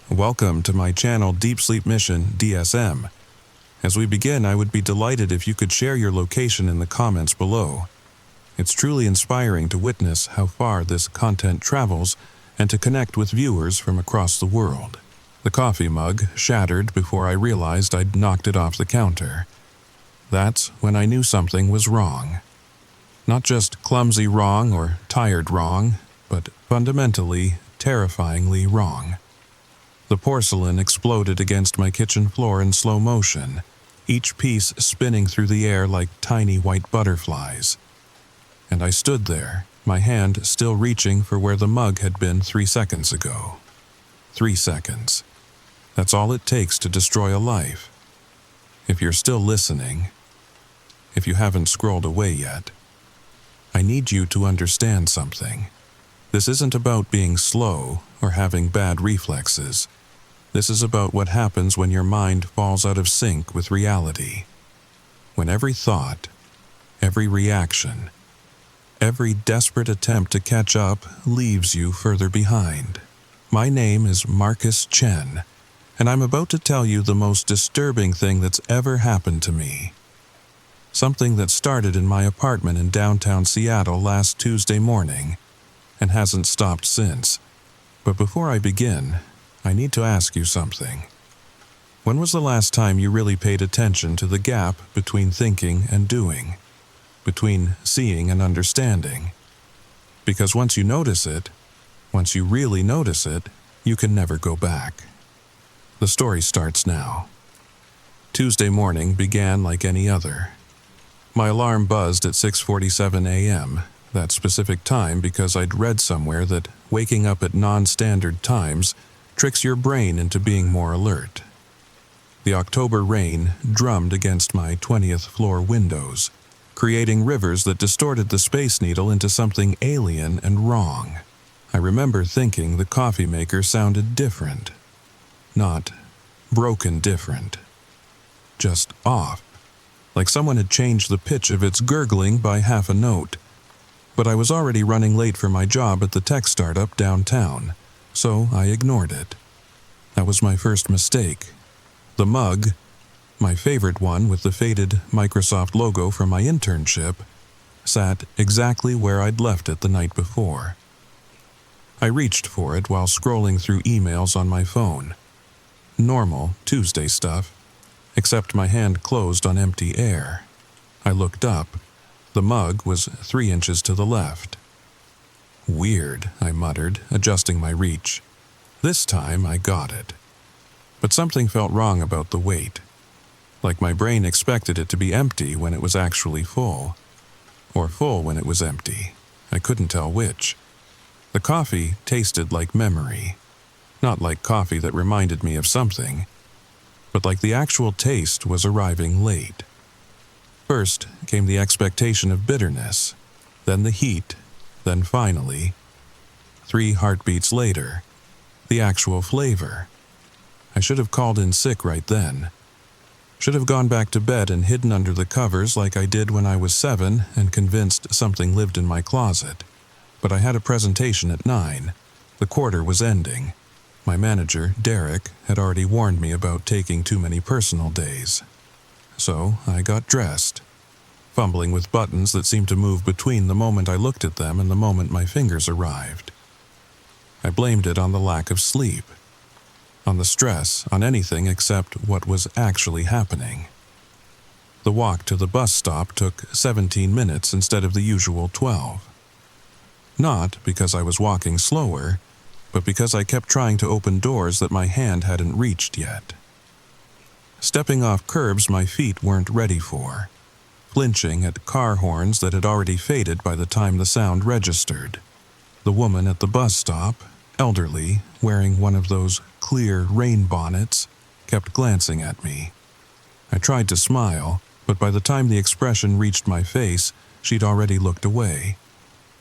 Welcome to my Channel Deep Sleep Mission-DSM. As we begin, I would be delighted if you could share your location in the comments below. It's truly inspiring to witness how far this content travels and to connect with viewers from across the world. The coffee mug shattered before I realized I'd knocked it off the counter. That's when I knew something was wrong. Not just clumsy wrong or tired wrong, but fundamentally, terrifyingly wrong. The porcelain exploded against my kitchen floor in slow motion, each piece spinning through the air like tiny white butterflies. And I stood there, my hand still reaching for where the mug had been 3 seconds ago. 3 seconds. That's all it takes to destroy a life. If you're still listening, if you haven't scrolled away yet, I need you to understand something. This isn't about being slow or having bad reflexes. This is about what happens when your mind falls out of sync with reality. When every thought, every reaction, every desperate attempt to catch up leaves you further behind. My name is Marcus Chen, and I'm about to tell you the most disturbing thing that's ever happened to me. Something that started in my apartment in downtown Seattle last Tuesday morning and hasn't stopped since. But before I begin, I need to ask you something. When was the last time you really paid attention to the gap between thinking and doing, between seeing and understanding? Because once you notice it, once you really notice it, you can never go back. The story starts now. Tuesday morning began like any other. My alarm buzzed at 6:47 a.m., that specific time because I'd read somewhere that waking up at non-standard times tricks your brain into being more alert. The October rain drummed against my 20th floor windows, creating rivers that distorted the Space Needle into something alien and wrong. I remember thinking the coffee maker sounded different. Not broken different. Just off. Like someone had changed the pitch of its gurgling by half a note. But I was already running late for my job at the tech startup downtown, so I ignored it. That was my first mistake. The mug, my favorite one with the faded Microsoft logo from my internship, sat exactly where I'd left it the night before. I reached for it while scrolling through emails on my phone. Normal Tuesday stuff, except my hand closed on empty air. I looked up. The mug was 3 inches to the left. Weird, I muttered, adjusting my reach. This time I got it. But something felt wrong about the weight. Like my brain expected it to be empty when it was actually full. Or full when it was empty. I couldn't tell which. The coffee tasted like memory. Not like coffee that reminded me of something, but like the actual taste was arriving late. First came the expectation of bitterness, then the heat, then finally, 3 heartbeats later, the actual flavor. I should have called in sick right then. Should have gone back to bed and hidden under the covers like I did when I was 7 and convinced something lived in my closet. But I had a presentation at 9. The quarter was ending. My manager, Derek, had already warned me about taking too many personal days. So I got dressed, fumbling with buttons that seemed to move between the moment I looked at them and the moment my fingers arrived. I blamed it on the lack of sleep, on the stress, on anything except what was actually happening. The walk to the bus stop took 17 minutes instead of the usual 12. Not because I was walking slower, but because I kept trying to open doors that my hand hadn't reached yet. Stepping off curbs my feet weren't ready for, flinching at car horns that had already faded by the time the sound registered. The woman at the bus stop, elderly, wearing one of those clear rain bonnets, kept glancing at me. I tried to smile, but by the time the expression reached my face, she'd already looked away.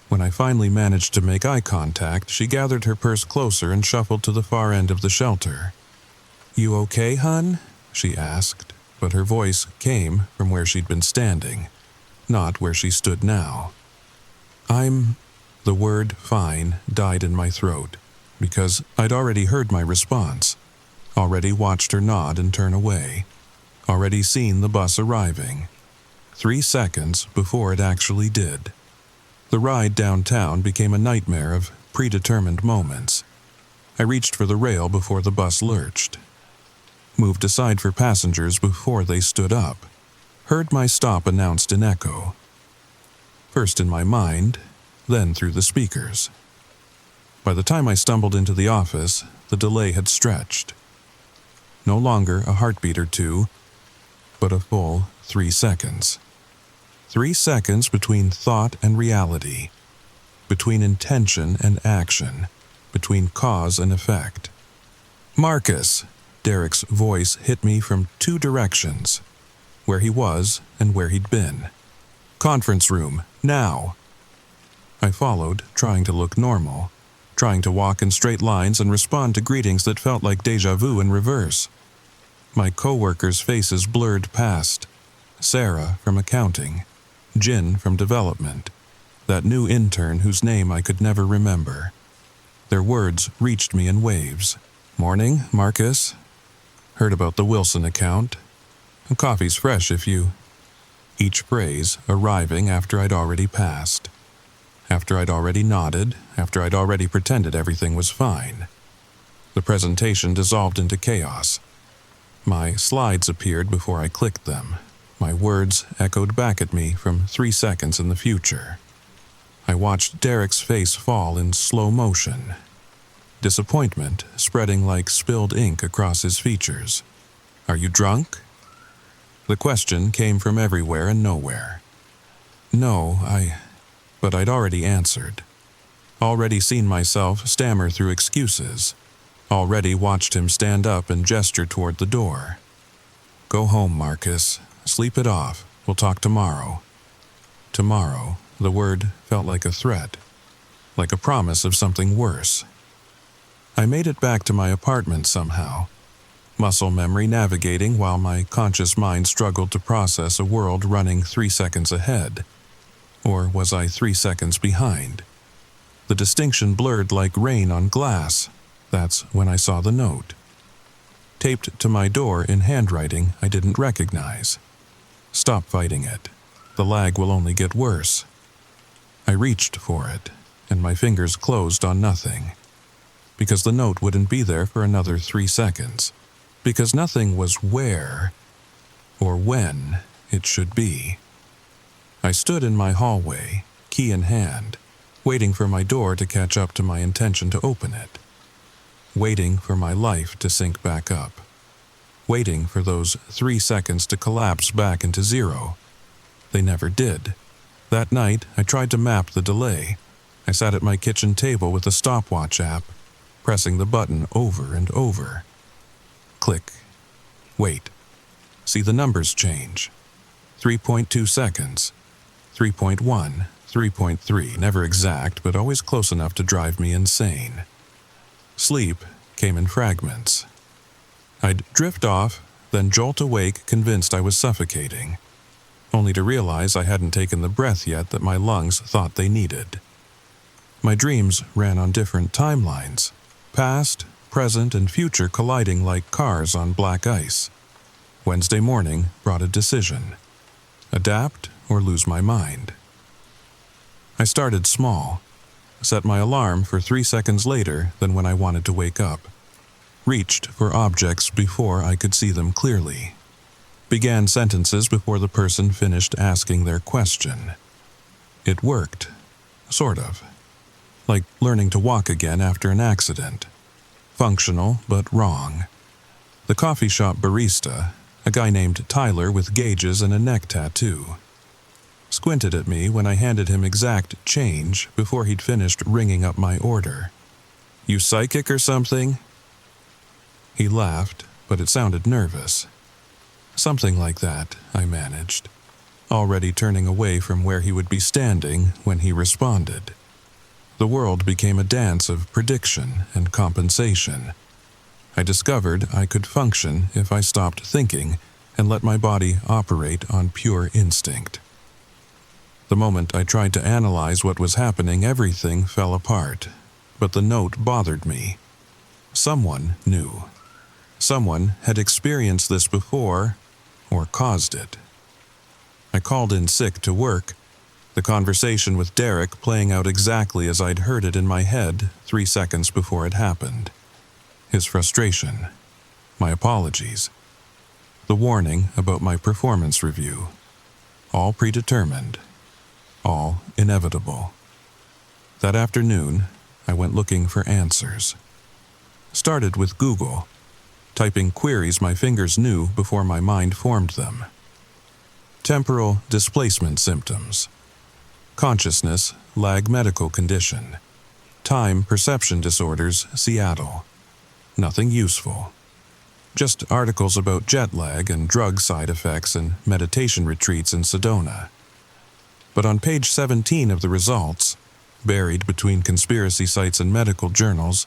When I finally managed to make eye contact, she gathered her purse closer and shuffled to the far end of the shelter. "You okay, hun?" she asked, but her voice came from where she'd been standing, not where she stood now. The word "fine" died in my throat. because I'd already heard my response, already watched her nod and turn away, already seen the bus arriving, 3 seconds before it actually did. The ride downtown became a nightmare of predetermined moments. I reached for the rail before the bus lurched, moved aside for passengers before they stood up, heard my stop announced in echo, first in my mind, then through the speakers. By the time I stumbled into the office, the delay had stretched. No longer a heartbeat or two, but a full 3 seconds. 3 seconds between thought and reality, between intention and action, between cause and effect. "Marcus!" Derek's voice hit me from 2 directions, where he was and where he'd been. "Conference room, now!" I followed, trying to look normal, trying to walk in straight lines and respond to greetings that felt like déjà vu in reverse. My co-workers' faces blurred past. Sarah from accounting, Jin from development, that new intern whose name I could never remember. Their words reached me in waves. "Morning, Marcus. Heard about the Wilson account. Coffee's fresh if you..." Each phrase arriving after I'd already passed. After I'd already nodded, after I'd already pretended everything was fine. The presentation dissolved into chaos. My slides appeared before I clicked them. My words echoed back at me from 3 seconds in the future. I watched Derek's face fall in slow motion, disappointment spreading like spilled ink across his features. "Are you drunk?" The question came from everywhere and nowhere. "No, But I'd already answered. Already seen myself stammer through excuses. Already watched him stand up and gesture toward the door. "Go home, Marcus. Sleep it off. We'll talk tomorrow." Tomorrow, the word felt like a threat, like a promise of something worse. I made it back to my apartment somehow, muscle memory navigating while my conscious mind struggled to process a world running 3 seconds ahead. Or was I 3 seconds behind? The distinction blurred like rain on glass. That's when I saw the note. Taped to my door in handwriting I didn't recognize. "Stop fighting it. The lag will only get worse." I reached for it, and my fingers closed on nothing. Because the note wouldn't be there for another 3 seconds. Because nothing was where or when it should be. I stood in my hallway, key in hand, waiting for my door to catch up to my intention to open it. Waiting for my life to sync back up. Waiting for those 3 seconds to collapse back into zero. They never did. That night, I tried to map the delay. I sat at my kitchen table with the stopwatch app, pressing the button over and over. Click. Wait. See the numbers change. 3.2 seconds. 3.1, 3.3, never exact, but always close enough to drive me insane. Sleep came in fragments. I'd drift off, then jolt awake convinced I was suffocating, only to realize I hadn't taken the breath yet that my lungs thought they needed. My dreams ran on different timelines, past, present, and future colliding like cars on black ice. Wednesday morning brought a decision. Adapt or lose my mind. I started small, set my alarm for 3 seconds later than when I wanted to wake up, reached for objects before I could see them clearly, began sentences before the person finished asking their question. It worked, sort of, like learning to walk again after an accident. Functional, but wrong. The coffee shop barista, a guy named Tyler with gauges and a neck tattoo, squinted at me when I handed him exact change before he'd finished ringing up my order. "You psychic or something?" He laughed, but it sounded nervous. "Something like that," I managed, already turning away from where he would be standing when he responded. The world became a dance of prediction and compensation. I discovered I could function if I stopped thinking and let my body operate on pure instinct. The moment I tried to analyze what was happening, everything fell apart. but the note bothered me. Someone knew. Someone had experienced this before, or caused it. I called in sick to work, the conversation with Derek playing out exactly as I'd heard it in my head 3 seconds before it happened. His frustration, my apologies, the warning about my performance review, all predetermined, all inevitable. That afternoon, I went looking for answers. Started with Google, typing queries my fingers knew before my mind formed them. Temporal displacement symptoms, consciousness lag medical condition, time perception disorders, Seattle. Nothing useful. Just articles about jet lag and drug side effects and meditation retreats in Sedona. But on page 17 of the results, buried between conspiracy sites and medical journals,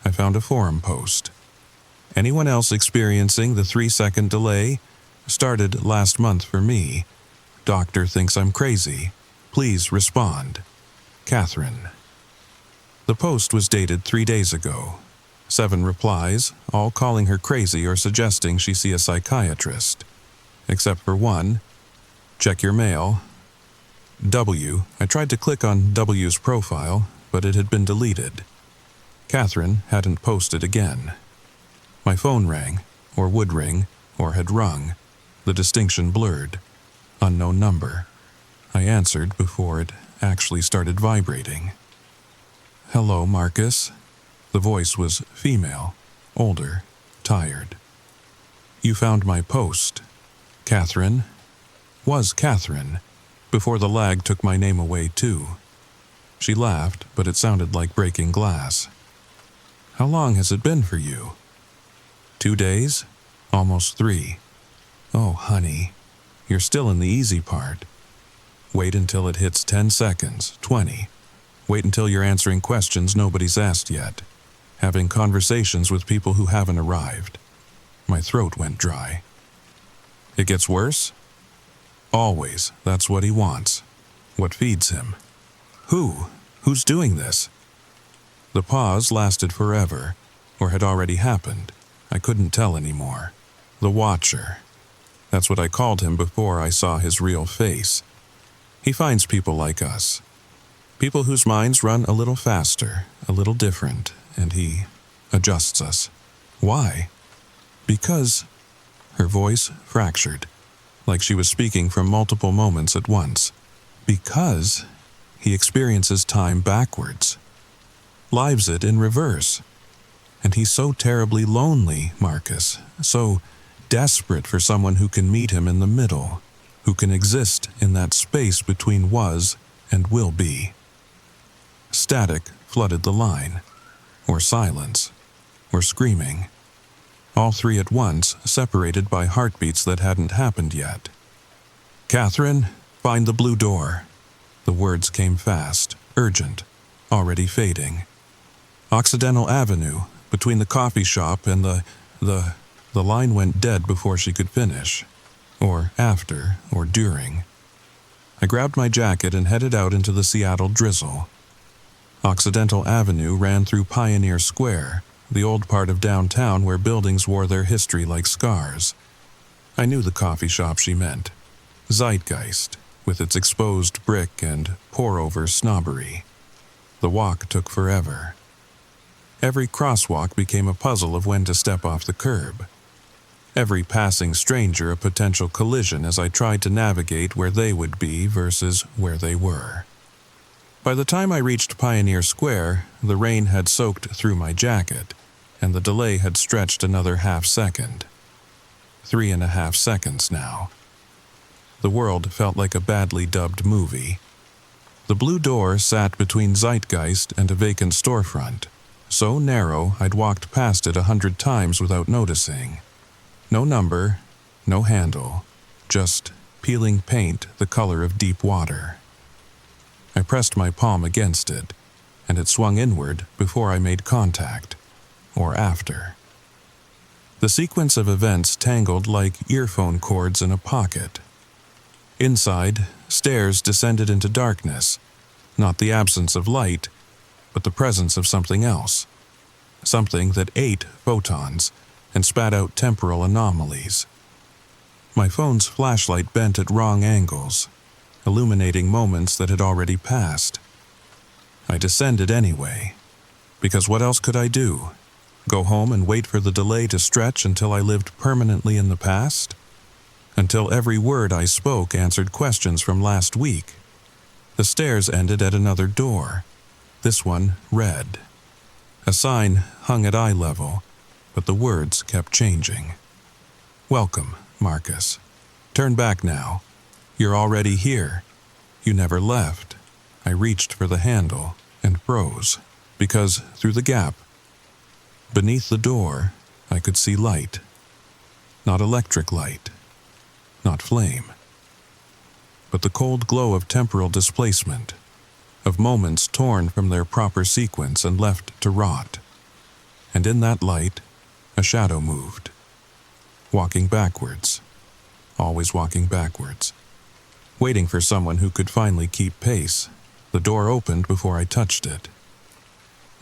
I found a forum post. Anyone else experiencing the 3-second delay? Started last month for me. Doctor thinks I'm crazy. Please respond. Catherine. The post was dated 3 days ago. 7 replies, all calling her crazy or suggesting she see a psychiatrist. Except for one. Check your mail. W. I tried to click on W's profile, but it had been deleted. Catherine hadn't posted again. My phone rang, or would ring, or had rung. The distinction blurred. Unknown number. I answered before it actually started vibrating. Hello, Marcus. The voice was female, older, tired. You found my post. Catherine. Was Catherine, before the lag took my name away too. She laughed, but it sounded like breaking glass. How long has it been for you? 2 days? Almost 3. Oh, honey, you're still in the easy part. Wait until it hits 10 seconds, 20. Wait until you're answering questions nobody's asked yet. Having conversations with people who haven't arrived. My throat went dry. It gets worse? Always, that's what he wants. What feeds him. Who? Who's doing this? The pause lasted forever, or had already happened. I couldn't tell anymore. The Watcher. That's what I called him before I saw his real face. He finds people like us. People whose minds run a little faster, a little different, and he adjusts us. Why? Because... Her voice fractured, like she was speaking from multiple moments at once. Because he experiences time backwards. Lives it in reverse. And he's so terribly lonely, Marcus, so desperate for someone who can meet him in the middle, who can exist in that space between was and will be. Static flooded the line, or silence, or screaming. All 3 at once, separated by heartbeats that hadn't happened yet. Catherine, find the blue door. The words came fast, urgent, already fading. Occidental Avenue, between the coffee shop and the line went dead before she could finish. Or after, or during. I grabbed my jacket and headed out into the Seattle drizzle. Occidental Avenue ran through Pioneer Square, the old part of downtown where buildings wore their history like scars. I knew the coffee shop she meant. Zeitgeist, with its exposed brick and pour-over snobbery. The walk took forever. Every crosswalk became a puzzle of when to step off the curb. Every passing stranger a potential collision as I tried to navigate where they would be versus where they were. By the time I reached Pioneer Square, the rain had soaked through my jacket, and the delay had stretched another half-second. 3.5 seconds now. The world felt like a badly dubbed movie. The blue door sat between Zeitgeist and a vacant storefront, so narrow I'd walked past it 100 times without noticing. No number, no handle, just peeling paint the color of deep water. I pressed my palm against it, and it swung inward before I made contact, or after. The sequence of events tangled like earphone cords in a pocket. Inside, stairs descended into darkness, not the absence of light, but the presence of something else. Something that ate photons and spat out temporal anomalies. My phone's flashlight bent at wrong angles, illuminating moments that had already passed. I descended anyway, because what else could I do? Go home and wait for the delay to stretch until I lived permanently in the past? Until every word I spoke answered questions from last week. The stairs ended at another door, this one red. A sign hung at eye level, but the words kept changing. Welcome, Marcus. Turn back now. You're already here. You never left. I reached for the handle and froze, because through the gap, beneath the door, I could see light. Not electric light. Not flame. But the cold glow of temporal displacement, of moments torn from their proper sequence and left to rot. And in that light, a shadow moved. Walking backwards. Always walking backwards. Waiting for someone who could finally keep pace. The door opened before I touched it.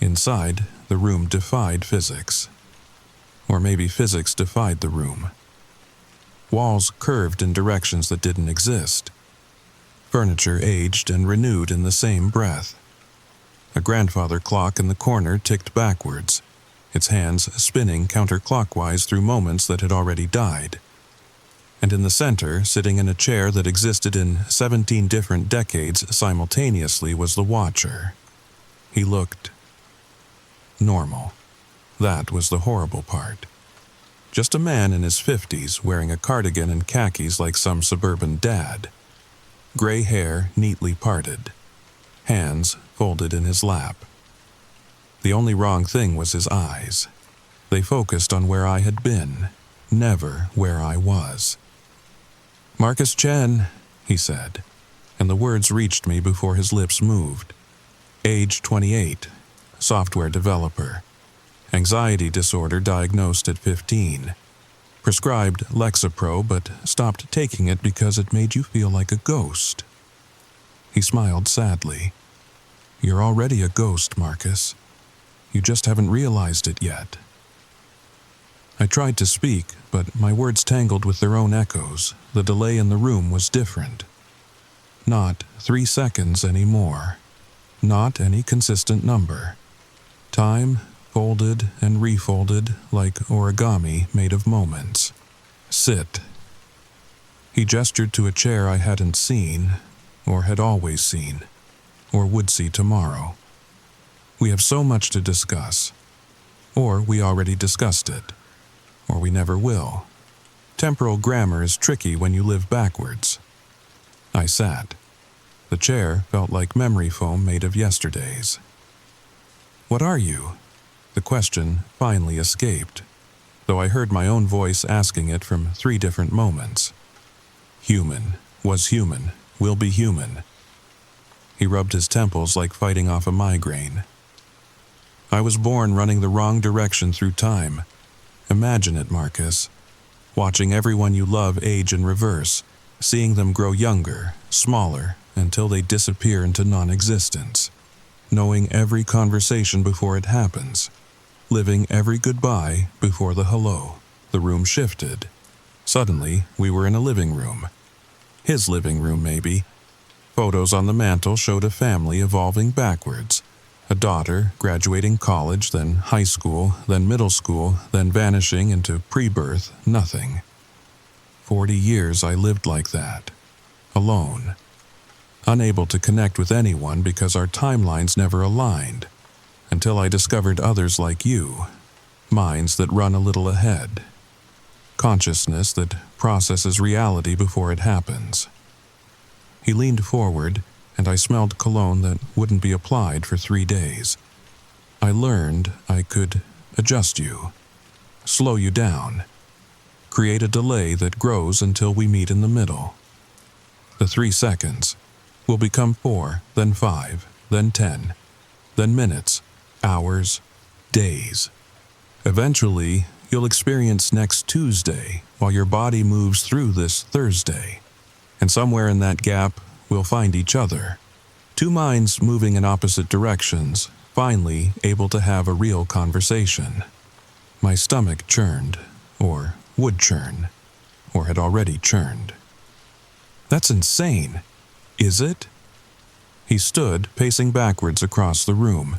Inside, the room defied physics. Or maybe physics defied the room. Walls curved in directions that didn't exist. Furniture aged and renewed in the same breath. A grandfather clock in the corner ticked backwards, its hands spinning counterclockwise through moments that had already died. And in the center, sitting in a chair that existed in 17 different decades simultaneously, was the watcher. He looked normal. That was the horrible part. Just a man in his 50s wearing a cardigan and khakis like some suburban dad. Gray hair neatly parted. Hands folded in his lap. The only wrong thing was his eyes. They focused on where I had been, never where I was. "Marcus Chen," he said, and the words reached me before his lips moved. Age 28, software developer. Anxiety disorder diagnosed at 15. Prescribed Lexapro, but stopped taking it because it made you feel like a ghost. He smiled sadly. "You're already a ghost, Marcus. You just haven't realized it yet." I tried to speak, but my words tangled with their own echoes. The delay in the room was different. Not 3 seconds anymore. Not any consistent number. Time folded and refolded like origami made of moments. "Sit." He gestured to a chair I hadn't seen, or had always seen, or would see tomorrow. "We have so much to discuss. Or we already discussed it. Or we never will. Temporal grammar is tricky when you live backwards." I sat. The chair felt like memory foam made of yesterdays. "What are you?" The question finally escaped, though I heard my own voice asking it from 3 different moments. "Human, was human, will be human." He rubbed his temples like fighting off a migraine. "I was born running the wrong direction through time. Imagine it, Marcus. Watching everyone you love age in reverse, seeing them grow younger, smaller, until they disappear into non-existence. Knowing every conversation before it happens. Living every goodbye before the hello." The room shifted. Suddenly, we were in a living room. His living room, maybe. Photos on the mantel showed a family evolving backwards. A daughter graduating college, then high school, then middle school, then vanishing into pre-birth nothing. 40 years I lived like that. Alone. Unable to connect with anyone because our timelines never aligned. Until I discovered others like you. Minds that run a little ahead. Consciousness that processes reality before it happens. He leaned forward, and I smelled cologne that wouldn't be applied for 3 days. I learned I could adjust you. Slow you down. Create a delay that grows until we meet in the middle. The 3 seconds will become 4, then 5, then 10, then minutes, hours, days. Eventually, you'll experience next Tuesday while your body moves through this Thursday. And somewhere in that gap, we'll find each other. 2 minds moving in opposite directions, finally able to have a real conversation. My stomach churned, or would churn, or had already churned. "That's insane. Is it?" He stood, pacing backwards across the room.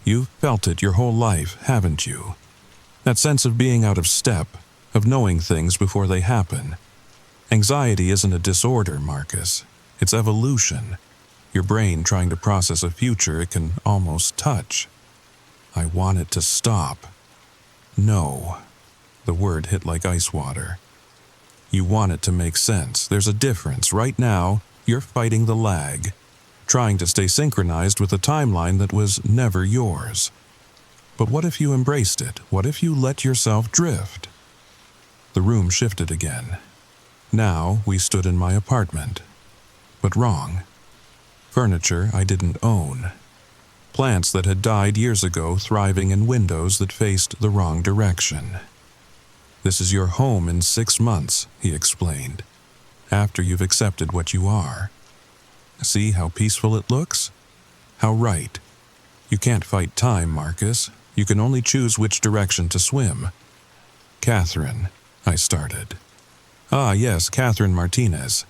"You've felt it your whole life, haven't you? That sense of being out of step, of knowing things before they happen. Anxiety isn't a disorder, Marcus. It's evolution. Your brain trying to process a future it can almost touch. I want it to stop." "No." The word hit like ice water. "You want it to make sense. There's a difference. Right now, you're fighting the lag, trying to stay synchronized with a timeline that was never yours. But what if you embraced it? What if you let yourself drift?" The room shifted again. Now we stood in my apartment. But wrong. Furniture I didn't own. Plants that had died years ago thriving in windows that faced the wrong direction. "This is your home in 6 months," he explained, "after you've accepted what you are. See how peaceful it looks? How right. You can't fight time, Marcus. You can only choose which direction to swim." "Catherine," I started. "Ah, yes, Catherine Martinez.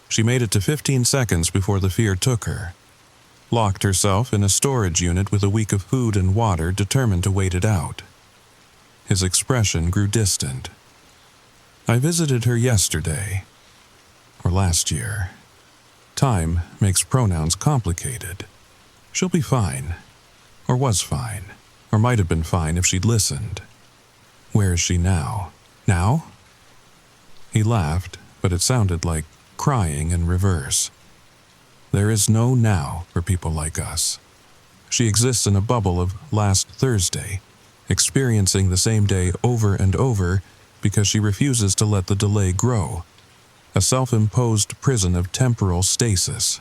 She made it to 15 seconds before the fear took her. Locked herself in a storage unit with a week of food and water, determined to wait it out." His expression grew distant. "I visited her yesterday. Or last year. Time makes pronouns complicated. She'll be fine. Or was fine. Or might have been fine if she'd listened. Where is she now? Now?" He laughed, but it sounded like crying in reverse. "There is no now for people like us. She exists in a bubble of last Thursday, experiencing the same day over and over because she refuses to let the delay grow. A self-imposed prison of temporal stasis."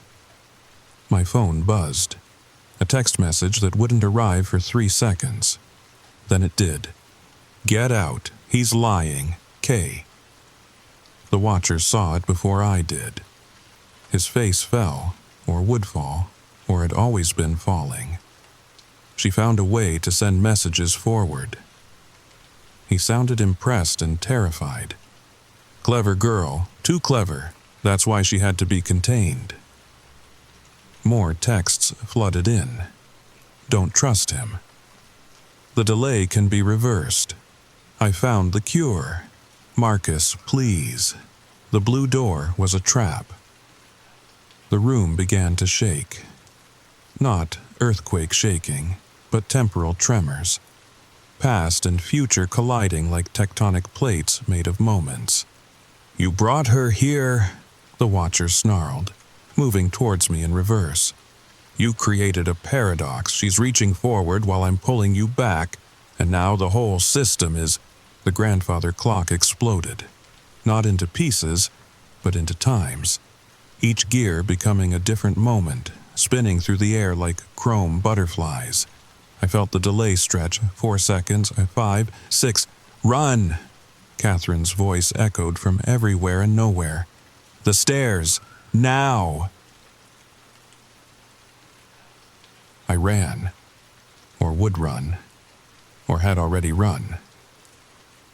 My phone buzzed. A text message that wouldn't arrive for 3 seconds. Then it did. "Get out. He's lying. K." The watcher saw it before I did. His face fell, or would fall, or had always been falling. She found a way to send messages forward. He sounded impressed and terrified. "Clever girl, too clever. That's why she had to be contained." More texts flooded in. "Don't trust him. The delay can be reversed. I found the cure. Marcus, please. The blue door was a trap." The room began to shake. Not earthquake shaking, but temporal tremors. Past and future colliding like tectonic plates made of moments. "You brought her here," the watcher snarled, moving towards me in reverse. "You created a paradox. She's reaching forward while I'm pulling you back, and now the whole system is—" The grandfather clock exploded. Not into pieces, but into times. Each gear becoming a different moment, spinning through the air like chrome butterflies. I felt the delay stretch. 4 seconds, 5, 6. "Run!" Catherine's voice echoed from everywhere and nowhere. "The stairs! Now!" I ran. Or would run. Or had already run.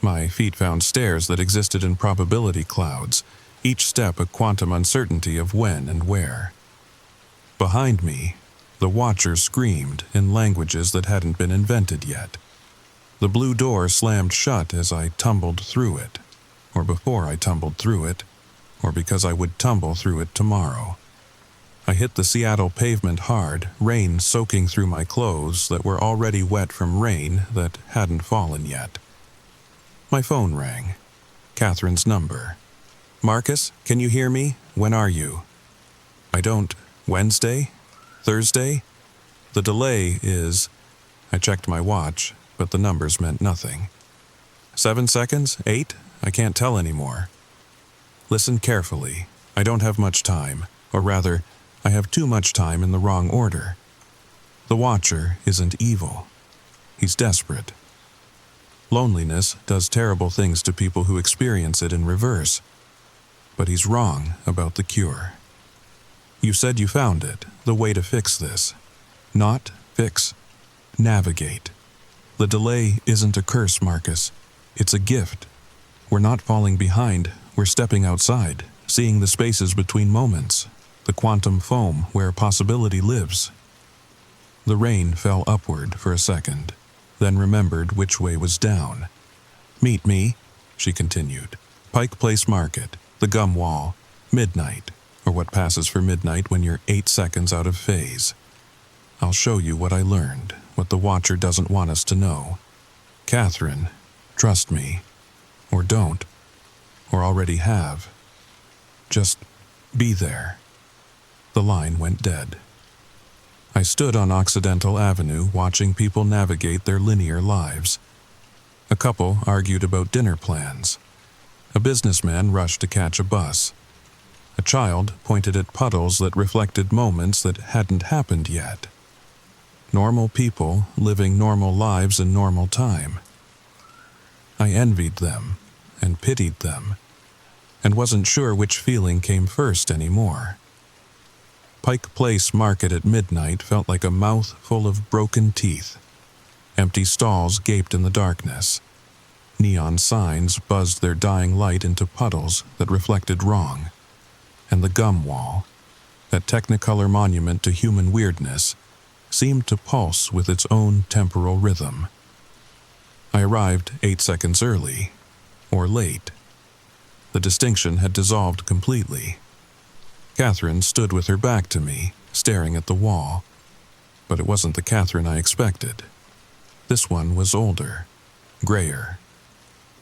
My feet found stairs that existed in probability clouds, each step a quantum uncertainty of when and where. Behind me, the watcher screamed in languages that hadn't been invented yet. The blue door slammed shut as I tumbled through it, or before I tumbled through it, or because I would tumble through it tomorrow. I hit the Seattle pavement hard, rain soaking through my clothes that were already wet from rain that hadn't fallen yet. My phone rang. Catherine's number. "Marcus, can you hear me? When are you?" "I don't. Wednesday? Thursday? The delay is—" I checked my watch, but the numbers meant nothing. 7 seconds? 8? I can't tell anymore. "Listen carefully. I don't have much time, or rather, I have too much time in the wrong order. The Watcher isn't evil. He's desperate. Loneliness does terrible things to people who experience it in reverse. But he's wrong about the cure. You said you found it, the way to fix this. Not fix Navigate. The delay isn't a curse, Marcus. It's a gift. We're not falling behind, we're stepping outside, seeing the spaces between moments, the quantum foam where possibility lives. The rain fell upward for a second, then remembered which way was down. Meet me, she continued. Pike Place Market, the gum wall, midnight, or what passes for midnight when you're 8 seconds out of phase. I'll show you what I learned, what the Watcher doesn't want us to know. Catherine, trust me. Or don't. Or already have. Just be there. The line went dead. I stood on Occidental Avenue watching people navigate their linear lives. A couple argued about dinner plans. A businessman rushed to catch a bus. A child pointed at puddles that reflected moments that hadn't happened yet. Normal people living normal lives in normal time. I envied them and pitied them, and wasn't sure which feeling came first anymore. Pike Place Market at midnight felt like a mouth full of broken teeth. Empty stalls gaped in the darkness. Neon signs buzzed their dying light into puddles that reflected wrong. And the gum wall, that technicolor monument to human weirdness, seemed to pulse with its own temporal rhythm. I arrived 8 seconds early, or late. The distinction had dissolved completely. Catherine stood with her back to me, staring at the wall. But it wasn't the Catherine I expected. This one was older, grayer,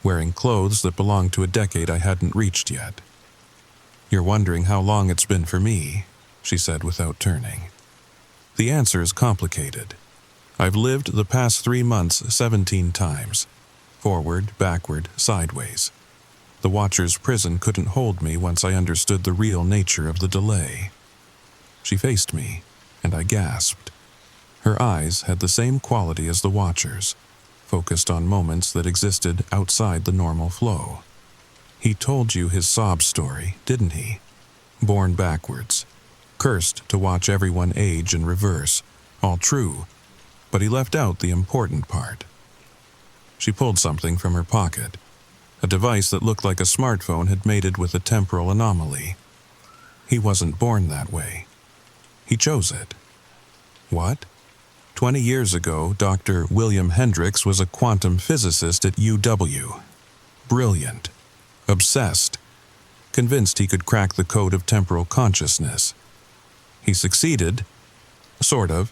wearing clothes that belonged to a decade I hadn't reached yet. You're wondering how long it's been for me, she said without turning. The answer is complicated. I've lived the past 3 months 17 times. Forward, backward, sideways. The Watcher's prison couldn't hold me once I understood the real nature of the delay. She faced me, and I gasped. Her eyes had the same quality as the Watcher's, focused on moments that existed outside the normal flow. He told you his sob story, didn't he? Born backwards. Cursed to watch everyone age in reverse. All true. But he left out the important part. She pulled something from her pocket. A device that looked like a smartphone had mated with a temporal anomaly. He wasn't born that way. He chose it. What? 20 years ago, Dr. William Hendricks was a quantum physicist at UW. Brilliant. Obsessed. Convinced he could crack the code of temporal consciousness. He succeeded, sort of,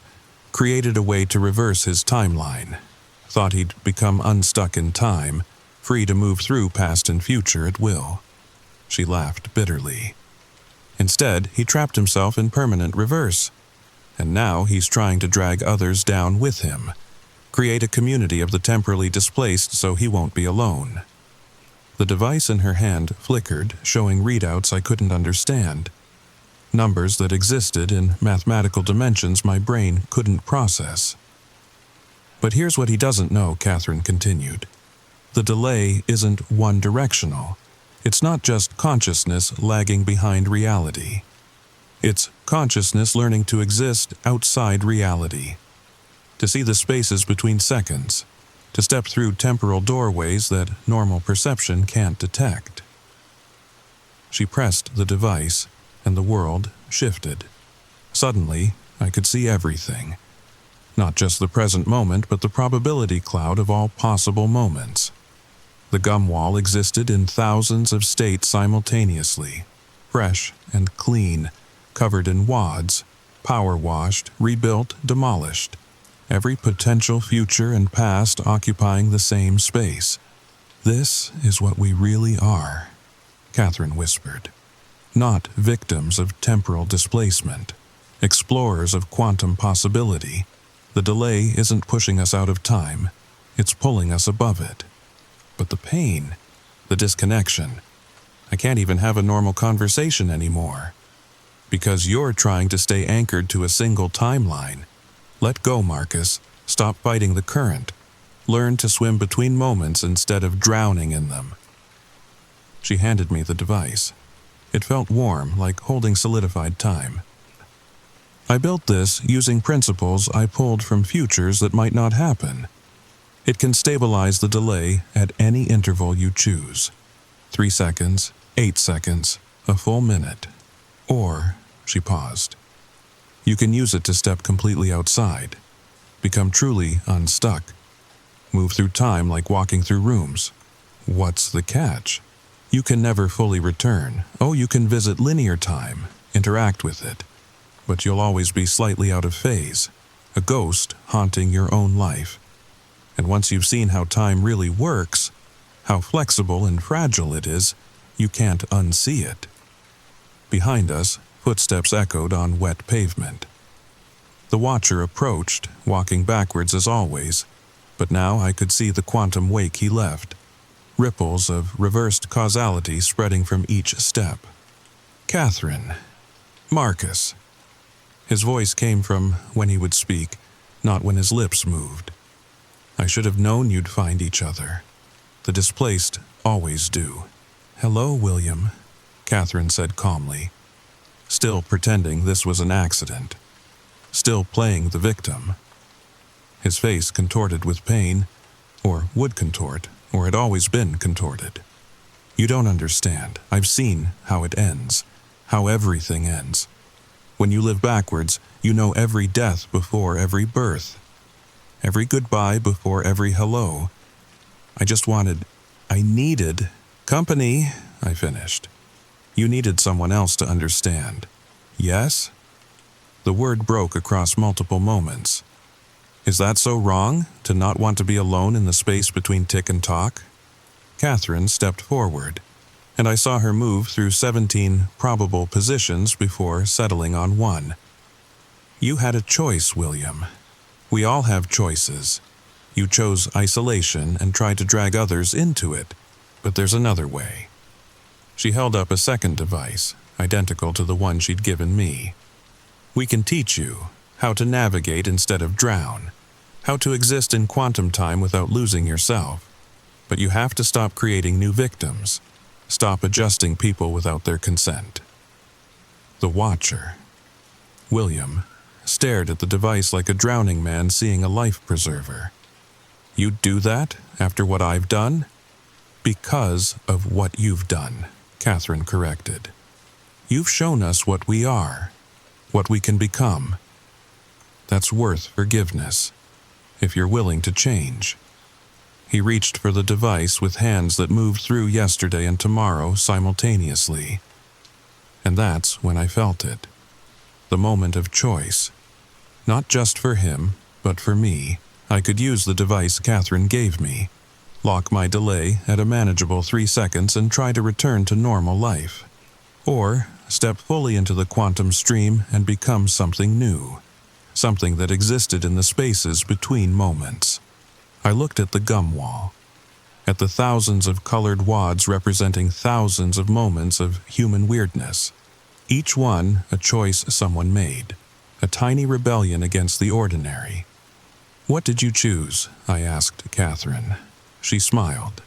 created a way to reverse his timeline. Thought he'd become unstuck in time, free to move through past and future at will. She laughed bitterly. Instead, he trapped himself in permanent reverse. And now he's trying to drag others down with him. Create a community of the temporally displaced so he won't be alone. The device in her hand flickered, showing readouts I couldn't understand. Numbers that existed in mathematical dimensions my brain couldn't process. But here's what he doesn't know, Catherine continued. The delay isn't one-directional. It's not just consciousness lagging behind reality. It's consciousness learning to exist outside reality. To see the spaces between seconds. To step through temporal doorways that normal perception can't detect. She pressed the device, and the world shifted. Suddenly, I could see everything. Not just the present moment, but the probability cloud of all possible moments. The gum wall existed in thousands of states simultaneously, fresh and clean, covered in wads, power-washed, rebuilt, demolished. Every potential future and past occupying the same space. This is what we really are, Catherine whispered. Not victims of temporal displacement, explorers of quantum possibility. The delay isn't pushing us out of time, it's pulling us above it. But the pain, the disconnection, I can't even have a normal conversation anymore. Because you're trying to stay anchored to a single timeline. Let go, Marcus. Stop fighting the current. Learn to swim between moments instead of drowning in them. She handed me the device. It felt warm, like holding solidified time. I built this using principles I pulled from futures that might not happen. It can stabilize the delay at any interval you choose. 3 seconds, 8 seconds, a full minute. Or, she paused, you can use it to step completely outside, become truly unstuck, move through time like walking through rooms. What's the catch? You can never fully return. Oh, you can visit linear time, interact with it, but you'll always be slightly out of phase, a ghost haunting your own life. And once you've seen how time really works, how flexible and fragile it is, you can't unsee it. Behind us, footsteps echoed on wet pavement. The watcher approached, walking backwards as always, but now I could see the quantum wake he left, ripples of reversed causality spreading from each step. Catherine. Marcus. His voice came from when he would speak, not when his lips moved. I should have known you'd find each other. The displaced always do. Hello, William, Catherine said calmly, still pretending this was an accident, still playing the victim. His face contorted with pain, or would contort, or had always been contorted. You don't understand. I've seen how it ends, how everything ends. When you live backwards, you know every death before every birth, every goodbye before every hello. I needed company, I finished. You needed someone else to understand. Yes? The word broke across multiple moments. Is that so wrong, to not want to be alone in the space between tick and talk? Catherine stepped forward, and I saw her move through 17 probable positions before settling on one. You had a choice, William. We all have choices. You chose isolation and tried to drag others into it, but there's another way. She held up a second device, identical to the one she'd given me. We can teach you how to navigate instead of drown, how to exist in quantum time without losing yourself. But you have to stop creating new victims, stop adjusting people without their consent. The Watcher. William stared at the device like a drowning man seeing a life preserver. You'd do that after what I've done? Because of what you've done, Catherine corrected. You've shown us what we are, what we can become. That's worth forgiveness, if you're willing to change. He reached for the device with hands that moved through yesterday and tomorrow simultaneously. And that's when I felt it. The moment of choice. Not just for him, but for me. I could use the device Catherine gave me, lock my delay at a manageable 3 seconds and try to return to normal life. Or step fully into the quantum stream and become something new, something that existed in the spaces between moments. I looked at the gum wall, at the thousands of colored wads representing thousands of moments of human weirdness, each one a choice someone made, a tiny rebellion against the ordinary. What did you choose? I asked Catherine. She smiled,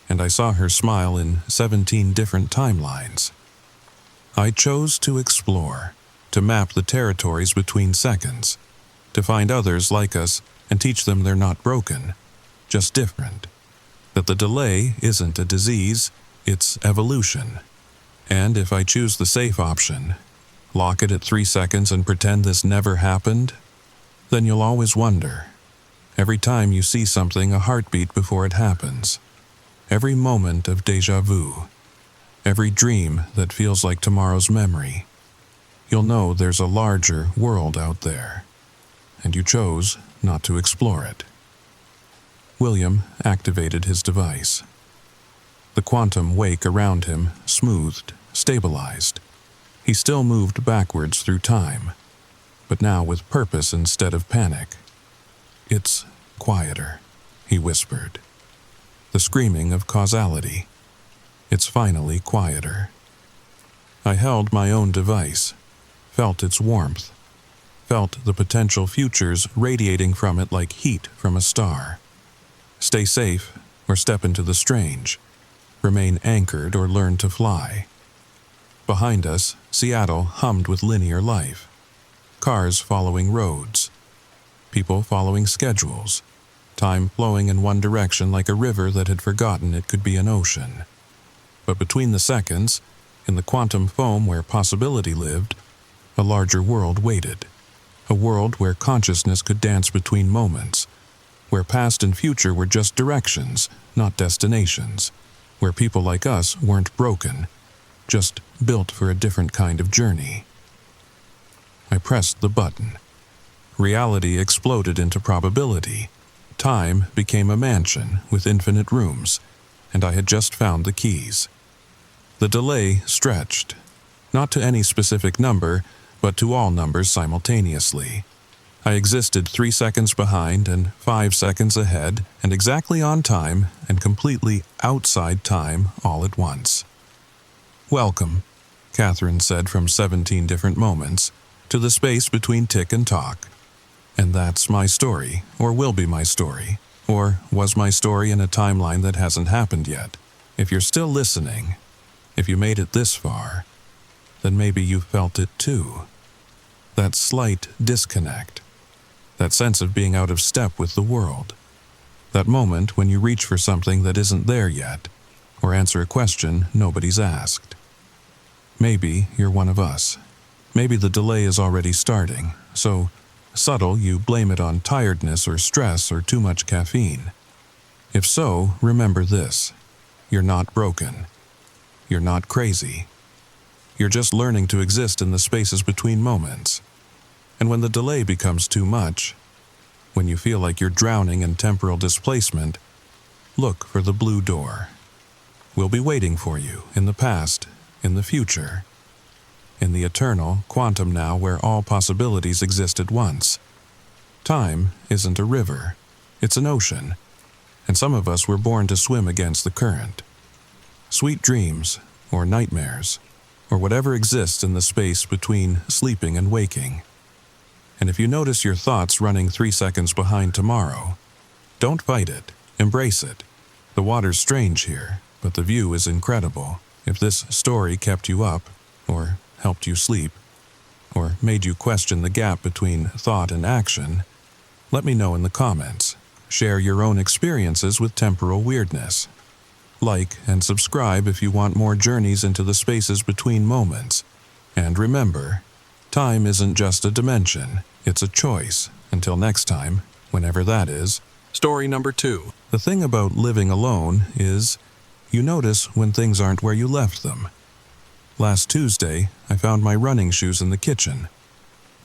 and I saw her smile in 17 different timelines. I chose to explore, to map the territories between seconds, to find others like us and teach them they're not broken, just different, that the delay isn't a disease, it's evolution. And if I choose the safe option, lock it at 3 seconds and pretend this never happened, then you'll always wonder. Every time you see something, a heartbeat before it happens. Every moment of déjà vu. Every dream that feels like tomorrow's memory. You'll know there's a larger world out there, and you chose not to explore it. William activated his device. The quantum wake around him smoothed, stabilized. He still moved backwards through time, but now with purpose instead of panic. It's quieter, he whispered. The screaming of causality. It's finally quieter. I held my own device, felt its warmth, felt the potential futures radiating from it like heat from a star. Stay safe or step into the strange. Remain anchored or learn to fly. Behind us, Seattle hummed with linear life. cars following roads, people following schedules, time flowing in one direction like a river that had forgotten it could be an ocean. But between the seconds, in the quantum foam where possibility lived, a larger world waited. A world where consciousness could dance between moments, where past and future were just directions, not destinations, where people like us weren't broken, just built for a different kind of journey. I pressed the button. Reality exploded into probability. Time became a mansion with infinite rooms, and I had just found the keys. The delay stretched, not to any specific number, but to all numbers simultaneously. I existed 3 seconds behind and 5 seconds ahead, and exactly on time and completely outside time all at once. "Welcome," Catherine said from 17 different moments, "to the space between tick and talk. And that's my story, or will be my story, or was my story in a timeline that hasn't happened yet. If you're still listening, if you made it this far, then maybe you felt it too. That slight disconnect, that sense of being out of step with the world, that moment when you reach for something that isn't there yet, or answer a question nobody's asked. Maybe you're one of us. Maybe the delay is already starting, so subtle you blame it on tiredness or stress or too much caffeine. If so, remember this: you're not broken. You're not crazy. You're just learning to exist in the spaces between moments. And when the delay becomes too much, when you feel like you're drowning in temporal displacement, look for the blue door. We'll be waiting for you in the past, in the future, in the eternal quantum now where all possibilities exist at once. Time isn't a river, it's an ocean, and some of us were born to swim against the current. Sweet dreams, or nightmares, or whatever exists in the space between sleeping and waking. And if you notice your thoughts running 3 seconds behind tomorrow, don't fight it, embrace it. The water's strange here, but the view is incredible. If this story kept you up, or helped you sleep, or made you question the gap between thought and action, let me know in the comments. Share your own experiences with temporal weirdness. Like and subscribe if you want more journeys into the spaces between moments. And remember, time isn't just a dimension, it's a choice. Until next time, whenever that is. Story number 2. The thing about living alone is, you notice when things aren't where you left them. Last Tuesday, I found my running shoes in the kitchen.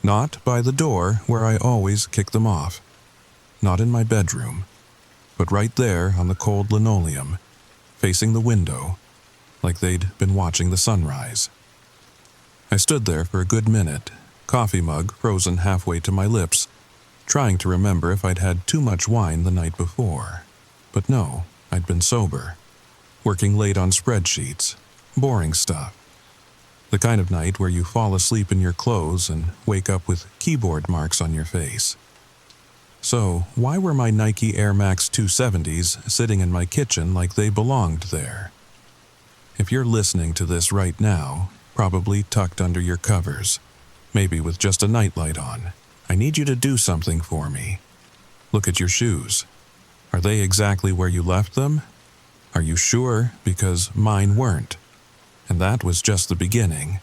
Not by the door where I always kick them off. Not in my bedroom. But right there on the cold linoleum, facing the window, like they'd been watching the sunrise. I stood there for a good minute, coffee mug frozen halfway to my lips, trying to remember if I'd had too much wine the night before. But no, I'd been sober, working late on spreadsheets, boring stuff. The kind of night where you fall asleep in your clothes and wake up with keyboard marks on your face. So, why were my Nike Air Max 270s sitting in my kitchen like they belonged there? If you're listening to this right now, probably tucked under your covers, maybe with just a nightlight on, I need you to do something for me. Look at your shoes. Are they exactly where you left them? Are you sure? Because mine weren't. And that was just the beginning.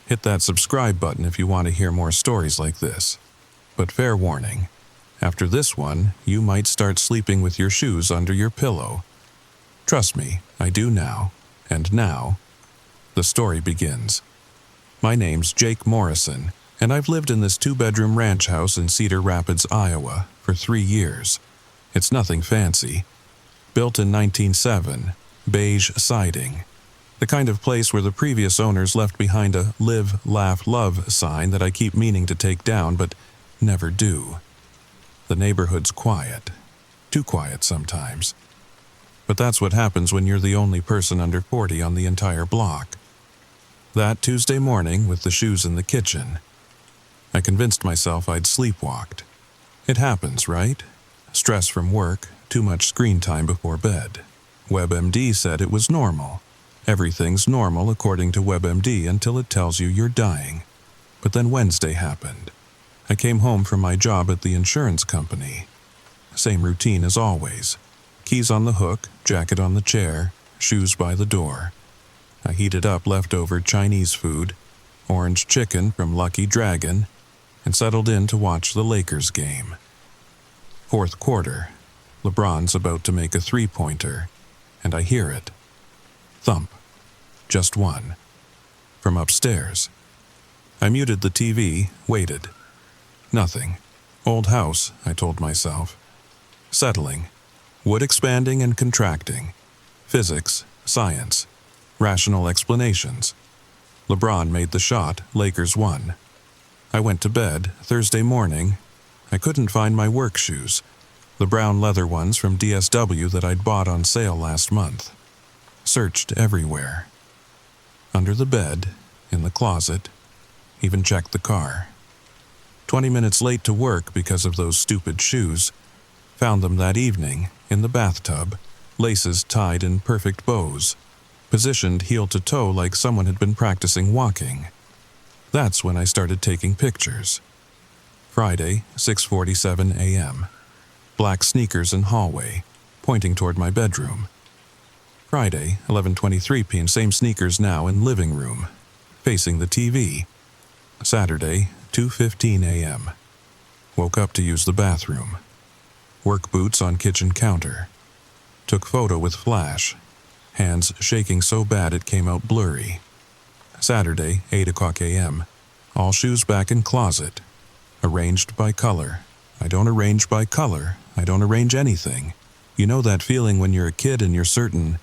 Hit that subscribe button if you want to hear more stories like this. But fair warning, after this one, you might start sleeping with your shoes under your pillow. Trust me, I do now. And now, the story begins. My name's Jake Morrison, and I've lived in this 2-bedroom ranch house in Cedar Rapids, Iowa, for 3 years. It's nothing fancy. Built in 1907, beige siding. The kind of place where the previous owners left behind a live, laugh, love sign that I keep meaning to take down but never do. The neighborhood's quiet. Too quiet sometimes. But that's what happens when you're the only person under 40 on the entire block. That Tuesday morning, with the shoes in the kitchen, I convinced myself I'd sleepwalked. It happens, right? Stress from work, too much screen time before bed. WebMD said it was normal. Everything's normal according to WebMD until it tells you you're dying. But then Wednesday happened. I came home from my job at the insurance company. Same routine as always. Keys on the hook, jacket on the chair, shoes by the door. I heated up leftover Chinese food, orange chicken from Lucky Dragon, and settled in to watch the Lakers game. Fourth quarter. LeBron's about to make a three-pointer, and I hear it. Thump. Just one. From upstairs. I muted the TV, waited. Nothing. Old house, I told myself. Settling. Wood expanding and contracting. Physics, science. Rational explanations. LeBron made the shot, Lakers won. I went to bed, Thursday morning. I couldn't find my work shoes, the brown leather ones from DSW that I'd bought on sale last month. Searched everywhere. Under the bed, in the closet, even checked the car. 20 minutes late to work because of those stupid shoes. Found them that evening, in the bathtub, laces tied in perfect bows, positioned heel to toe like someone had been practicing walking. That's when I started taking pictures. Friday, 6:47 a.m. Black sneakers in hallway, pointing toward my bedroom. Friday, 11:23 p.m. Same sneakers now in living room, facing the TV. Saturday, 2:15 a.m. Woke up to use the bathroom. Work boots on kitchen counter. Took photo with flash. Hands shaking so bad it came out blurry. Saturday, 8 o'clock a.m. All shoes back in closet. Arranged by color. I don't arrange by color. I don't arrange anything. You know that feeling when you're a kid and you're certain,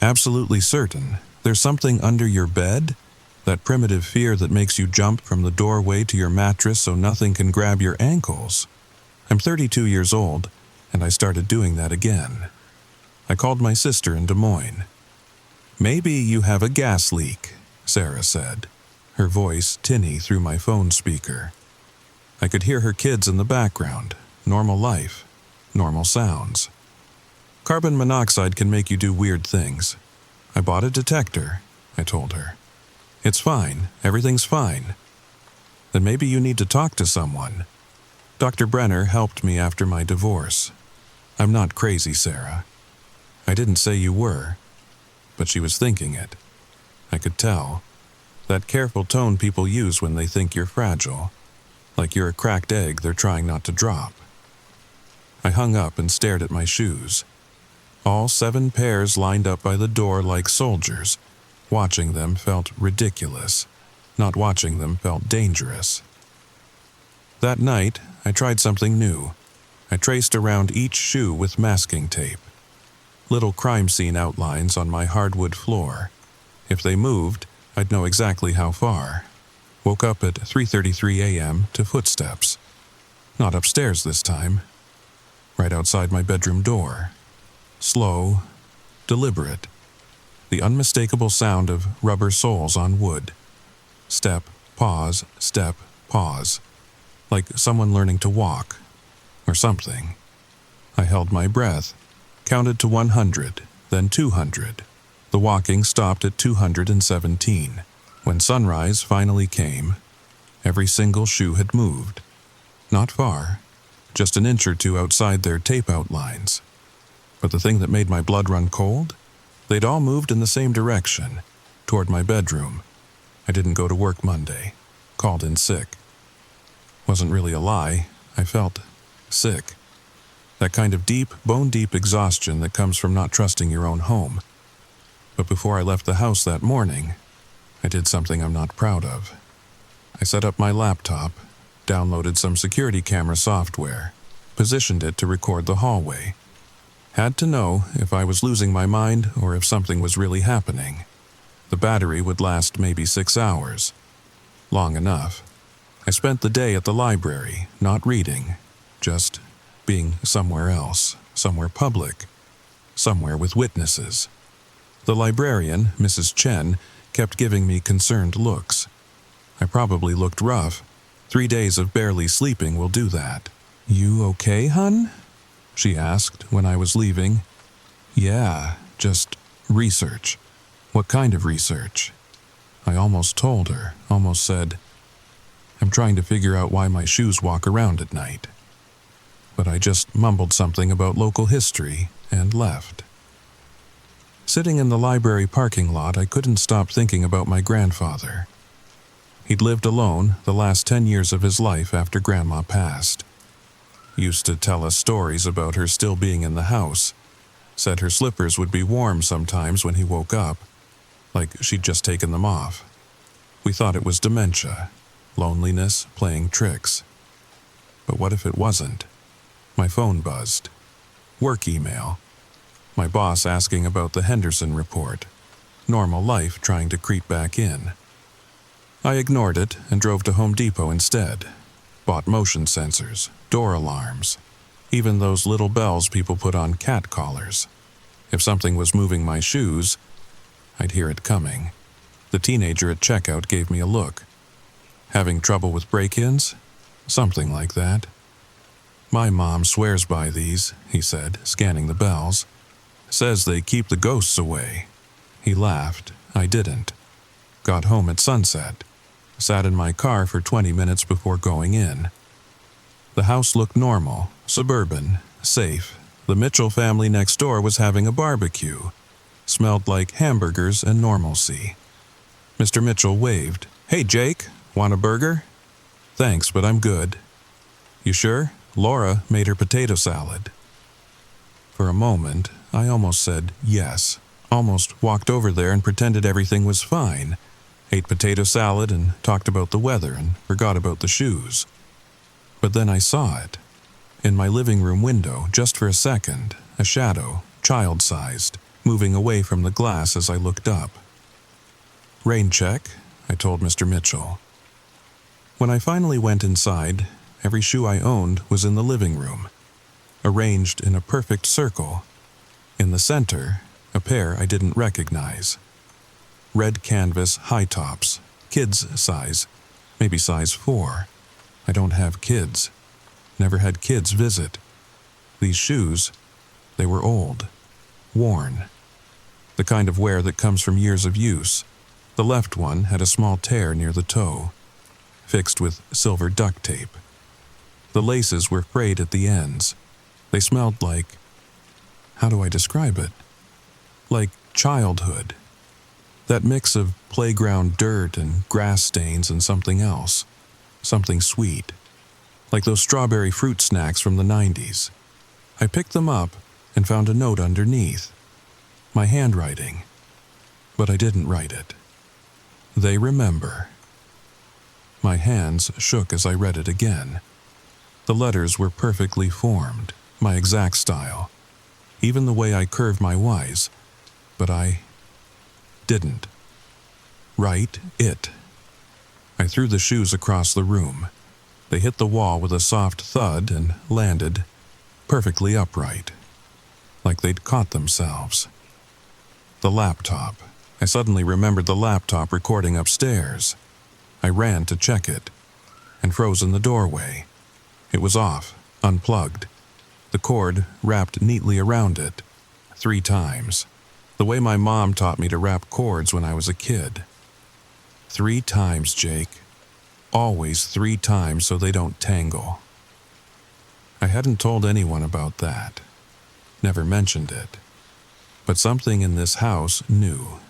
absolutely certain, there's something under your bed? That primitive fear that makes you jump from the doorway to your mattress so nothing can grab your ankles. I'm 32 years old, and I started doing that again. I called my sister in Des Moines. "Maybe you have a gas leak," Sarah said, her voice tinny through my phone speaker. I could hear her kids in the background. Normal life. Normal sounds. Carbon monoxide can make you do weird things. I bought a detector, I told her. It's fine. Everything's fine. Then maybe you need to talk to someone. Dr. Brenner helped me after my divorce. I'm not crazy, Sarah. I didn't say you were, but she was thinking it. I could tell. That careful tone people use when they think you're fragile. Like you're a cracked egg they're trying not to drop. I hung up and stared at my shoes. All 7 pairs lined up by the door like soldiers. Watching them felt ridiculous. Not watching them felt dangerous. That night, I tried something new. I traced around each shoe with masking tape. Little crime scene outlines on my hardwood floor. If they moved, I'd know exactly how far. Woke up at 3:33 a.m. to footsteps. Not upstairs this time. Right outside my bedroom door. Slow, deliberate. The unmistakable sound of rubber soles on wood. Step, pause, step, pause. Like someone learning to walk. Or something. I held my breath, counted to 100, then 200. The walking stopped at 217. When sunrise finally came, every single shoe had moved. Not far, just an inch or two outside their tape outlines. But the thing that made my blood run cold? They'd all moved in the same direction, toward my bedroom. I didn't go to work Monday. Called in sick. Wasn't really a lie. I felt sick. That kind of deep, bone-deep exhaustion that comes from not trusting your own home. But before I left the house that morning, I did something I'm not proud of. I set up my laptop, downloaded some security camera software, positioned it to record the hallway. Had to know if I was losing my mind or if something was really happening. The battery would last maybe 6 hours. Long enough. I spent the day at the library, not reading, just being somewhere else, somewhere public, somewhere with witnesses. The librarian, Mrs. Chen, kept giving me concerned looks. I probably looked rough. 3 days of barely sleeping will do that. "You okay, hun?" she asked when I was leaving. "Yeah, just research." "What kind of research?" I almost told her, almost said, I'm trying to figure out why my shoes walk around at night. But I just mumbled something about local history and left. Sitting in the library parking lot, I couldn't stop thinking about my grandfather. He'd lived alone the last 10 years of his life after Grandma passed. Used to tell us stories about her still being in the house. Said her slippers would be warm sometimes when he woke up, like she'd just taken them off. We thought it was dementia, loneliness playing tricks. But what if it wasn't? My phone buzzed. Work email. My boss asking about the Henderson report. Normal life trying to creep back in. I ignored it and drove to Home Depot instead. Bought motion sensors, door alarms, even those little bells people put on cat collars. If something was moving my shoes, I'd hear it coming. The teenager at checkout gave me a look. Having trouble with break-ins? Something like that. My mom swears by these, he said, scanning the bells. Says they keep the ghosts away. He laughed. I didn't. Got home at sunset. Sat in my car for 20 minutes before going in. The house looked normal, suburban, safe. The Mitchell family next door was having a barbecue. Smelled like hamburgers and normalcy. Mr. Mitchell waved. "Hey, Jake, want a burger?" "Thanks, but I'm good." "You sure? Laura made her potato salad." For a moment, I almost said yes. Almost walked over there and pretended everything was fine. Ate potato salad and talked about the weather and forgot about the shoes. But then I saw it. In my living room window, just for a second, a shadow, child-sized, moving away from the glass as I looked up. "Rain check," I told Mr. Mitchell. When I finally went inside, every shoe I owned was in the living room, arranged in a perfect circle. In the center, a pair I didn't recognize. Red canvas high tops, kids size, maybe size 4. I don't have kids. Never had kids visit. These shoes, they were old, worn. The kind of wear that comes from years of use. The left one had a small tear near the toe, fixed with silver duct tape. The laces were frayed at the ends. They smelled like, how do I describe it? Like childhood. That mix of playground dirt and grass stains and something else. Something sweet. Like those strawberry fruit snacks from the 90s. I picked them up and found a note underneath. My handwriting. But I didn't write it. They remember. My hands shook as I read it again. The letters were perfectly formed, my exact style. Even the way I curved my Y's. But I didn't write it. I threw the shoes across the room. They hit the wall with a soft thud and landed perfectly upright, like they'd caught themselves. The laptop. I suddenly remembered the laptop recording upstairs. I ran to check it, and froze in the doorway. It was off, unplugged. The cord wrapped neatly around it, 3 times. The way my mom taught me to wrap cords when I was a kid. 3 times, Jake. Always 3 times so they don't tangle. I hadn't told anyone about that. Never mentioned it. But something in this house knew.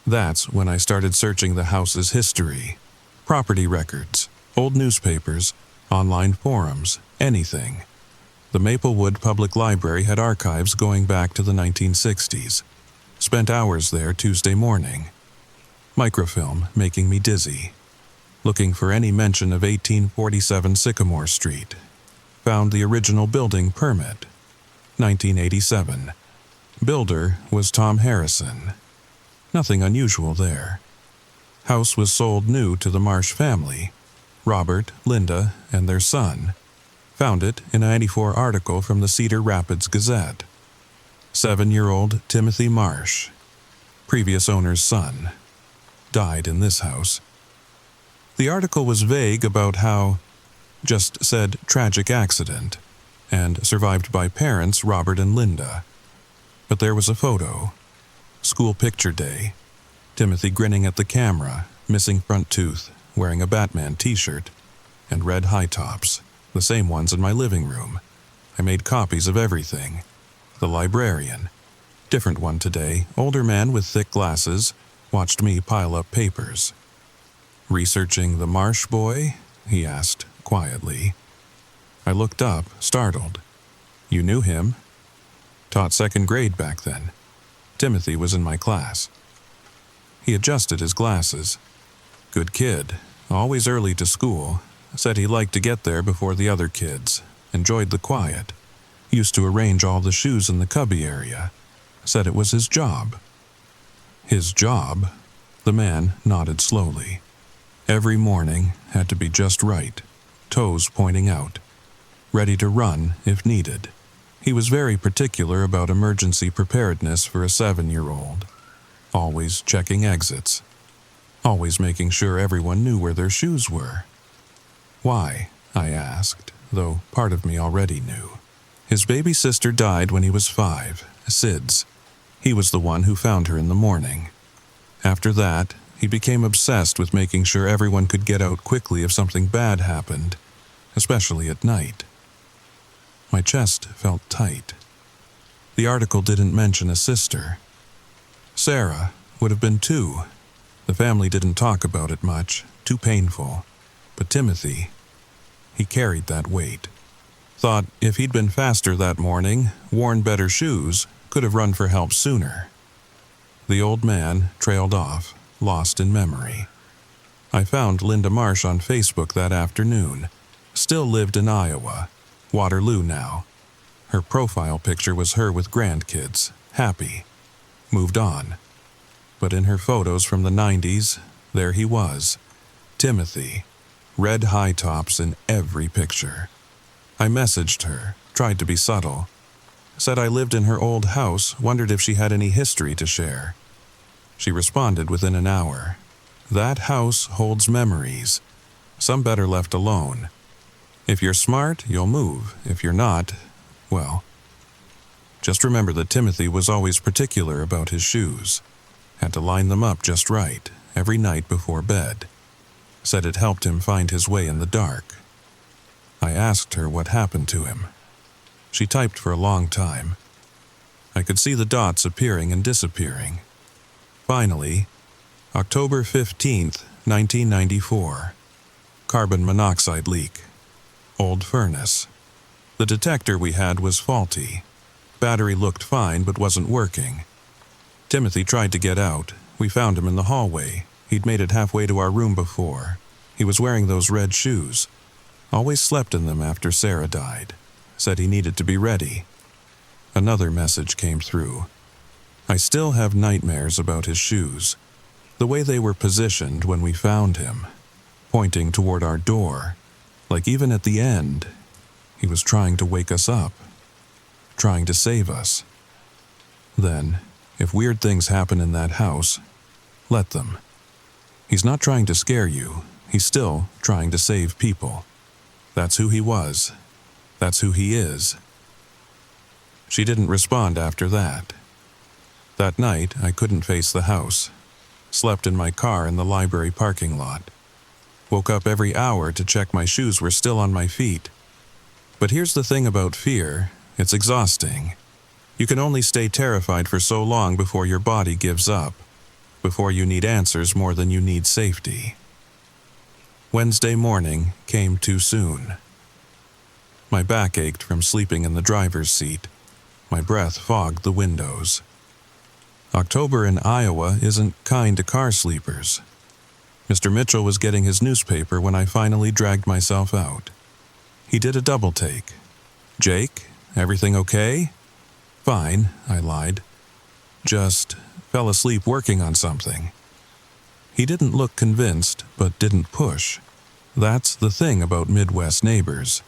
That's when I started searching the house's history. Property records, old newspapers, online forums, anything. The Maplewood Public Library had archives going back to the 1960s. Spent hours there Tuesday morning. Microfilm making me dizzy. Looking for any mention of 1847 Sycamore Street. Found the original building permit. 1987. Builder was Tom Harrison. Nothing unusual there. House was sold new to the Marsh family. Robert, Linda, and their son. Found it in a 94 article from the Cedar Rapids Gazette. 7-year-old Timothy Marsh, previous owner's son, died in this house. The article was vague about how, just said tragic accident, and survived by parents Robert and Linda. But there was a photo. School picture day. Timothy grinning at the camera, missing front tooth, wearing a Batman t-shirt. and red high tops, the same ones in my living room. I made copies of everything. The librarian, different one today, older man with thick glasses, watched me pile up papers. "Researching the Marsh boy?" he asked, quietly. I looked up, startled. "You knew him?" "Taught second grade back then. Timothy was in my class." He adjusted his glasses. "Good kid, always early to school. Said he liked to get there before the other kids. Enjoyed the quiet. Used to arrange all the shoes in the cubby area. Said it was his job." His job? The man nodded slowly. Every morning had to be just right, toes pointing out, ready to run if needed. He was very particular about emergency preparedness for a 7-year-old. Always checking exits. Always making sure everyone knew where their shoes were. "Why?" I asked, though part of me already knew. His baby sister died when he was 5, SIDS. He was the one who found her in the morning. After that, he became obsessed with making sure everyone could get out quickly if something bad happened, especially at night. My chest felt tight. The article didn't mention a sister. Sarah would have been 2. The family didn't talk about it much, too painful. But Timothy, he carried that weight. Thought if he'd been faster that morning, worn better shoes, could have run for help sooner. The old man trailed off, lost in memory. I found Linda Marsh on Facebook that afternoon. Still lived in Iowa, Waterloo now. Her profile picture was her with grandkids, happy. Moved on. But in her photos from the 90s, there he was, Timothy, red high tops in every picture. I messaged her, tried to be subtle. Said I lived in her old house, wondered if she had any history to share. She responded within an hour. "That house holds memories. Some better left alone. If you're smart, you'll move. If you're not, well, just remember that Timothy was always particular about his shoes. Had to line them up just right, every night before bed. Said it helped him find his way in the dark." I asked her what happened to him. She typed for a long time. I could see the dots appearing and disappearing. Finally, October 15th, 1994. Carbon monoxide leak. Old furnace. The detector we had was faulty. Battery looked fine but wasn't working. Timothy tried to get out. We found him in the hallway. He'd made it halfway to our room before. He was wearing those red shoes. Always slept in them after Sarah died. Said he needed to be ready. Another message came through. I still have nightmares about his shoes. The way they were positioned when we found him. Pointing toward our door. Like even at the end, he was trying to wake us up. Trying to save us. Then, if weird things happen in that house, let them. He's not trying to scare you. He's still trying to save people. That's who he was. That's who he is. She didn't respond after that. That night, I couldn't face the house. Slept in my car in the library parking lot. Woke up every hour to check my shoes were still on my feet. But here's the thing about fear, it's exhausting. You can only stay terrified for so long before your body gives up, before you need answers more than you need safety. Wednesday morning came too soon. My back ached from sleeping in the driver's seat. My breath fogged the windows. October in Iowa isn't kind to car sleepers. Mr. Mitchell was getting his newspaper when I finally dragged myself out. He did a double take. "Jake, everything okay?" "Fine," I lied. "Just fell asleep working on something." He didn't look convinced, but didn't push. That's the thing about Midwest neighbors.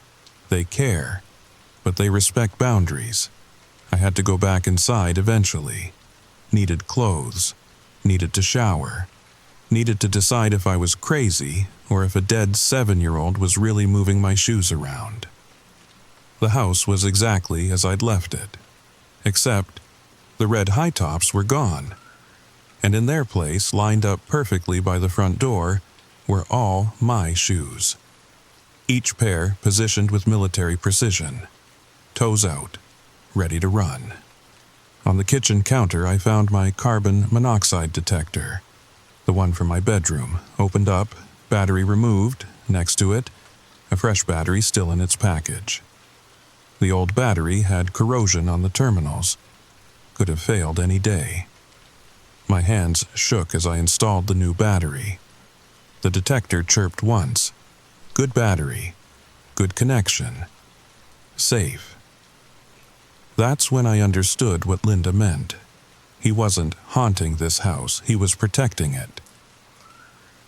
They care, but they respect boundaries. I had to go back inside eventually. Needed clothes. Needed to shower. Needed to decide if I was crazy or if a dead 7-year-old was really moving my shoes around. The house was exactly as I'd left it, except the red high tops were gone. And in their place, lined up perfectly by the front door, were all my shoes. each pair positioned with military precision, toes out, ready to run. On the kitchen counter, I found my carbon monoxide detector. The one from my bedroom, opened up, battery removed, next to it, a fresh battery still in its package. The old battery had corrosion on the terminals. Could have failed any day. My hands shook as I installed the new battery. The detector chirped once. Good battery. Good connection. Safe. That's when I understood what Linda meant. He wasn't haunting this house, he was protecting it.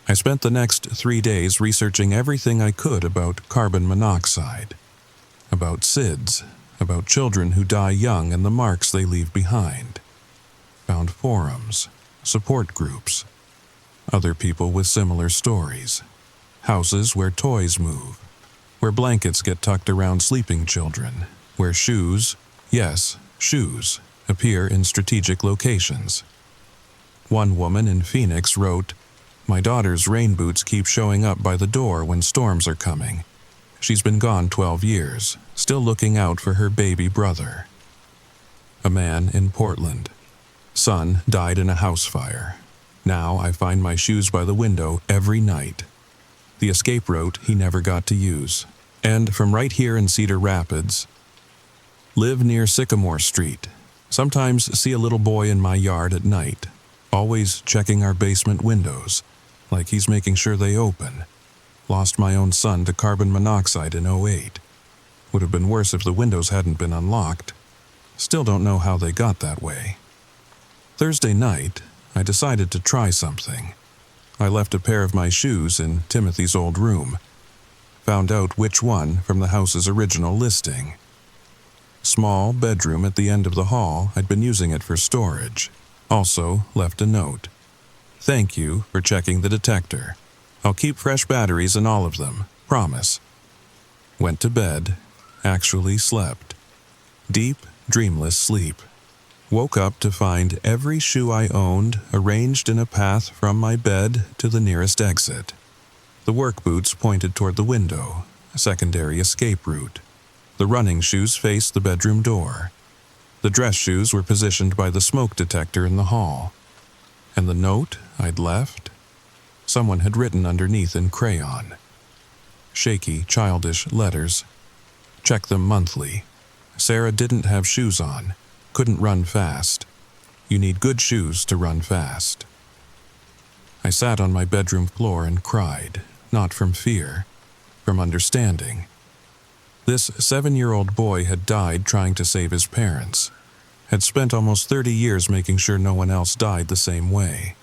I spent the next 3 days researching everything I could about carbon monoxide, about SIDS, about children who die young and the marks they leave behind. Found forums, support groups, other people with similar stories, houses where toys move, where blankets get tucked around sleeping children, where shoes, yes, shoes, appear in strategic locations. One woman in Phoenix wrote, "My daughter's rain boots keep showing up by the door when storms are coming. She's been gone 12 years, still looking out for her baby brother." A man in Portland. Son died in a house fire. Now I find my shoes by the window every night. The escape route he never got to use. And from right here in Cedar Rapids, live near Sycamore Street. Sometimes see a little boy in my yard at night, always checking our basement windows, like he's making sure they open. Lost my own son to carbon monoxide in '08. Would have been worse if the windows hadn't been unlocked. Still don't know how they got that way. Thursday night, I decided to try something. I left a pair of my shoes in Timothy's old room. Found out which one from the house's original listing. Small bedroom at the end of the hall. I'd been using it for storage. Also left a note. "Thank you for checking the detector. I'll keep fresh batteries in all of them, promise." Went to bed, actually slept. Deep, dreamless sleep. Woke up to find every shoe I owned arranged in a path from my bed to the nearest exit. The work boots pointed toward the window, a secondary escape route. The running shoes faced the bedroom door. The dress shoes were positioned by the smoke detector in the hall. And the note I'd left? Someone had written underneath in crayon. Shaky, childish letters. Check them monthly. Sarah didn't have shoes on. Couldn't run fast. You need good shoes to run fast. I sat on my bedroom floor and cried, not from fear, from understanding. This 7-year-old boy had died trying to save his parents, had spent almost 30 years making sure no one else died the same way.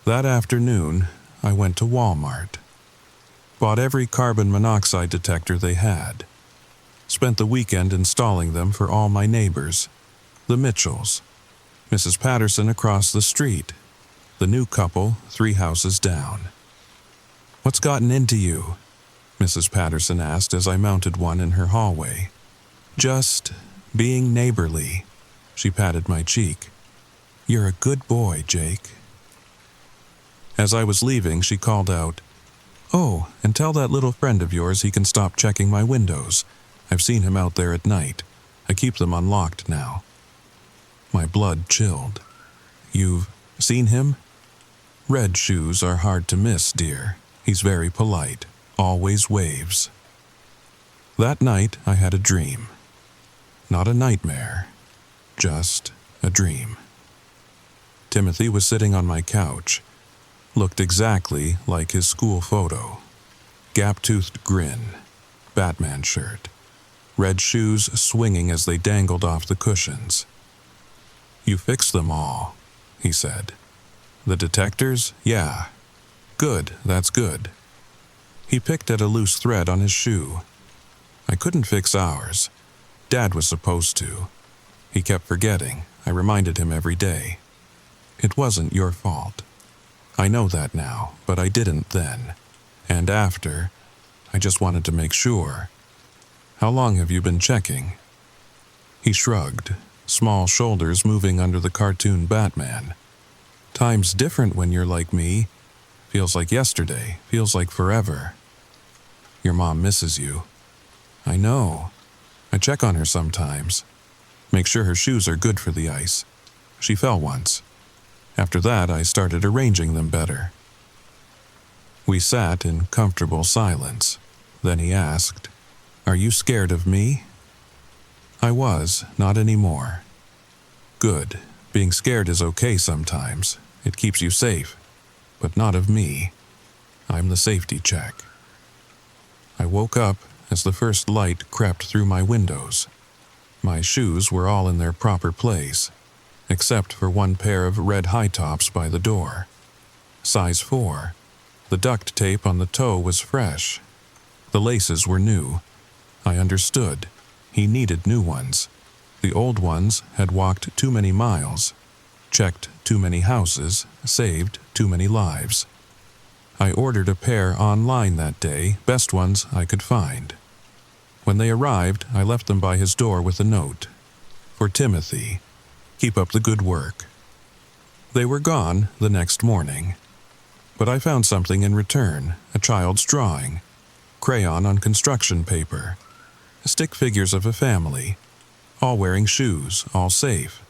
That afternoon, I went to Walmart. Bought every carbon monoxide detector they had. Spent the weekend installing them for all my neighbors, the Mitchells, Mrs. Patterson across the street, the new couple 3 houses down. "What's gotten into you?" Mrs. Patterson asked as I mounted one in her hallway. "Just being neighborly." She patted my cheek. "You're a good boy, Jake." As I was leaving, she called out, "Oh, and tell that little friend of yours he can stop checking my windows. I've seen him out there at night. I keep them unlocked now." My blood chilled. "You've seen him?" "Red shoes are hard to miss, dear. He's very polite. Always waves." That night, I had a dream. Not a nightmare, just a dream. Timothy was sitting on my couch. Looked exactly like his school photo. Gap-toothed grin, Batman shirt, red shoes swinging as they dangled off the cushions. "You fixed them all," he said. "The detectors? Yeah. Good, that's good." He picked at a loose thread on his shoe. "I couldn't fix ours. Dad was supposed to. He kept forgetting. I reminded him every day. It wasn't your fault. I know that now, but I didn't then. And after, I just wanted to make sure. How long have you been checking?" He shrugged, small shoulders moving under the cartoon Batman. "Time's different when you're like me. Feels like yesterday, feels like forever." Your mom misses you." "I know. I check on her sometimes. Make sure her shoes are good for the ice. She fell once. After that, I started arranging them better." We sat in comfortable silence. Then he asked, "Are you scared of me?" I was, not anymore. "Good. Being scared is okay sometimes. It keeps you safe. But not of me. I'm the safety check." I woke up as the first light crept through my windows. My shoes were all in their proper place, except for one pair of red high tops by the door. Size 4. The duct tape on the toe was fresh. The laces were new. I understood. He needed new ones. The old ones had walked too many miles, checked too many houses, saved too many lives. I ordered a pair online that day, best ones I could find. When they arrived, I left them by his door with a note. "For Timothy, keep up the good work." They were gone the next morning. But I found something in return, a child's drawing, crayon on construction paper, stick figures of a family, all wearing shoes, all safe.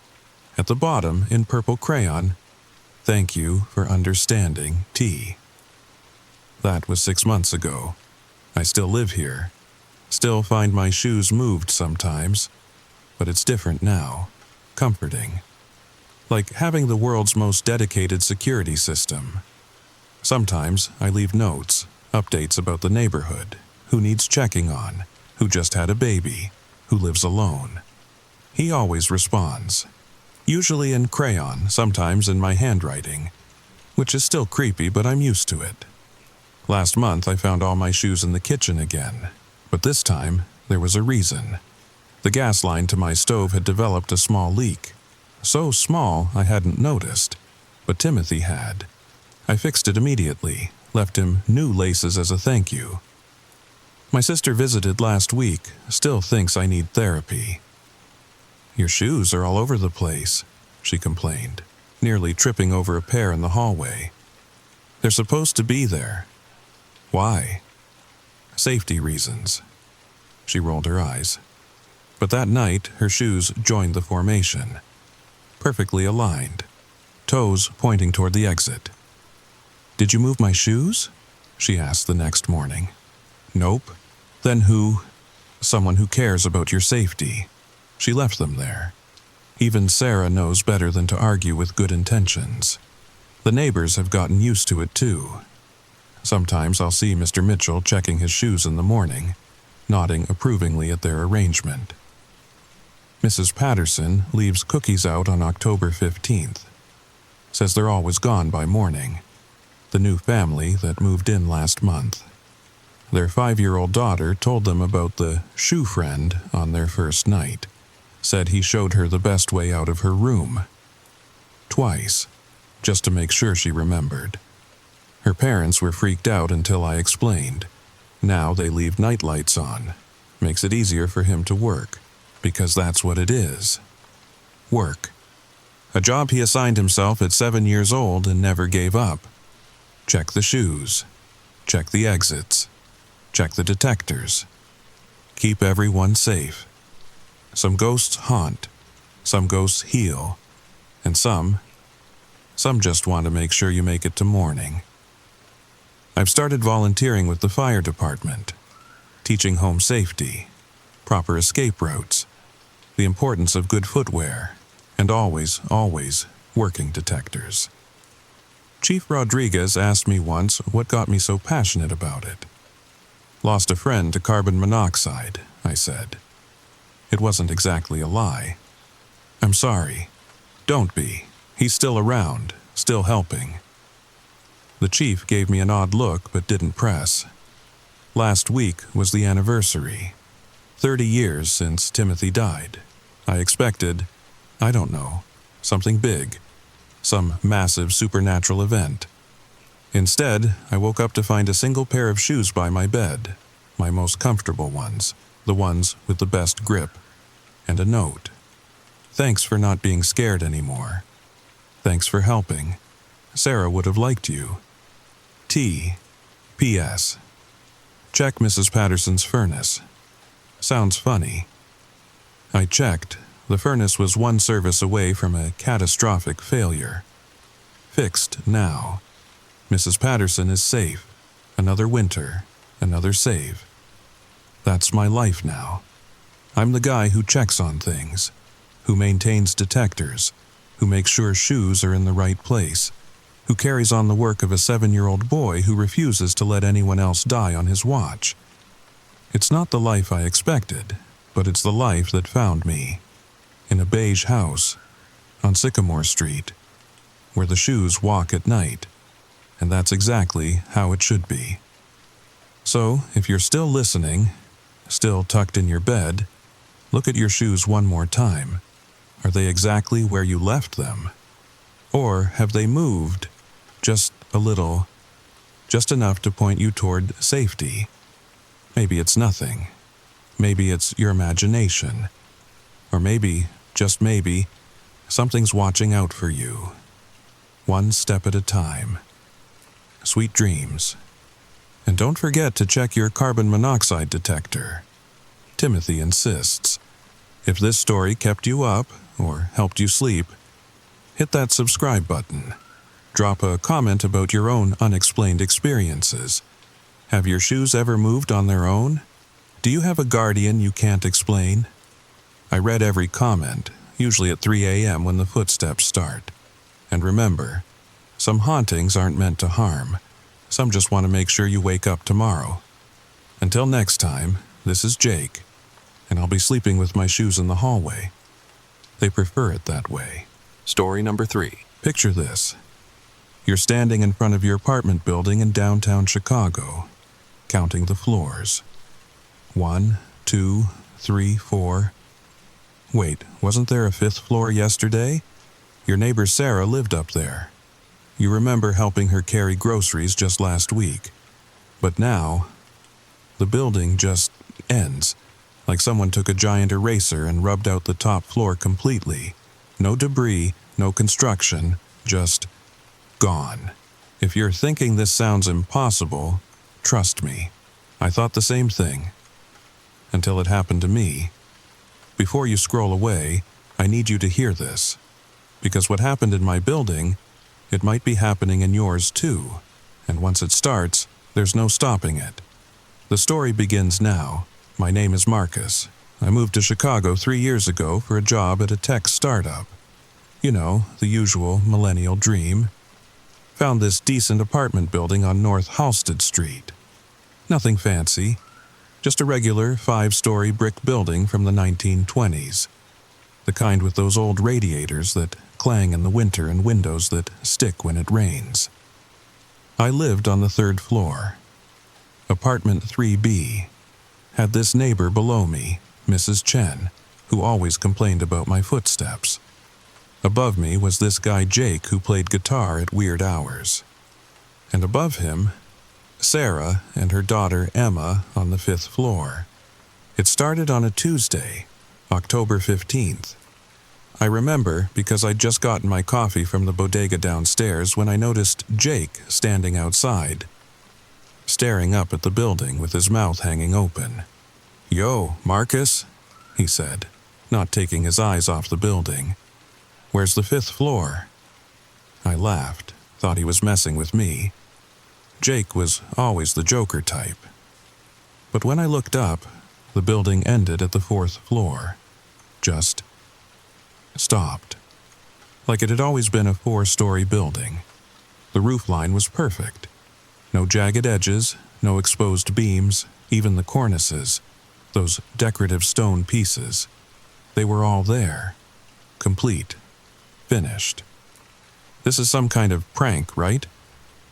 At the bottom, in purple crayon, "Thank you for understanding, T." That was 6 months ago. I still live here. Still find my shoes moved sometimes, but it's different now. Comforting. Like having the world's most dedicated security system. Sometimes I leave notes, updates about the neighborhood, who needs checking on, who just had a baby, who lives alone. He always responds. Usually in crayon, sometimes in my handwriting, which is still creepy, but I'm used to it. Last month I found all my shoes in the kitchen again, but this time there was a reason. The gas line to my stove had developed a small leak. So small I hadn't noticed, but Timothy had. I fixed it immediately, left him new laces as a thank you. My sister visited last week, still thinks I need therapy. "Your shoes are all over the place," she complained, nearly tripping over a pair in the hallway. "They're supposed to be there." "Why?" "Safety reasons." She rolled her eyes. But that night, her shoes joined the formation. Perfectly aligned. Toes pointing toward the exit. "Did you move my shoes?" she asked the next morning. "Nope." "Then who?" "Someone who cares about your safety. She left them there." Even Sarah knows better than to argue with good intentions. The neighbors have gotten used to it too. Sometimes I'll see Mr. Mitchell checking his shoes in the morning, nodding approvingly at their arrangement. Mrs. Patterson leaves cookies out on October 15th. Says they're always gone by morning. The new family that moved in last month. Their 5-year-old daughter told them about the shoe friend on their first night. Said he showed her the best way out of her room. Twice, just to make sure she remembered. Her parents were freaked out until I explained. Now they leave nightlights on. Makes it easier for him to work, because that's what it is. Work. A job he assigned himself at 7 years old and never gave up. Check the shoes. Check the exits. Check the detectors. Keep everyone safe. Some ghosts haunt. Some ghosts heal. And some just want to make sure you make it to morning. I've started volunteering with the fire department, teaching home safety, proper escape routes, the importance of good footwear, and always working detectors. Chief Rodriguez asked me once what got me so passionate about it. Lost a friend to carbon monoxide, I said. It wasn't exactly a lie. I'm sorry. Don't be. He's still around, still helping. The chief gave me an odd look but didn't press. Last week was the anniversary. 30 years since Timothy died. I expected, I don't know, something big. Some massive supernatural event. Instead, I woke up to find a single pair of shoes by my bed, my most comfortable ones, the ones with the best grip, and a note. Thanks for not being scared anymore. Thanks for helping. Sarah would have liked you. T. P.S. Check Mrs. Patterson's furnace. Sounds funny. I checked. The furnace was one service away from a catastrophic failure. Fixed now. Mrs. Patterson is safe. Another winter, another save. That's my life now. I'm the guy who checks on things, who maintains detectors, who makes sure shoes are in the right place, who carries on the work of a 7-year-old boy who refuses to let anyone else die on his watch. It's not the life I expected, but it's the life that found me, in a beige house, on Sycamore Street, where the shoes walk at night, and that's exactly how it should be. So, if you're still listening, still tucked in your bed, look at your shoes one more time. Are they exactly where you left them? Or have they moved just a little, just enough to point you toward safety? Maybe it's nothing. Maybe it's your imagination. Or maybe, just maybe, something's watching out for you. One step at a time. Sweet dreams. And don't forget to check your carbon monoxide detector. Timothy insists. If this story kept you up, or helped you sleep, hit that subscribe button. Drop a comment about your own unexplained experiences. Have your shoes ever moved on their own? Do you have a guardian you can't explain? I read every comment, usually at 3 a.m. when the footsteps start. And remember, some hauntings aren't meant to harm. Some just want to make sure you wake up tomorrow. Until next time, this is Jake, and I'll be sleeping with my shoes in the hallway. They prefer it that way. Story number 3. Picture this. You're standing in front of your apartment building in downtown Chicago, counting the floors. 1, 2, 3, 4. Wait, wasn't there a 5th floor yesterday? Your neighbor Sarah lived up there. You remember helping her carry groceries just last week. But now, the building just ends, like someone took a giant eraser and rubbed out the top floor completely. No debris, no construction, just gone. If you're thinking this sounds impossible, trust me, I thought the same thing. Until it happened to me. Before you scroll away, I need you to hear this. Because what happened in my building, it might be happening in yours too. And once it starts, there's no stopping it. The story begins now. My name is Marcus. I moved to Chicago 3 years ago for a job at a tech startup. You know, the usual millennial dream. Found this decent apartment building on North Halsted Street. Nothing fancy, just a regular 5-story brick building from the 1920s. The kind with those old radiators that clang in the winter and windows that stick when it rains. I lived on the 3rd floor. Apartment 3B. Had this neighbor below me, Mrs. Chen, who always complained about my footsteps. Above me was this guy Jake who played guitar at weird hours. And above him, Sarah and her daughter Emma on the 5th floor. It started on a Tuesday, October 15th. I remember because I'd just gotten my coffee from the bodega downstairs when I noticed Jake standing outside, staring up at the building with his mouth hanging open. "Yo, Marcus," he said, not taking his eyes off the building. "Where's the 5th floor?" I laughed, thought he was messing with me. Jake was always the joker type. But when I looked up, the building ended at the 4th floor. Just stopped. Like it had always been a 4-story building. The roofline was perfect. No jagged edges, no exposed beams, even the cornices, those decorative stone pieces. They were all there. Complete. Finished. "This is some kind of prank, right?"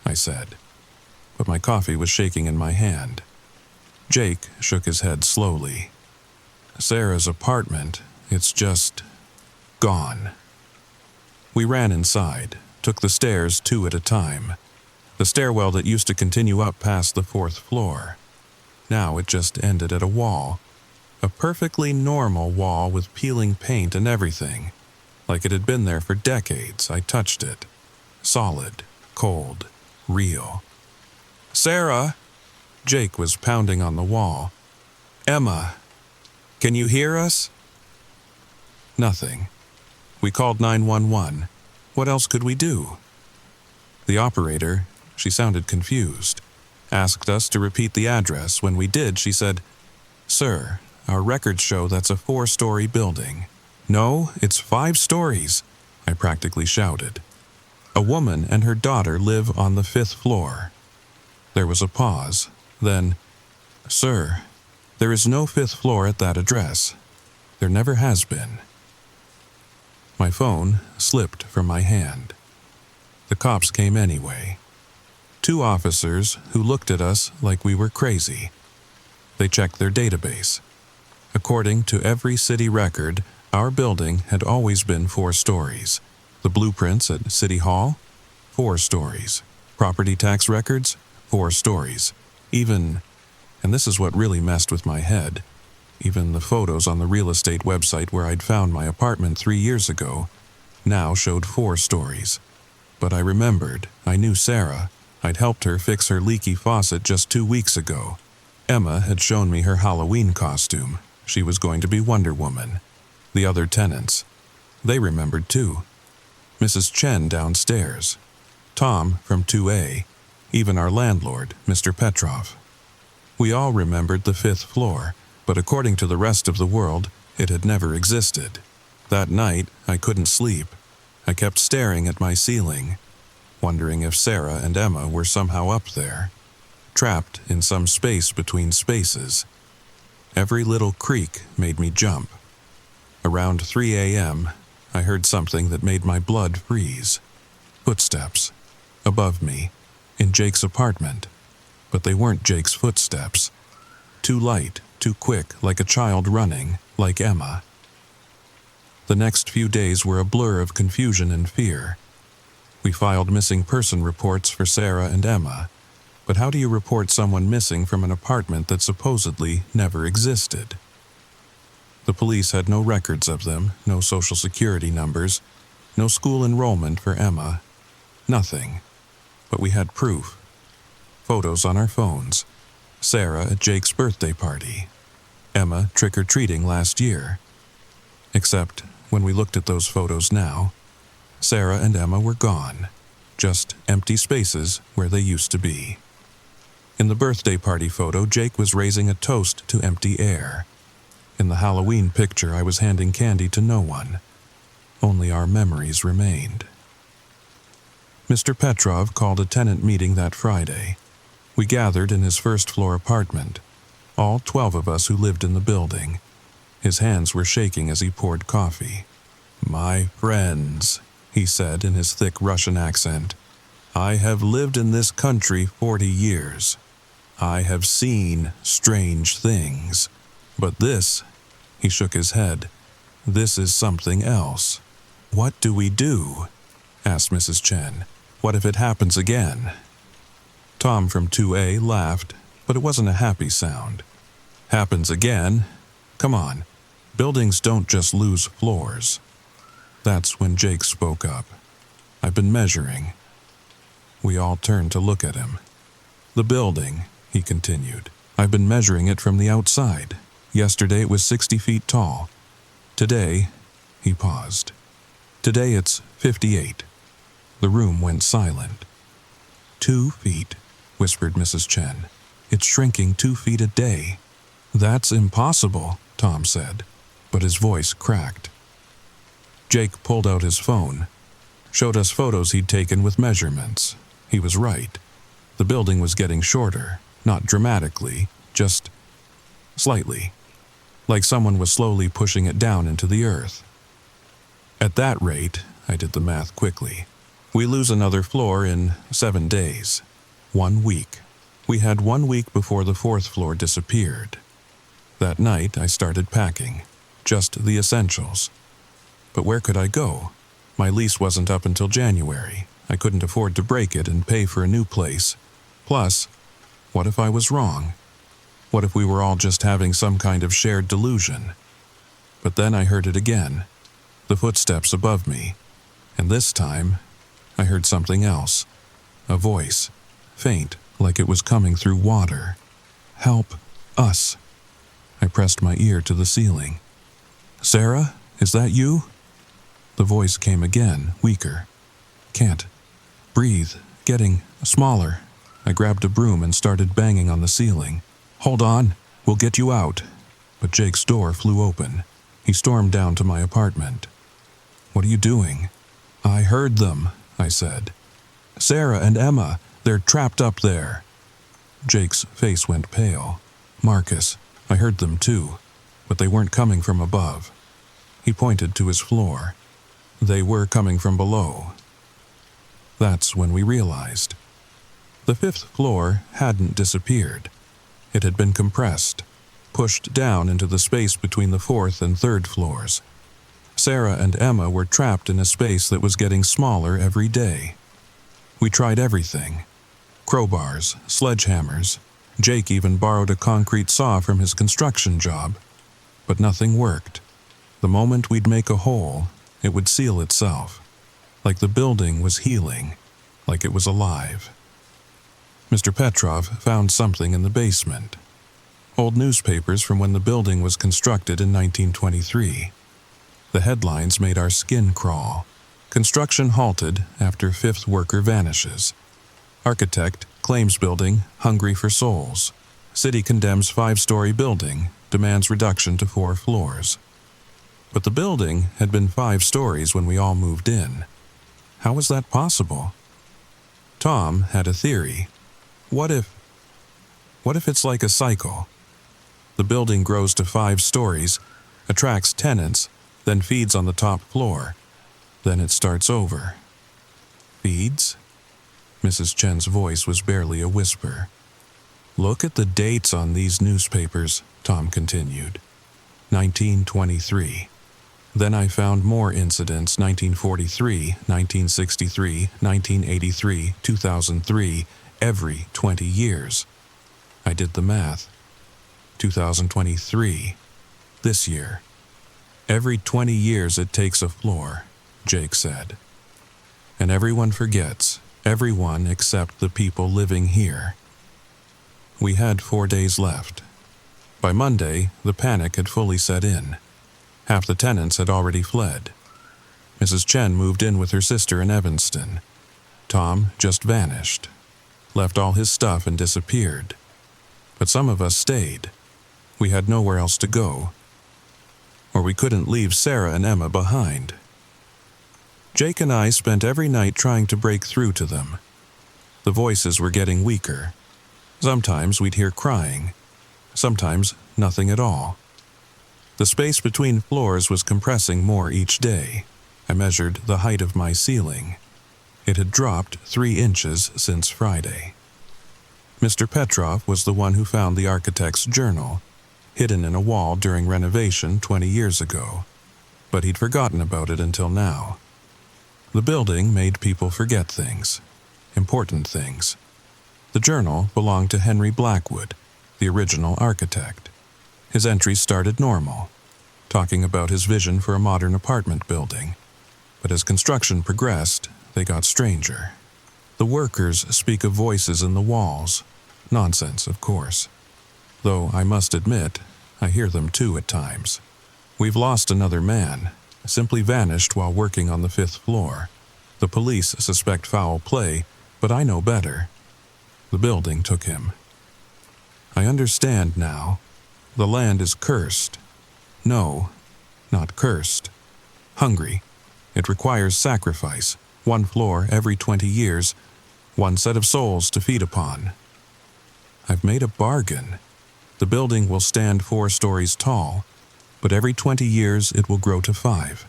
I said. But my coffee was shaking in my hand. Jake shook his head slowly. "Sarah's apartment, it's just gone." We ran inside, took the stairs 2 at a time. The stairwell that used to continue up past the 4th floor. Now it just ended at a wall. A perfectly normal wall with peeling paint and everything. Like it had been there for decades. I touched it. Solid, cold, real. "Sarah!" Jake was pounding on the wall. "Emma, can you hear us?" Nothing. We called 911. What else could we do? The operator, she sounded confused, asked us to repeat the address. When we did, she said, "Sir, our records show that's a 4-story building." "No, it's 5 stories," I practically shouted. "A woman and her daughter live on the 5th floor." There was a pause. Then, "Sir, there is no 5th floor at that address. There never has been." My phone slipped from my hand. The cops came anyway. 2 officers who looked at us like we were crazy. They checked their database. According to every city record, our building had always been 4 stories. The blueprints at City Hall? 4 stories. Property tax records? 4 stories. Even, and this is what really messed with my head, even the photos on the real estate website where I'd found my apartment 3 years ago now showed 4 stories. But I remembered, I knew Sarah. I'd helped her fix her leaky faucet just 2 weeks ago. Emma had shown me her Halloween costume. She was going to be Wonder Woman. The other tenants, they remembered too. Mrs. Chen downstairs. Tom from 2A. Even our landlord, Mr. Petrov. We all remembered the 5th floor, but according to the rest of the world, it had never existed. That night, I couldn't sleep. I kept staring at my ceiling, wondering if Sarah and Emma were somehow up there, trapped in some space between spaces. Every little creak made me jump. Around 3 a.m., I heard something that made my blood freeze. Footsteps. Above me, in Jake's apartment. But they weren't Jake's footsteps. Too light, too quick, like a child running, like Emma. The next few days were a blur of confusion and fear. We filed missing person reports for Sarah and Emma. But how do you report someone missing from an apartment that supposedly never existed? The police had no records of them, no social security numbers, no school enrollment for Emma. Nothing. But we had proof. Photos on our phones. Sarah at Jake's birthday party. Emma trick-or-treating last year. Except, when we looked at those photos now, Sarah and Emma were gone. Just empty spaces where they used to be. In the birthday party photo, Jake was raising a toast to empty air. In the Halloween picture, I was handing candy to no one. Only our memories remained. Mr. Petrov called a tenant meeting that Friday. We gathered in his first-floor apartment, all 12 of us who lived in the building. His hands were shaking as he poured coffee. "My friends," he said in his thick Russian accent, "I have lived in this country 40 years. I have seen strange things. But this," he shook his head, "this is something else." "What do we do?" asked Mrs. Chen. "What if it happens again?" Tom from 2A laughed, but it wasn't a happy sound. "Happens again? Come on, buildings don't just lose floors." That's when Jake spoke up. "I've been measuring." We all turned to look at him. "The building," he continued, "I've been measuring it from the outside. Yesterday it was 60 feet tall. Today," he paused, "today it's 58. The room went silent. 2 feet, whispered Mrs. Chen. "It's shrinking 2 feet a day." "That's impossible," Tom said, but his voice cracked. Jake pulled out his phone, showed us photos he'd taken with measurements. He was right. The building was getting shorter, not dramatically, just slightly, like someone was slowly pushing it down into the earth. At that rate, I did the math quickly, we lose another floor in 7 days. 1 week. We had 1 week before the 4th floor disappeared. That night, I started packing. Just the essentials. But where could I go? My lease wasn't up until January. I couldn't afford to break it and pay for a new place. Plus, what if I was wrong? What if we were all just having some kind of shared delusion? But then I heard it again. The footsteps above me. And this time, I heard something else. A voice, faint, like it was coming through water. Help us. I pressed my ear to the ceiling. Sarah, is that you? The voice came again, weaker. Can't breathe, getting smaller. I grabbed a broom and started banging on the ceiling. Hold on, we'll get you out. But Jake's door flew open. He stormed down to my apartment. What are you doing? I heard them, I said. Sarah and Emma, they're trapped up there. Jake's face went pale. Marcus, I heard them too, but they weren't coming from above. He pointed to his floor. They were coming from below. That's when we realized. The 5th floor hadn't disappeared. It had been compressed, pushed down into the space between the 4th and 3rd floors. Sarah and Emma were trapped in a space that was getting smaller every day. We tried everything. Crowbars, sledgehammers. Jake even borrowed a concrete saw from his construction job. But nothing worked. The moment we'd make a hole, it would seal itself. Like the building was healing. Like it was alive. Mr. Petrov found something in the basement. Old newspapers from when the building was constructed in 1923. The headlines made our skin crawl. Construction halted after 5th worker vanishes. Architect claims building hungry for souls. City condemns 5-story building, demands reduction to 4 floors. But the building had been 5 stories when we all moved in. How was that possible? Tom had a theory. What if it's like a cycle? The building grows to 5 stories, attracts tenants, then feeds on the top floor. Then it starts over. Feeds? Mrs. Chen's voice was barely a whisper. Look at the dates on these newspapers, Tom continued. 1923. Then I found more incidents, 1943, 1963, 1983, 2003, every 20 years. I did the math. 2023. This year. Every 20 years it takes a floor, Jake said. And everyone forgets, everyone except the people living here. We had 4 days left. By Monday, the panic had fully set in. Half the tenants had already fled. Mrs. Chen moved in with her sister in Evanston. Tom just vanished, left all his stuff and disappeared. But some of us stayed. We had nowhere else to go. Or we couldn't leave Sarah and Emma behind. Jake and I spent every night trying to break through to them. The voices were getting weaker. Sometimes we'd hear crying. Sometimes nothing at all. The space between floors was compressing more each day. I measured the height of my ceiling. It had dropped 3 inches since Friday. Mr. Petrov was the one who found the architect's journal, hidden in a wall during renovation 20 years ago. But he'd forgotten about it until now. The building made people forget things, important things. The journal belonged to Henry Blackwood, the original architect. His entries started normal, talking about his vision for a modern apartment building. But as construction progressed, they got stranger. The workers speak of voices in the walls. Nonsense, of course. Though I must admit, I hear them too at times. We've lost another man, simply vanished while working on the 5th floor. The police suspect foul play, but I know better. The building took him. I understand now. The land is cursed. No, not cursed. Hungry. It requires sacrifice, 1 floor every 20 years, 1 set of souls to feed upon. I've made a bargain. The building will stand 4 stories tall, but every 20 years it will grow to 5.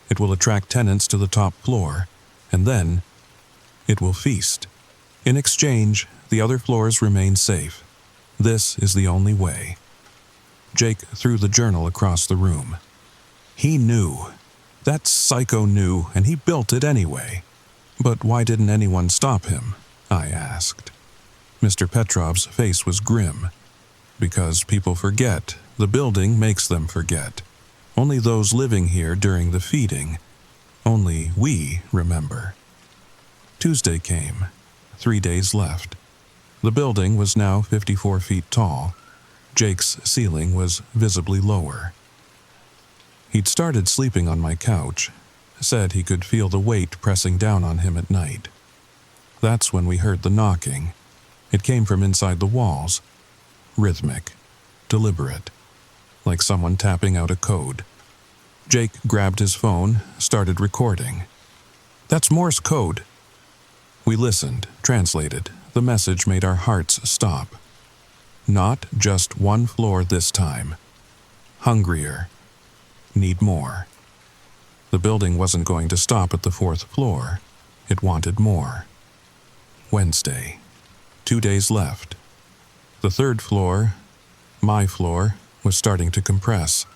It will attract tenants to the top floor, and then it will feast. In exchange, the other floors remain safe. This is the only way. Jake threw the journal across the room. He knew. That psycho knew, and he built it anyway. But why didn't anyone stop him? I asked. Mr. Petrov's face was grim. Because people forget. The building makes them forget. Only those living here during the feeding. Only we remember. Tuesday came. 3 days left. The building was now 54 feet tall. Jake's ceiling was visibly lower. He'd started sleeping on my couch, said he could feel the weight pressing down on him at night. That's when we heard the knocking. It came from inside the walls, rhythmic, deliberate, like someone tapping out a code. Jake grabbed his phone, started recording. "That's Morse code." We listened, translated. The message made our hearts stop. Not just one floor this time. Hungrier. Need more. The building wasn't going to stop at the 4th floor. It wanted more. Wednesday. 2 days left. The 3rd floor, my floor, was starting to compress.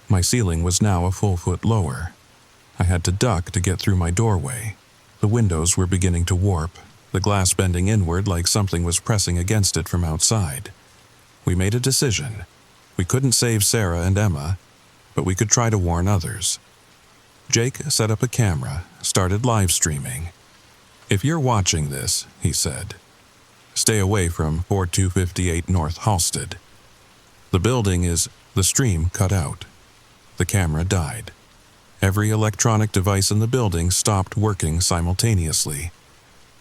My ceiling was now a full foot lower. I had to duck to get through my doorway. The windows were beginning to warp, the glass bending inward like something was pressing against it from outside. We made a decision. We couldn't save Sarah and Emma, but we could try to warn others. Jake set up a camera, started live streaming. "If you're watching this," he said, "stay away from 4258 North Halsted. The building is..." The stream cut out. The camera died. Every electronic device in the building stopped working simultaneously.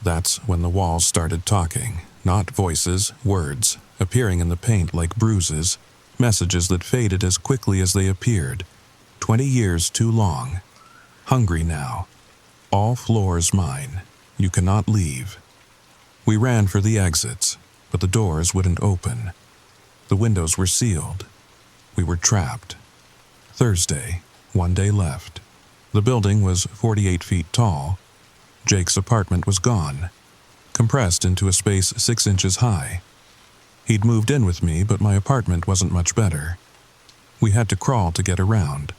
That's when the walls started talking, not voices, words, appearing in the paint like bruises, messages that faded as quickly as they appeared. 20 years too long. Hungry now. All floors mine. You cannot leave. We ran for the exits, but the doors wouldn't open. The windows were sealed. We were trapped. Thursday, 1 day left. The building was 48 feet tall. Jake's apartment was gone, compressed into a space 6 inches high. He'd moved in with me, but my apartment wasn't much better. We had to crawl to get around.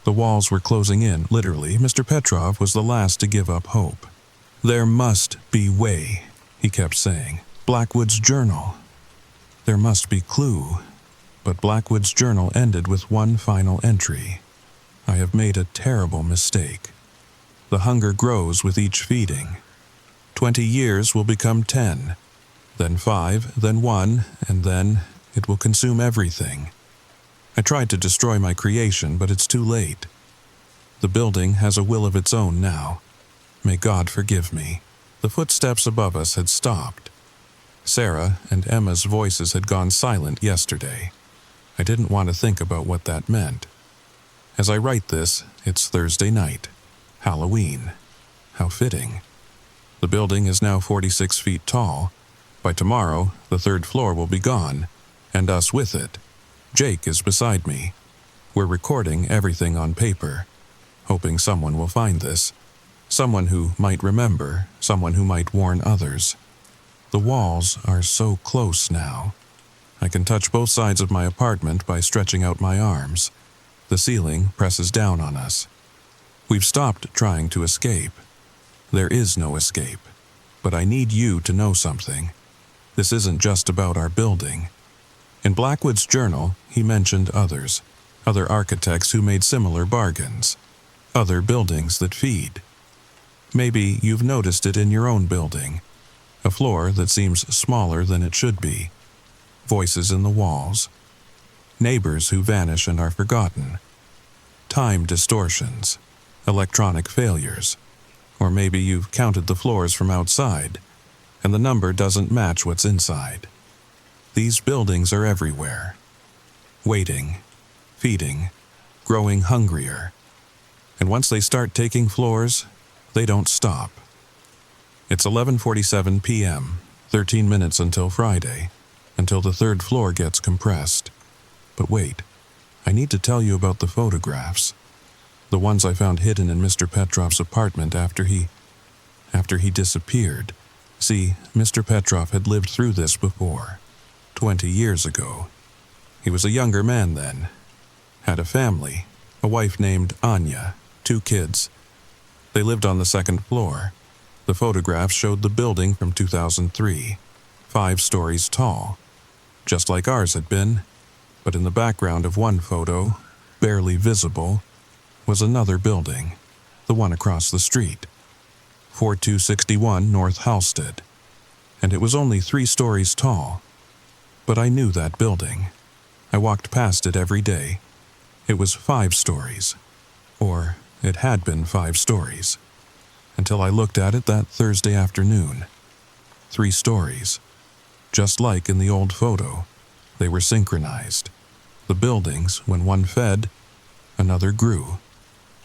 The walls were closing in, literally. Mr. Petrov was the last to give up hope. "There must be way," he kept saying. "Blackwood's journal. There must be clue." But Blackwood's journal ended with one final entry. "I have made a terrible mistake. The hunger grows with each feeding. 20 years will become 10, then 5, then 1, and then it will consume everything. I tried to destroy my creation, but it's too late. The building has a will of its own now. May God forgive me." The footsteps above us had stopped. Sarah and Emma's voices had gone silent yesterday. I didn't want to think about what that meant. As I write this, it's Thursday night. Halloween. How fitting. The building is now 46 feet tall. By tomorrow, the 3rd floor will be gone, and us with it. Jake is beside me. We're recording everything on paper, hoping someone will find this. Someone who might remember, someone who might warn others. The walls are so close now. I can touch both sides of my apartment by stretching out my arms. The ceiling presses down on us. We've stopped trying to escape. There is no escape. But I need you to know something. This isn't just about our building. In Blackwood's journal, he mentioned others, other architects who made similar bargains, other buildings that feed. Maybe you've noticed it in your own building, a floor that seems smaller than it should be, voices in the walls, neighbors who vanish and are forgotten, time distortions, electronic failures, or maybe you've counted the floors from outside, and the number doesn't match what's inside. These buildings are everywhere, waiting, feeding, growing hungrier. And once they start taking floors, they don't stop. It's 11:47 p.m., 13 minutes until Friday, until the 3rd floor gets compressed. But wait, I need to tell you about the photographs. The ones I found hidden in Mr. Petrov's apartment after he disappeared. See, Mr. Petrov had lived through this before. 20 years ago. He was a younger man then. Had a family, a wife named Anya, 2 kids. They lived on the 2nd floor. The photographs showed the building from 2003, 5 stories tall, just like ours had been. But in the background of one photo, barely visible, was another building, the one across the street, 4261 North Halsted. and it was only 3 stories tall. But I knew that building. I walked past it every day. It was 5 stories. Or it had been 5 stories. Until I looked at it that Thursday afternoon. 3 stories. Just like in the old photo, they were synchronized. The buildings, when one fed, another grew.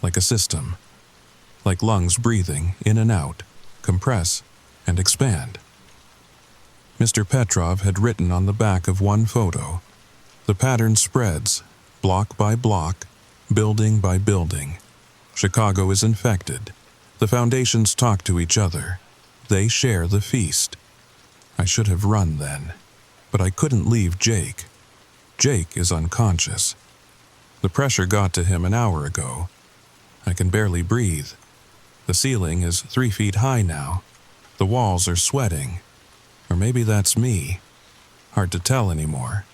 Like a system. Like lungs breathing in and out, compress and expand. Mr. Petrov had written on the back of one photo, "The pattern spreads, block by block, building by building. Chicago is infected. The foundations talk to each other. They share the feast." I should have run then, but I couldn't leave Jake. Jake is unconscious. The pressure got to him an hour ago. I can barely breathe. The ceiling is 3 feet high now. The walls are sweating. Or maybe that's me. Hard to tell anymore.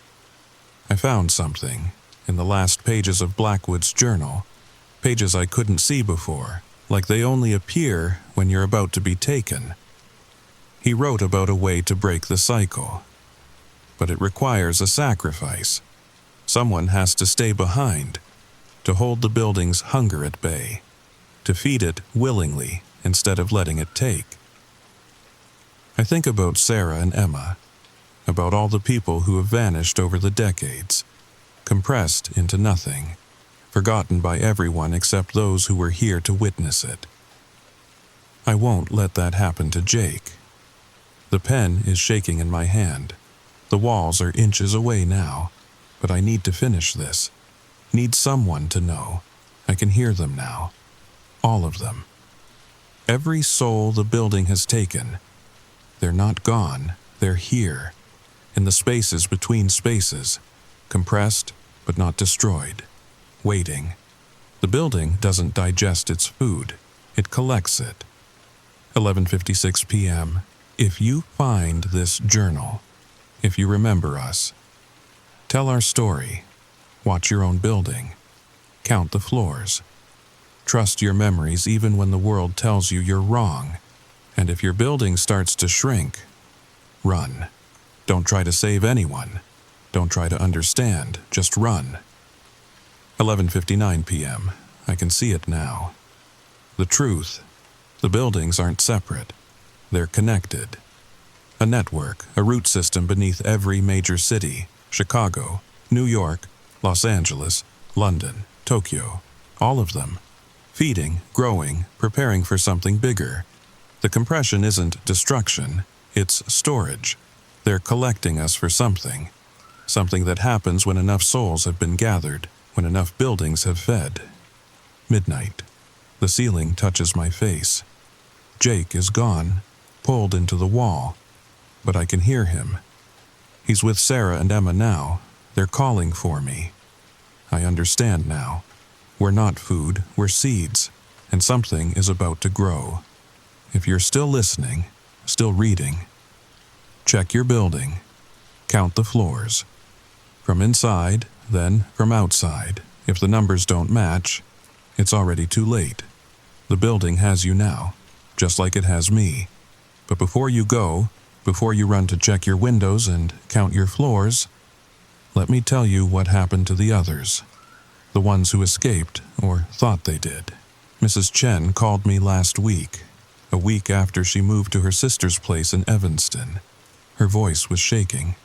I found something in the last pages of Blackwood's journal. Pages I couldn't see before, like they only appear when you're about to be taken. He wrote about a way to break the cycle. But it requires a sacrifice. Someone has to stay behind, to hold the building's hunger at bay, to feed it willingly instead of letting it take. I think about Sarah and Emma, about all the people who have vanished over the decades, compressed into nothing, forgotten by everyone except those who were here to witness it. I won't let that happen to Jake. The pen is shaking in my hand. The walls are inches away now, but I need to finish this. Need someone to know. I can hear them now. All of them. Every soul the building has taken. They're not gone, they're here, in the spaces between spaces, compressed but not destroyed, waiting. The building doesn't digest its food, it collects it. 11:56 p.m. If you find this journal, if you remember us, tell our story, watch your own building, count the floors. Trust your memories even when the world tells you you're wrong. And if your building starts to shrink, run. Don't try to save anyone. Don't try to understand, just run. 11:59 p.m. I can see it now. The truth. The buildings aren't separate. They're connected. A network, a root system beneath every major city. Chicago, New York, Los Angeles, London, Tokyo. All of them. Feeding, growing, preparing for something bigger. The compression isn't destruction, it's storage. They're collecting us for something. Something that happens when enough souls have been gathered, when enough buildings have fed. Midnight. The ceiling touches my face. Jake is gone, pulled into the wall. But I can hear him. He's with Sarah and Emma now. They're calling for me. I understand now. We're not food, we're seeds, and something is about to grow. If you're still listening, still reading, check your building. Count the floors. From inside, then from outside. If the numbers don't match, it's already too late. The building has you now, just like it has me. But before you go, before you run to check your windows and count your floors, let me tell you what happened to the others. The ones who escaped, or thought they did. Mrs. Chen called me last week, a week after she moved to her sister's place in Evanston. Her voice was shaking.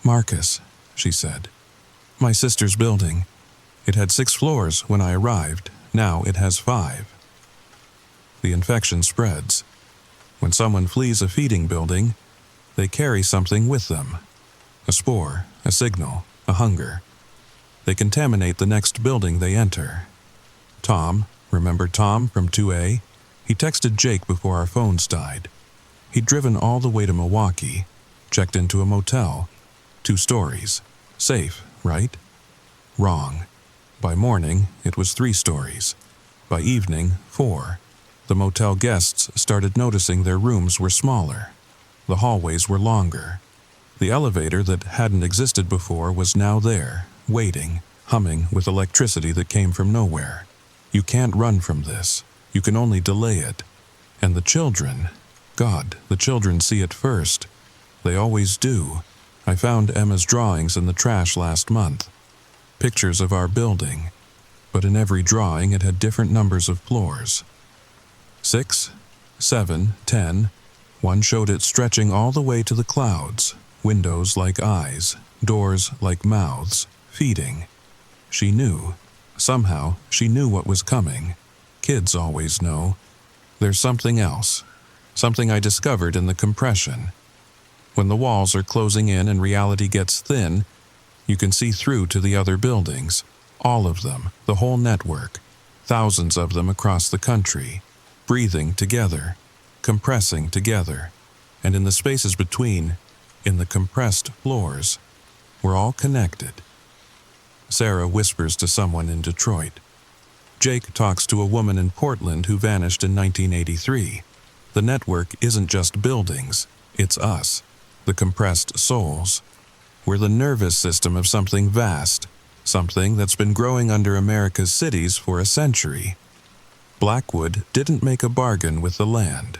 "Marcus," she said, "my sister's building. It had 6 floors when I arrived. Now it has 5. The infection spreads. When someone flees a feeding building, they carry something with them. A spore, a signal, a hunger. They contaminate the next building they enter. Tom, remember Tom from 2A? He texted Jake before our phones died. He'd driven all the way to Milwaukee, checked into a motel. 2 stories. Safe, right? Wrong. By morning, it was 3 stories. By evening, 4. The motel guests started noticing their rooms were smaller. The hallways were longer. The elevator that hadn't existed before was now there, waiting, humming with electricity that came from nowhere. You can't run from this. You can only delay it. And the children, God, the children see it first. They always do. I found Emma's drawings in the trash last month. Pictures of our building. But in every drawing it had different numbers of floors. 6, 7, 10. One showed it stretching all the way to the clouds. Windows like eyes. Doors like mouths. Feeding. She knew. Somehow, she knew what was coming. Kids always know. There's something else. Something I discovered in the compression. When the walls are closing in and reality gets thin, you can see through to the other buildings. All of them, the whole network. Thousands of them across the country. Breathing together. Compressing together. And in the spaces between, in the compressed floors, we're all connected. Sarah whispers to someone in Detroit. Jake talks to a woman in Portland who vanished in 1983. The network isn't just buildings, it's us, the compressed souls. We're the nervous system of something vast, something that's been growing under America's cities for a century. Blackwood didn't make a bargain with the land.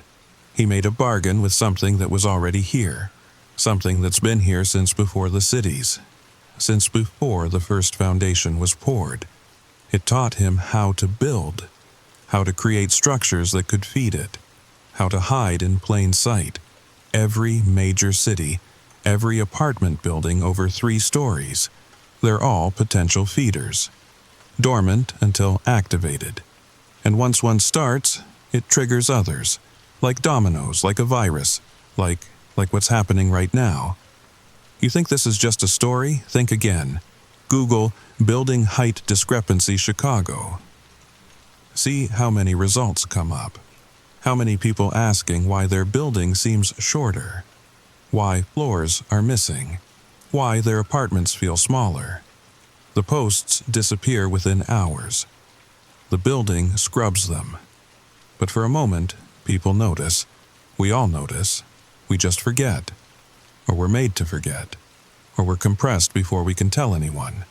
He made a bargain with something that was already here, something that's been here since before the cities. Since before the first foundation was poured. It taught him how to build, how to create structures that could feed it, how to hide in plain sight. Every major city, every apartment building over 3 stories, they're all potential feeders. Dormant until activated. And once one starts, it triggers others, like dominoes, like a virus, like what's happening right now. You think this is just a story? Think again. Google building height discrepancy Chicago. See how many results come up. How many people asking why their building seems shorter. Why floors are missing. Why their apartments feel smaller. The posts disappear within hours. The building scrubs them. But for a moment, people notice. We all notice. We just forget. Or we're made to forget, or we're compressed before we can tell anyone.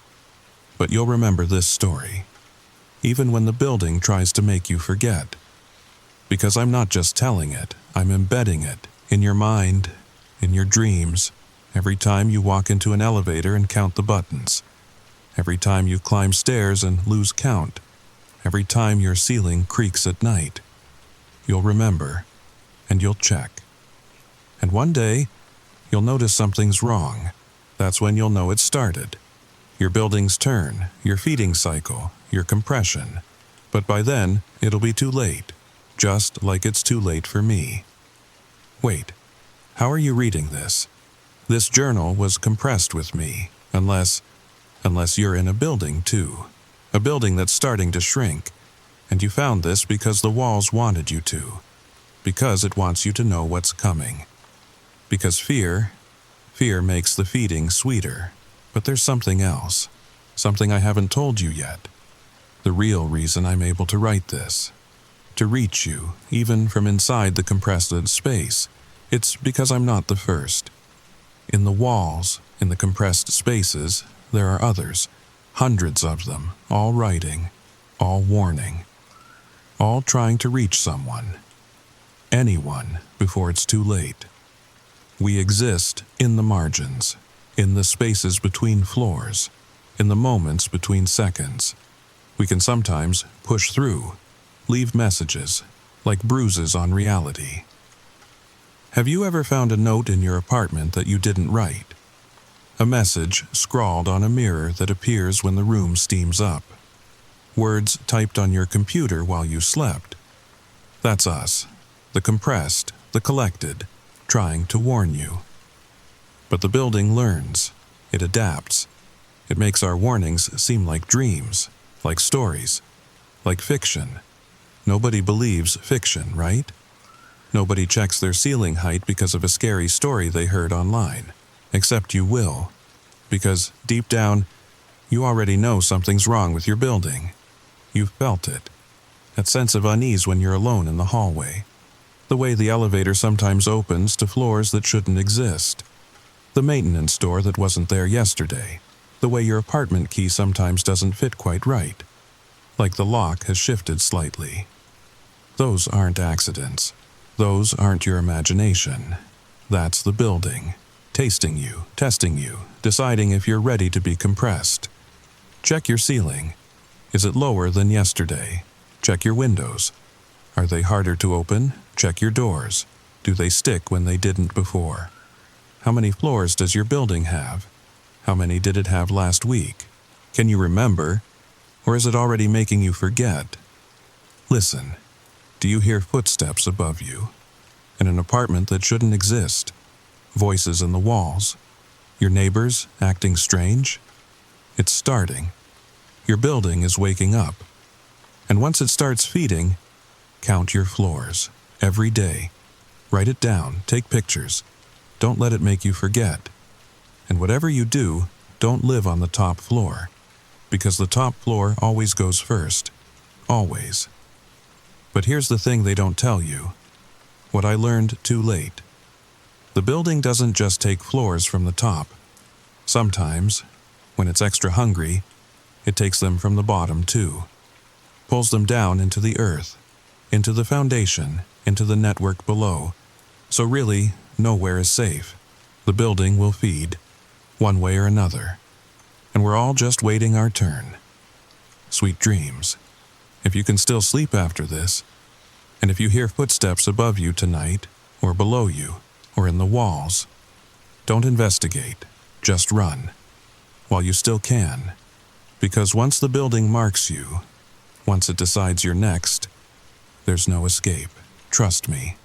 But you'll remember this story, even when the building tries to make you forget. Because I'm not just telling it, I'm embedding it in your mind, in your dreams, every time you walk into an elevator and count the buttons, every time you climb stairs and lose count, every time your ceiling creaks at night. You'll remember, and you'll check. And one day, you'll notice something's wrong. That's when you'll know it started. Your building's turn, your feeding cycle, your compression. But by then, it'll be too late. Just like it's too late for me. Wait, how are you reading this? This journal was compressed with me, unless you're in a building too. A building that's starting to shrink. And you found this because the walls wanted you to. Because it wants you to know what's coming. Because fear makes the feeding sweeter. But there's something else. Something I haven't told you yet. The real reason I'm able to write this. To reach you, even from inside the compressed space. It's because I'm not the first. In the walls, in the compressed spaces, there are others. Hundreds of them, all writing, all warning. All trying to reach someone. Anyone, before it's too late. We exist in the margins, in the spaces between floors, in the moments between seconds. We can sometimes push through, leave messages, like bruises on reality. Have you ever found a note in your apartment that you didn't write? A message scrawled on a mirror that appears when the room steams up. Words typed on your computer while you slept. That's us, the compressed, the collected, trying to warn you. But the building learns. It adapts. It makes our warnings seem like dreams, like stories, like fiction. Nobody believes fiction, right? Nobody checks their ceiling height because of a scary story they heard online. Except you will. Because deep down, you already know something's wrong with your building. You've felt it. That sense of unease when you're alone in the hallway. The way the elevator sometimes opens to floors that shouldn't exist. The maintenance door that wasn't there yesterday. The way your apartment key sometimes doesn't fit quite right. Like the lock has shifted slightly. Those aren't accidents. Those aren't your imagination. That's the building. tasting you, testing you, deciding if you're ready to be compressed. Check your ceiling. Is it lower than yesterday? Check your windows. Are they harder to open? Check your doors. Do they stick when they didn't before? How many floors does your building have? How many did it have last week? Can you remember? Or is it already making you forget? Listen. Do you hear footsteps above you? In an apartment that shouldn't exist? Voices in the walls? Your neighbors acting strange? It's starting. Your building is waking up. And once it starts feeding, count your floors. Every day. Write it down. Take pictures. Don't let it make you forget. And whatever you do, don't live on the top floor. Because the top floor always goes first. Always. But here's the thing they don't tell you. What I learned too late. The building doesn't just take floors from the top. Sometimes, when it's extra hungry, it takes them from the bottom too. Pulls them down into the earth, into the foundation, into the network below. So really, nowhere is safe. The building will feed, one way or another. And we're all just waiting our turn. Sweet dreams. If you can still sleep after this, and if you hear footsteps above you tonight, or below you, or in the walls, don't investigate, just run, while you still can. Because once the building marks you, once it decides you're next, there's no escape. Trust me.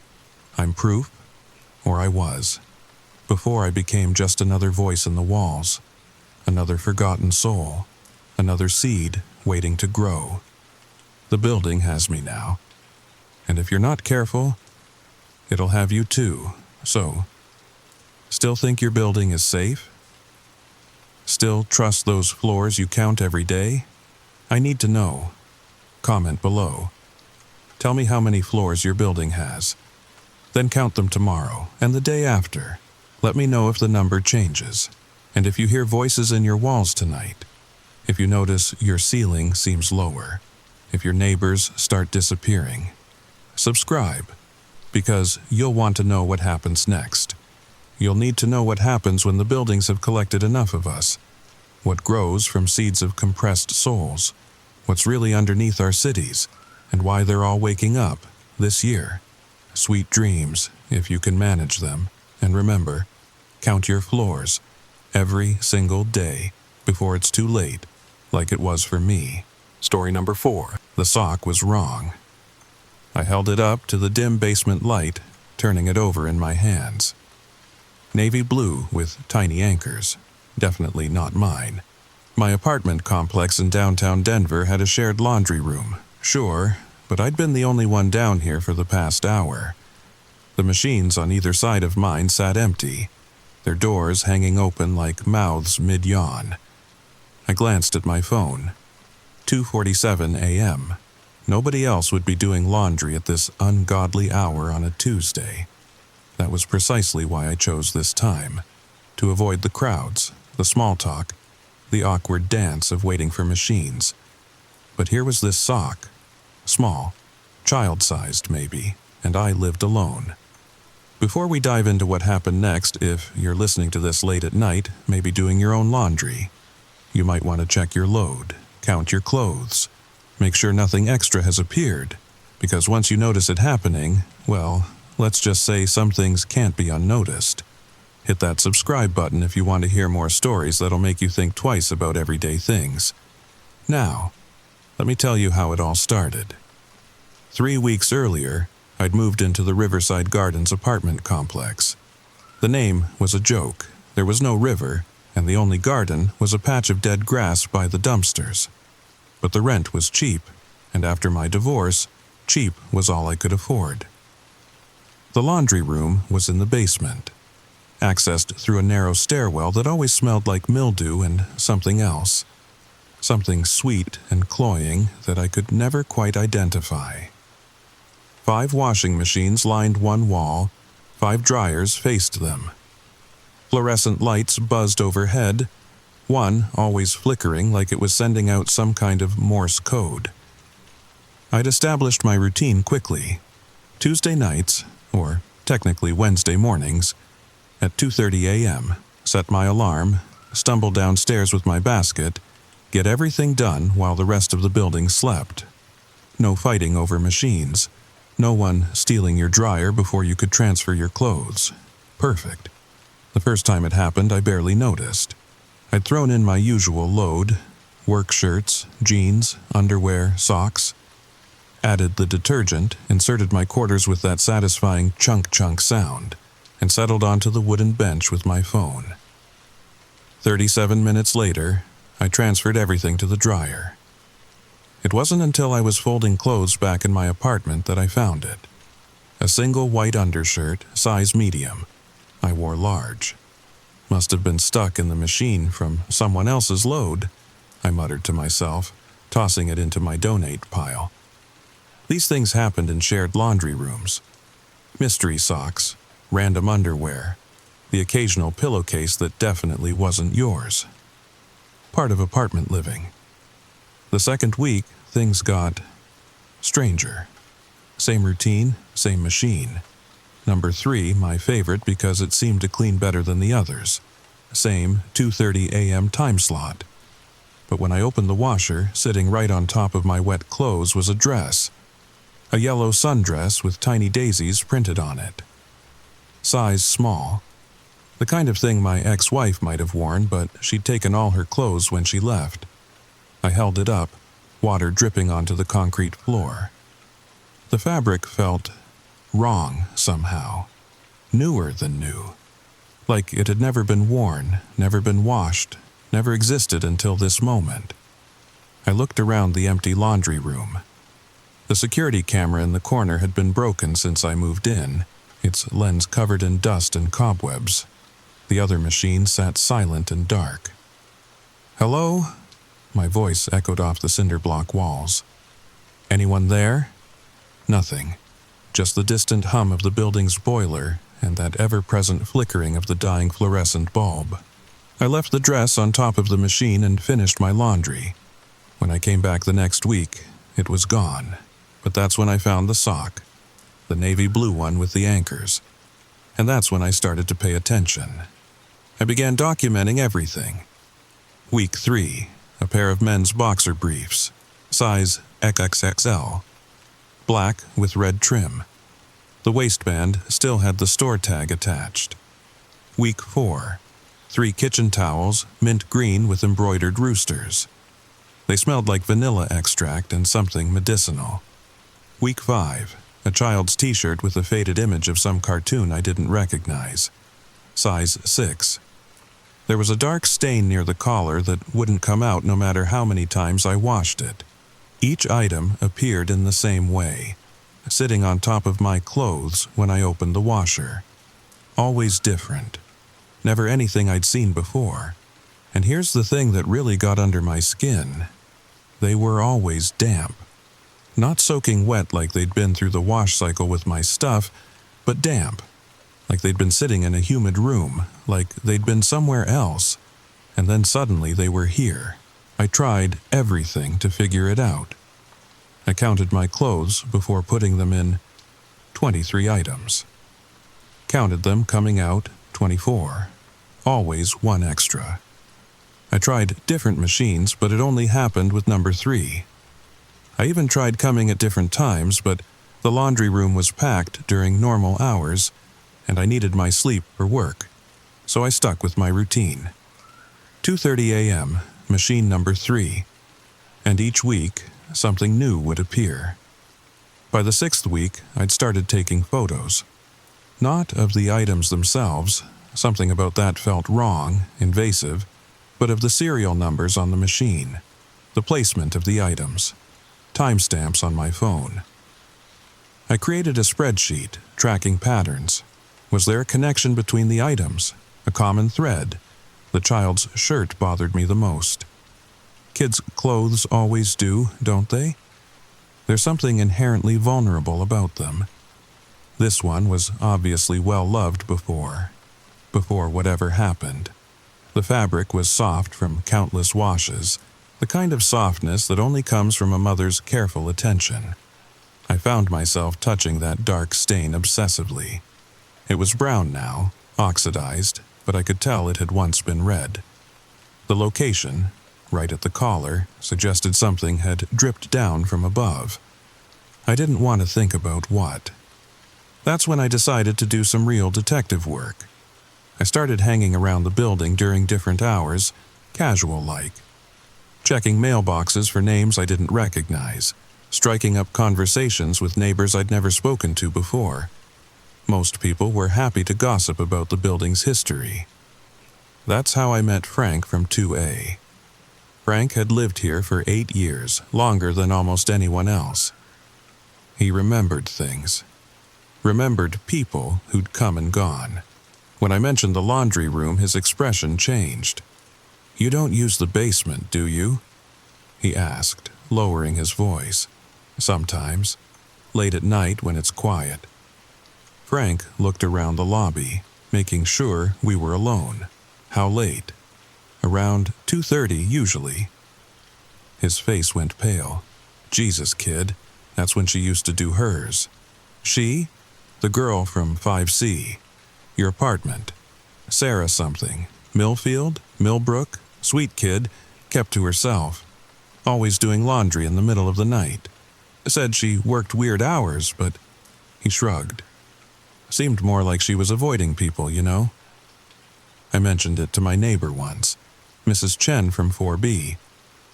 I'm proof, or I was, before I became just another voice in the walls, another forgotten soul, another seed waiting to grow. The building has me now. And if you're not careful, it'll have you too. So, still think your building is safe? Still trust those floors you count every day? I need to know. Comment below. Tell me how many floors your building has. Then count them tomorrow and the day after. Let me know if the number changes. And if you hear voices in your walls tonight. If you notice your ceiling seems lower. If your neighbors start disappearing. Subscribe, because you'll want to know what happens next. You'll need to know what happens when the buildings have collected enough of us. What grows from seeds of compressed souls. What's really underneath our cities, and why they're all waking up this year. Sweet dreams, if you can manage them. And remember, count your floors every single day before it's too late, like it was for me. Story number 4. The sock was wrong. I held it up to the dim basement light, turning it over in my hands. Navy blue with tiny anchors. Definitely not mine. My apartment complex in downtown Denver had a shared laundry room, sure, but I'd been the only one down here for the past hour. The machines on either side of mine sat empty, their doors hanging open like mouths mid-yawn. I glanced at my phone. 2:47 a.m. Nobody else would be doing laundry at this ungodly hour on a Tuesday. That was precisely why I chose this time. To avoid the crowds, the small talk, the awkward dance of waiting for machines. But here was this sock. Small, child-sized maybe, and I lived alone. Before we dive into what happened next, if you're listening to this late at night, maybe doing your own laundry, you might want to check your load, count your clothes, make sure nothing extra has appeared, because once you notice it happening, well, let's just say some things can't be unnoticed. Hit that subscribe button if you want to hear more stories that'll make you think twice about everyday things. Now, let me tell you how it all started. 3 weeks earlier, I'd moved into the Riverside Gardens apartment complex. The name was a joke. There was no river, and the only garden was a patch of dead grass by the dumpsters. But the rent was cheap, and after my divorce, cheap was all I could afford. The laundry room was in the basement, accessed through a narrow stairwell that always smelled like mildew and something else. Something sweet and cloying that I could never quite identify. 5 washing machines lined one wall, 5 dryers faced them. Fluorescent lights buzzed overhead, one always flickering like it was sending out some kind of Morse code. I'd established my routine quickly. Tuesday nights, or technically Wednesday mornings, At 2:30 a.m., set my alarm, stumble downstairs with my basket, get everything done while the rest of the building slept. No fighting over machines. No one stealing your dryer before you could transfer your clothes. Perfect. The first time it happened, I barely noticed. I'd thrown in my usual load: work shirts, jeans, underwear, socks. Added the detergent, inserted my quarters with that satisfying chunk-chunk sound, and settled onto the wooden bench with my phone. 37 minutes later, I transferred everything to the dryer. It wasn't until I was folding clothes back in my apartment that I found it. A single white undershirt, size medium. I wore large. Must have been stuck in the machine from someone else's load, I muttered to myself, tossing it into my donate pile. These things happened in shared laundry rooms. Mystery socks, random underwear, the occasional pillowcase that definitely wasn't yours. Part of apartment living. The second week, things got stranger. Same routine, same machine. Number 3, my favorite because it seemed to clean better than the others. Same 2:30 a.m. time slot. But when I opened the washer, sitting right on top of my wet clothes was a dress. A yellow sundress with tiny daisies printed on it. Size small. The kind of thing my ex-wife might have worn, but she'd taken all her clothes when she left. I held it up, water dripping onto the concrete floor. The fabric felt wrong somehow. Newer than new. Like it had never been worn, never been washed, never existed until this moment. I looked around the empty laundry room. The security camera in the corner had been broken since I moved in, its lens covered in dust and cobwebs. The other machine sat silent and dark. "Hello?" My voice echoed off the cinder block walls. "Anyone there?" Nothing. Just the distant hum of the building's boiler and that ever-present flickering of the dying fluorescent bulb. I left the dress on top of the machine and finished my laundry. When I came back the next week, it was gone. But that's when I found the sock, the navy blue one with the anchors. And that's when I started to pay attention. I began documenting everything. Week 3, a pair of men's boxer briefs, size XXXL, black with red trim. The waistband still had the store tag attached. Week 4, 3 kitchen towels, mint green with embroidered roosters. They smelled like vanilla extract and something medicinal. Week 5, a child's t-shirt with a faded image of some cartoon I didn't recognize. Size 6. There was a dark stain near the collar that wouldn't come out no matter how many times I washed it. Each item appeared in the same way, sitting on top of my clothes when I opened the washer. Always different. Never anything I'd seen before. And here's the thing that really got under my skin. They were always damp. Not soaking wet like they'd been through the wash cycle with my stuff, but damp. Like they'd been sitting in a humid room, like they'd been somewhere else. And then suddenly they were here. I tried everything to figure it out. I counted my clothes before putting them in. 23 items. Counted them coming out, 24. Always one extra. I tried different machines, but it only happened with number 3. I even tried coming at different times, but the laundry room was packed during normal hours, and I needed my sleep for work, so I stuck with my routine. 2:30 a.m., machine number 3, and each week, something new would appear. By the 6th week, I'd started taking photos. Not of the items themselves, something about that felt wrong, invasive, but of the serial numbers on the machine, the placement of the items, timestamps on my phone. I created a spreadsheet, tracking patterns. Was there a connection between the items? A common thread? The child's shirt bothered me the most. Kids' clothes always do, don't they? There's something inherently vulnerable about them. This one was obviously well-loved before whatever happened. The fabric was soft from countless washes, the kind of softness that only comes from a mother's careful attention. I found myself touching that dark stain obsessively. It was brown now, oxidized, but I could tell it had once been red. The location, right at the collar, suggested something had dripped down from above. I didn't want to think about what. That's when I decided to do some real detective work. I started hanging around the building during different hours, casual-like, checking mailboxes for names I didn't recognize, striking up conversations with neighbors I'd never spoken to before. Most people were happy to gossip about the building's history. That's how I met Frank from 2A. Frank had lived here for 8 years, longer than almost anyone else. He remembered things. Remembered people who'd come and gone. When I mentioned the laundry room, his expression changed. "You don't use the basement, do you?" he asked, lowering his voice. "Sometimes, late at night when it's quiet." Frank looked around the lobby, making sure we were alone. "How late?" "Around 2:30 usually." His face went pale. "Jesus, kid, that's when she used to do hers." "She?" "The girl from 5C. Your apartment. Sarah something. Millfield? Millbrook? Sweet kid, kept to herself. Always doing laundry in the middle of the night. Said she worked weird hours, but..." He shrugged. "Seemed more like she was avoiding people, you know?" I mentioned it to my neighbor once, Mrs. Chen from 4B.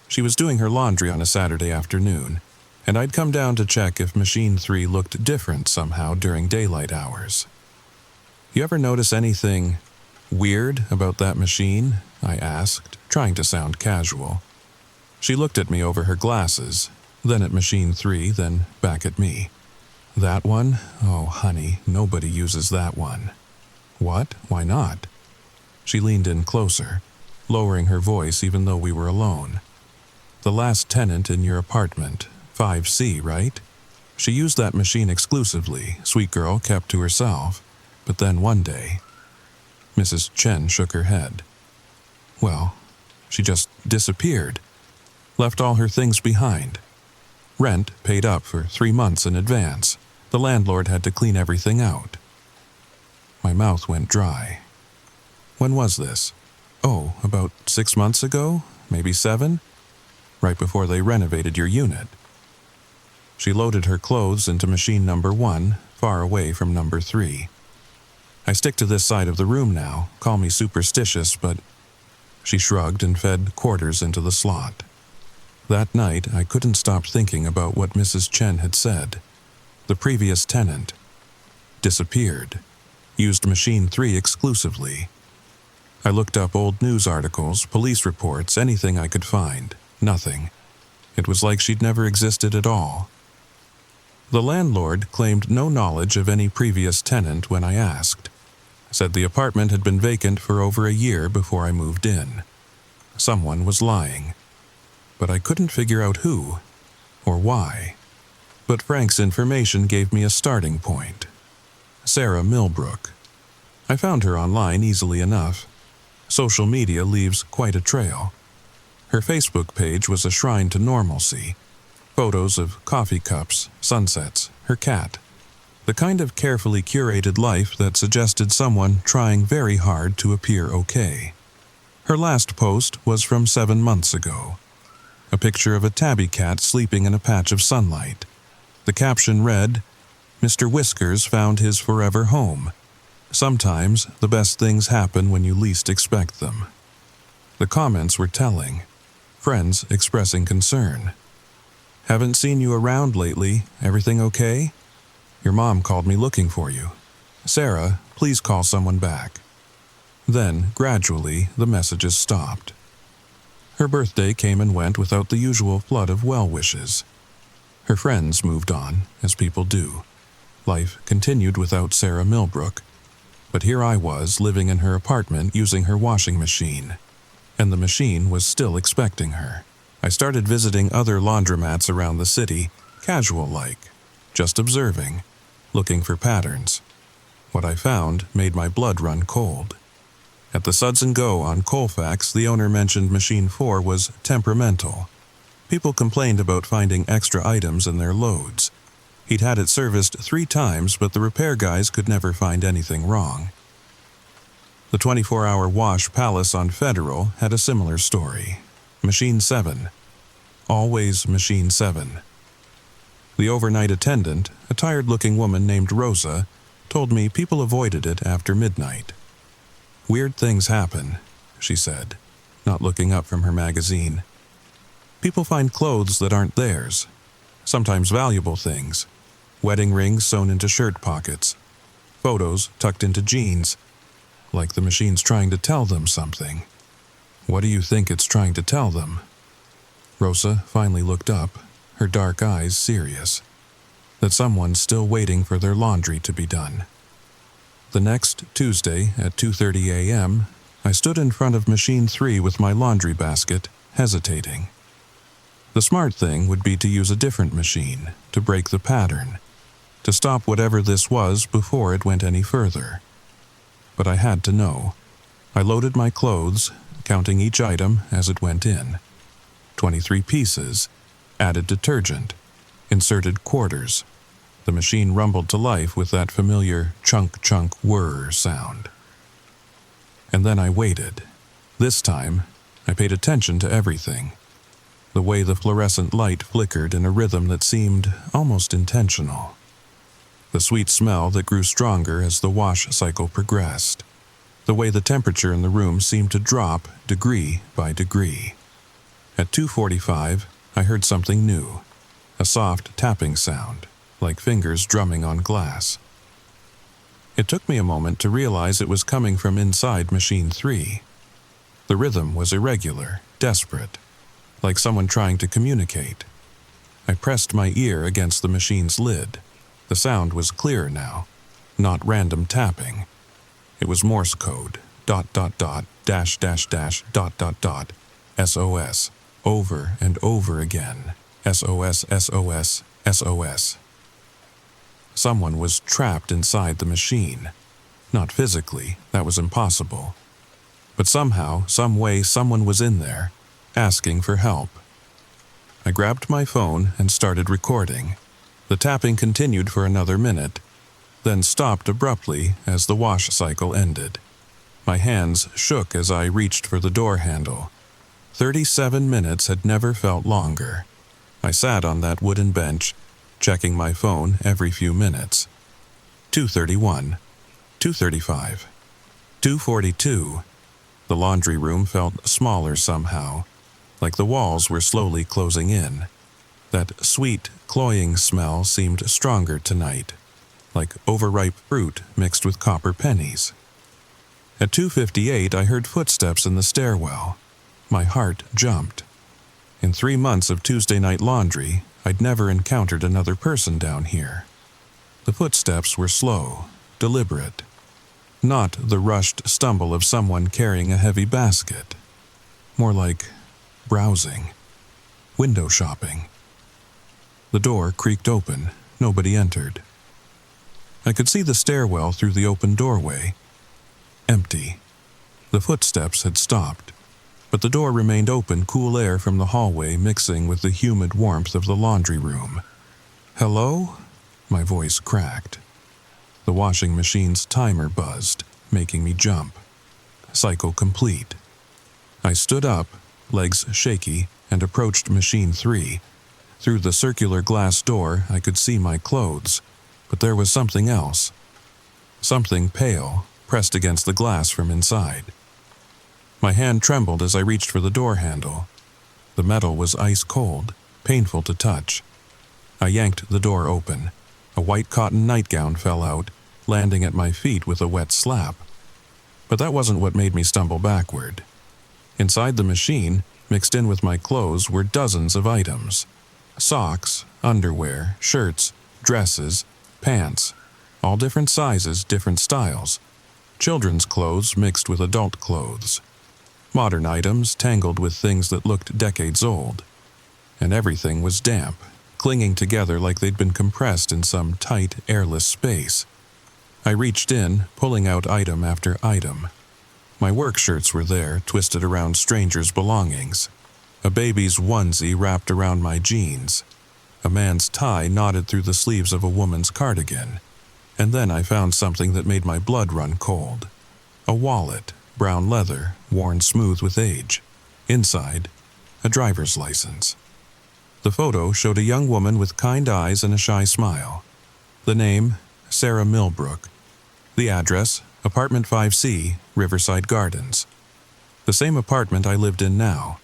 She was doing her laundry on a Saturday afternoon, and I'd come down to check if Machine 3 looked different somehow during daylight hours. "You ever notice anything weird about that machine?" I asked, trying to sound casual. She looked at me over her glasses, then at Machine 3, then back at me. "That one? Oh, honey, nobody uses that one." "What? Why not?" She leaned in closer, lowering her voice even though we were alone. "The last tenant in your apartment, 5C, right? She used that machine exclusively, sweet girl, kept to herself. But then one day..." Mrs. Chen shook her head. "Well, she just disappeared. Left all her things behind. Rent paid up for 3 months in advance. The landlord had to clean everything out." My mouth went dry. "When was this?" "Oh, about 6 months ago, maybe 7. Right before they renovated your unit." She loaded her clothes into machine number 1, far away from number 3. "I stick to this side of the room now. Call me superstitious, but..." She shrugged and fed quarters into the slot. That night, I couldn't stop thinking about what Mrs. Chen had said. The previous tenant disappeared. Used Machine 3 exclusively. I looked up old news articles, police reports, anything I could find. Nothing. It was like she'd never existed at all. The landlord claimed no knowledge of any previous tenant when I asked. Said the apartment had been vacant for over a year before I moved in. Someone was lying. But I couldn't figure out who or why. But Frank's information gave me a starting point. Sarah Millbrook. I found her online easily enough. Social media leaves quite a trail. Her Facebook page was a shrine to normalcy. Photos of coffee cups, sunsets, her cat. The kind of carefully curated life that suggested someone trying very hard to appear okay. Her last post was from 7 months ago. A picture of a tabby cat sleeping in a patch of sunlight. The caption read, "Mr. Whiskers found his forever home. Sometimes the best things happen when you least expect them." The comments were telling. Friends expressing concern. "Haven't seen you around lately. Everything okay? Your mom called me looking for you. Sarah, please call someone back." Then, gradually, the messages stopped. Her birthday came and went without the usual flood of well wishes. Her friends moved on, as people do. Life continued without Sarah Millbrook. But here I was, living in her apartment using her washing machine. And the machine was still expecting her. I started visiting other laundromats around the city, casual-like, just observing, looking for patterns. What I found made my blood run cold. At the Suds & Go on Colfax, the owner mentioned Machine 4 was temperamental. People complained about finding extra items in their loads. He'd had it serviced 3 times, but the repair guys could never find anything wrong. The 24-hour wash palace on Federal had a similar story. Machine 7. Always Machine 7. The overnight attendant, a tired-looking woman named Rosa, told me people avoided it after midnight. "Weird things happen," she said, not looking up from her magazine. "People find clothes that aren't theirs, sometimes valuable things, wedding rings sewn into shirt pockets, photos tucked into jeans, like the machine's trying to tell them something." "What do you think it's trying to tell them?" Rosa finally looked up, her dark eyes serious. "That someone's still waiting for their laundry to be done." The next Tuesday at 2:30 a.m., I stood in front of Machine 3 with my laundry basket, hesitating. The smart thing would be to use a different machine, to break the pattern, to stop whatever this was before it went any further. But I had to know. I loaded my clothes, counting each item as it went in. 23 pieces, added detergent, inserted quarters. The machine rumbled to life with that familiar chunk-chunk whir sound. And then I waited. This time, I paid attention to everything. The way the fluorescent light flickered in a rhythm that seemed almost intentional. The sweet smell that grew stronger as the wash cycle progressed. The way the temperature in the room seemed to drop degree by degree. At 2:45, I heard something new. A soft tapping sound, like fingers drumming on glass. It took me a moment to realize it was coming from inside Machine 3. The rhythm was irregular, desperate, like someone trying to communicate. I pressed my ear against the machine's lid. The sound was clearer now, not random tapping. It was Morse code, ... SOS, over and over again. SOS, SOS, SOS. Someone was trapped inside the machine. Not physically, that was impossible. But somehow, some way, someone was in there, asking for help. I grabbed my phone and started recording. The tapping continued for another minute, then stopped abruptly as the wash cycle ended. My hands shook as I reached for the door handle. 37 minutes had never felt longer. I sat on that wooden bench, checking my phone every few minutes. 2:31, 2:35, 2:42. The laundry room felt smaller somehow, like the walls were slowly closing in. That sweet, cloying smell seemed stronger tonight, like overripe fruit mixed with copper pennies. At 2:58, I heard footsteps in the stairwell. My heart jumped. In 3 months of Tuesday night laundry, I'd never encountered another person down here. The footsteps were slow, deliberate. Not the rushed stumble of someone carrying a heavy basket. More like browsing, window shopping. The door creaked open. Nobody entered. I could see the stairwell through the open doorway. Empty. The footsteps had stopped, but the door remained open, cool air from the hallway mixing with the humid warmth of the laundry room. "Hello?" My voice cracked. The washing machine's timer buzzed, making me jump. Cycle complete. I stood up, legs shaky, and approached Machine 3. Through the circular glass door, I could see my clothes, but there was something else. Something pale, pressed against the glass from inside. My hand trembled as I reached for the door handle. The metal was ice cold, painful to touch. I yanked the door open. A white cotton nightgown fell out, landing at my feet with a wet slap. But that wasn't what made me stumble backward. Inside the machine, mixed in with my clothes, were dozens of items. Socks, underwear, shirts, dresses, pants, all different sizes, different styles. Children's clothes mixed with adult clothes. Modern items tangled with things that looked decades old. And everything was damp, clinging together like they'd been compressed in some tight, airless space. I reached in, pulling out item after item. My work shirts were there, twisted around strangers' belongings. A baby's onesie wrapped around my jeans. A man's tie knotted through the sleeves of a woman's cardigan. And then I found something that made my blood run cold. A wallet, brown leather, worn smooth with age. Inside, a driver's license. The photo showed a young woman with kind eyes and a shy smile. The name, Sarah Millbrook. The address, Apartment 5C, Riverside Gardens. The same apartment I lived in now.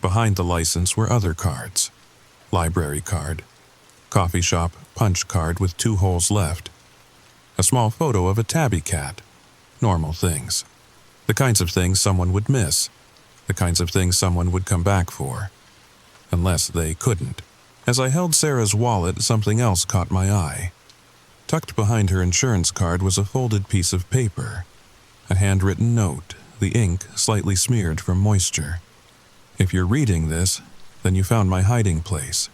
Behind the license were other cards. Library card. Coffee shop punch card with 2 holes left. A small photo of a tabby cat. Normal things. The kinds of things someone would miss. The kinds of things someone would come back for. Unless they couldn't. As I held Sarah's wallet, something else caught my eye. Tucked behind her insurance card was a folded piece of paper. A handwritten note, the ink slightly smeared from moisture. If you're reading this, then you found my hiding place.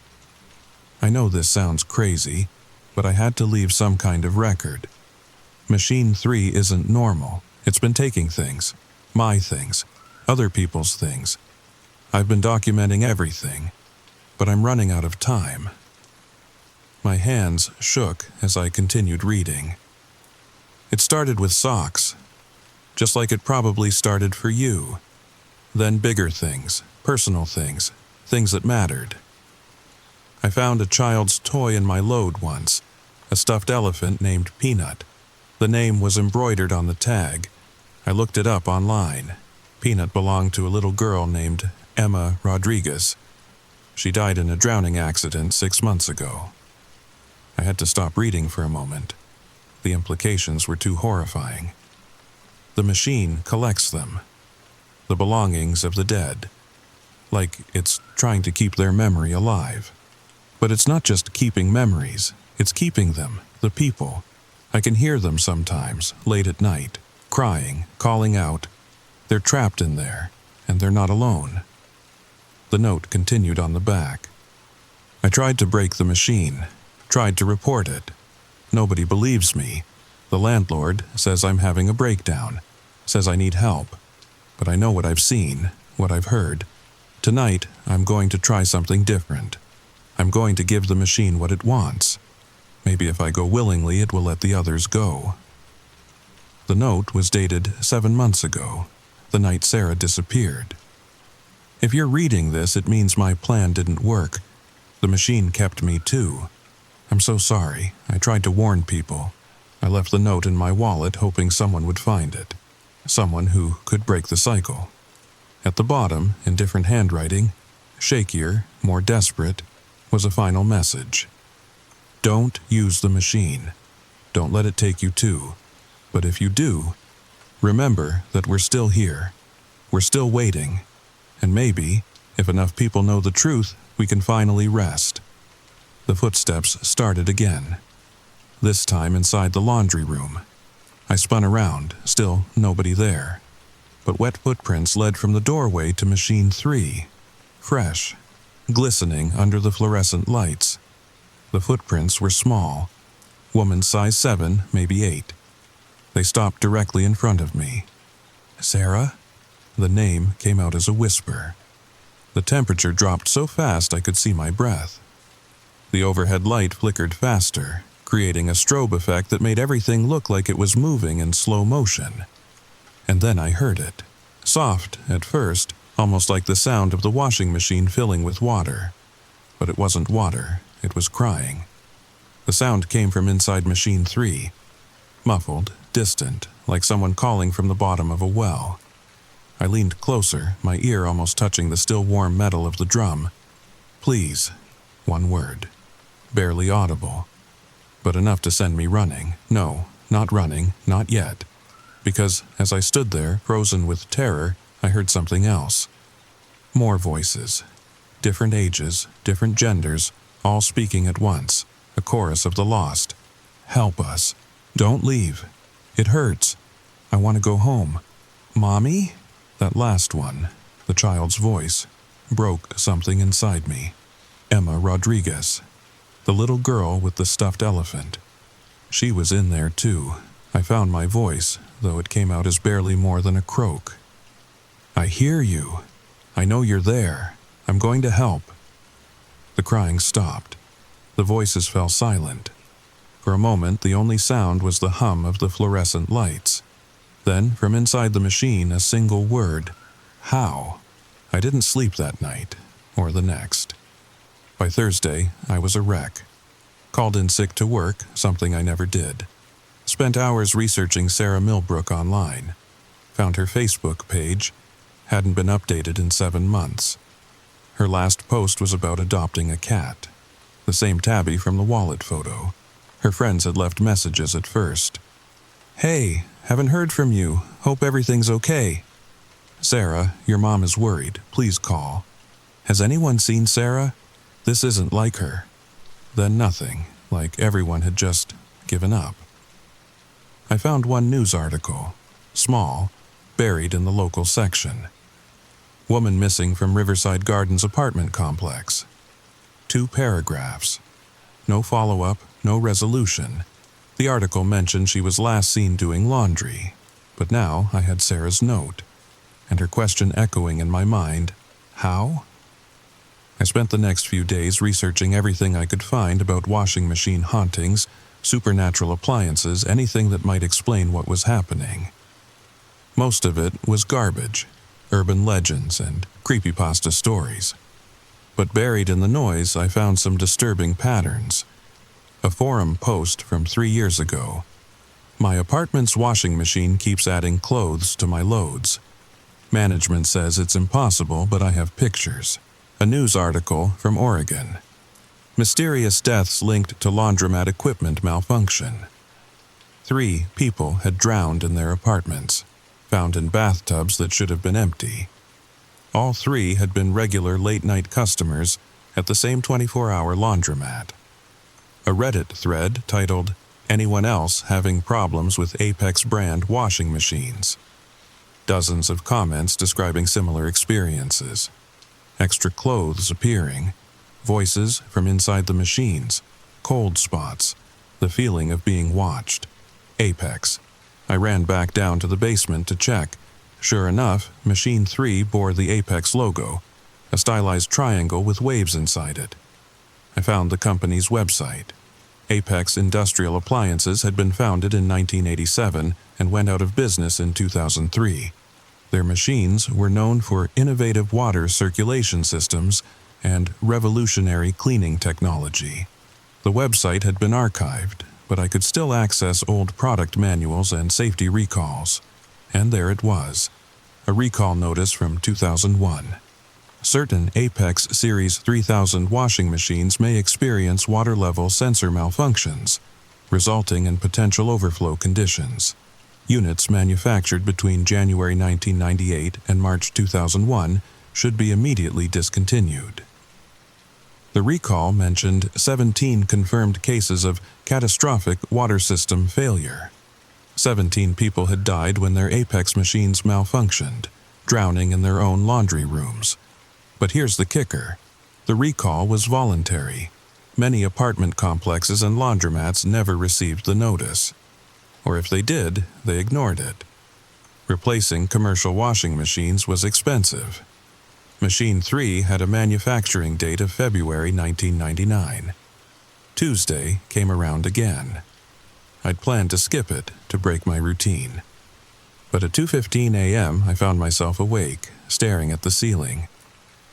I know this sounds crazy, but I had to leave some kind of record. Machine 3 isn't normal. It's been taking things. My things. Other people's things. I've been documenting everything, but I'm running out of time. My hands shook as I continued reading. It started with socks, just like it probably started for you. Then bigger things, personal things, things that mattered. I found a child's toy in my load once, a stuffed elephant named Peanut. The name was embroidered on the tag. I looked it up online. Peanut belonged to a little girl named Emma Rodriguez. She died in a drowning accident 6 months ago. I had to stop reading for a moment. The implications were too horrifying. The machine collects them. The belongings of the dead. Like it's trying to keep their memory alive. But it's not just keeping memories. It's keeping them, the people. I can hear them sometimes, late at night, crying, calling out. They're trapped in there, and they're not alone. The note continued on the back. I tried to break the machine, tried to report it. Nobody believes me. The landlord says I'm having a breakdown, says I need help. But I know what I've seen, what I've heard. Tonight, I'm going to try something different. I'm going to give the machine what it wants. Maybe if I go willingly, it will let the others go. The note was dated 7 months ago, the night Sarah disappeared. If you're reading this, it means my plan didn't work. The machine kept me too. I'm so sorry. I tried to warn people. I left the note in my wallet hoping someone would find it. Someone who could break the cycle. At the bottom, in different handwriting, shakier, more desperate, was a final message. Don't use the machine. Don't let it take you too. But if you do, remember that we're still here. We're still waiting. And maybe, if enough people know the truth, we can finally rest. The footsteps started again. This time inside the laundry room. I spun around, still nobody there. But wet footprints led from the doorway to machine 3. Fresh, glistening under the fluorescent lights. The footprints were small. Woman size 7, maybe 8. They stopped directly in front of me. Sarah? The name came out as a whisper. The temperature dropped so fast I could see my breath. The overhead light flickered faster, creating a strobe effect that made everything look like it was moving in slow motion. And then I heard it. Soft at first, almost like the sound of the washing machine filling with water. But it wasn't water, it was crying. The sound came from inside machine 3. Muffled, distant, like someone calling from the bottom of a well. I leaned closer, my ear almost touching the still warm metal of the drum. Please. One word. Barely audible. But enough to send me running. No, not running, not yet. Because as I stood there, frozen with terror, I heard something else. More voices. Different ages, different genders, all speaking at once. A chorus of the lost. Help us. Don't leave. It hurts. I want to go home. Mommy? That last one, the child's voice, broke something inside me. Emma Rodriguez. The little girl with the stuffed elephant. She was in there too. I found my voice, though it came out as barely more than a croak. I hear you. I know you're there. I'm going to help. The crying stopped. The voices fell silent. For a moment, the only sound was the hum of the fluorescent lights. Then, from inside the machine, a single word: how. I didn't sleep that night, or the next. By Thursday, I was a wreck. Called in sick to work, something I never did. Spent hours researching Sarah Millbrook online. Found her Facebook page. Hadn't been updated in 7 months. Her last post was about adopting a cat. The same tabby from the wallet photo. Her friends had left messages at first. "Hey, haven't heard from you. Hope everything's okay. Sarah, your mom is worried. Please call. Has anyone seen Sarah? This isn't like her." Then nothing, like everyone had just given up. I found one news article, small, buried in the local section. Woman missing from Riverside Gardens apartment complex. 2 paragraphs. No follow-up, no resolution. The article mentioned she was last seen doing laundry, but now I had Sarah's note, and her question echoing in my mind: how? I spent the next few days researching everything I could find about washing machine hauntings, supernatural appliances, anything that might explain what was happening. Most of it was garbage, urban legends and creepypasta stories. But buried in the noise, I found some disturbing patterns. A forum post from 3 years ago. My apartment's washing machine keeps adding clothes to my loads. Management says it's impossible, but I have pictures. A news article from Oregon. Mysterious deaths linked to laundromat equipment malfunction. 3 people had drowned in their apartments, found in bathtubs that should have been empty. All 3 had been regular late-night customers at the same 24-hour laundromat. A Reddit thread titled, "Anyone else having problems with Apex brand washing machines?" Dozens of comments describing similar experiences. Extra clothes appearing, voices from inside the machines, cold spots, the feeling of being watched. Apex. I ran back down to the basement to check. Sure enough, Machine 3 bore the Apex logo, a stylized triangle with waves inside it. I found the company's website. Apex Industrial Appliances had been founded in 1987 and went out of business in 2003. Their machines were known for innovative water circulation systems and revolutionary cleaning technology. The website had been archived, but I could still access old product manuals and safety recalls. And there it was, a recall notice from 2001. Certain Apex Series 3000 washing machines may experience water-level sensor malfunctions, resulting in potential overflow conditions. Units manufactured between January 1998 and March 2001 should be immediately discontinued. The recall mentioned 17 confirmed cases of catastrophic water system failure. 17 people had died when their Apex machines malfunctioned, drowning in their own laundry rooms. But here's the kicker. The recall was voluntary. Many apartment complexes and laundromats never received the notice. Or if they did, they ignored it. Replacing commercial washing machines was expensive. Machine 3 had a manufacturing date of February 1999. Tuesday came around again. I'd planned to skip it to break my routine. But at 2:15 a.m., I found myself awake, staring at the ceiling.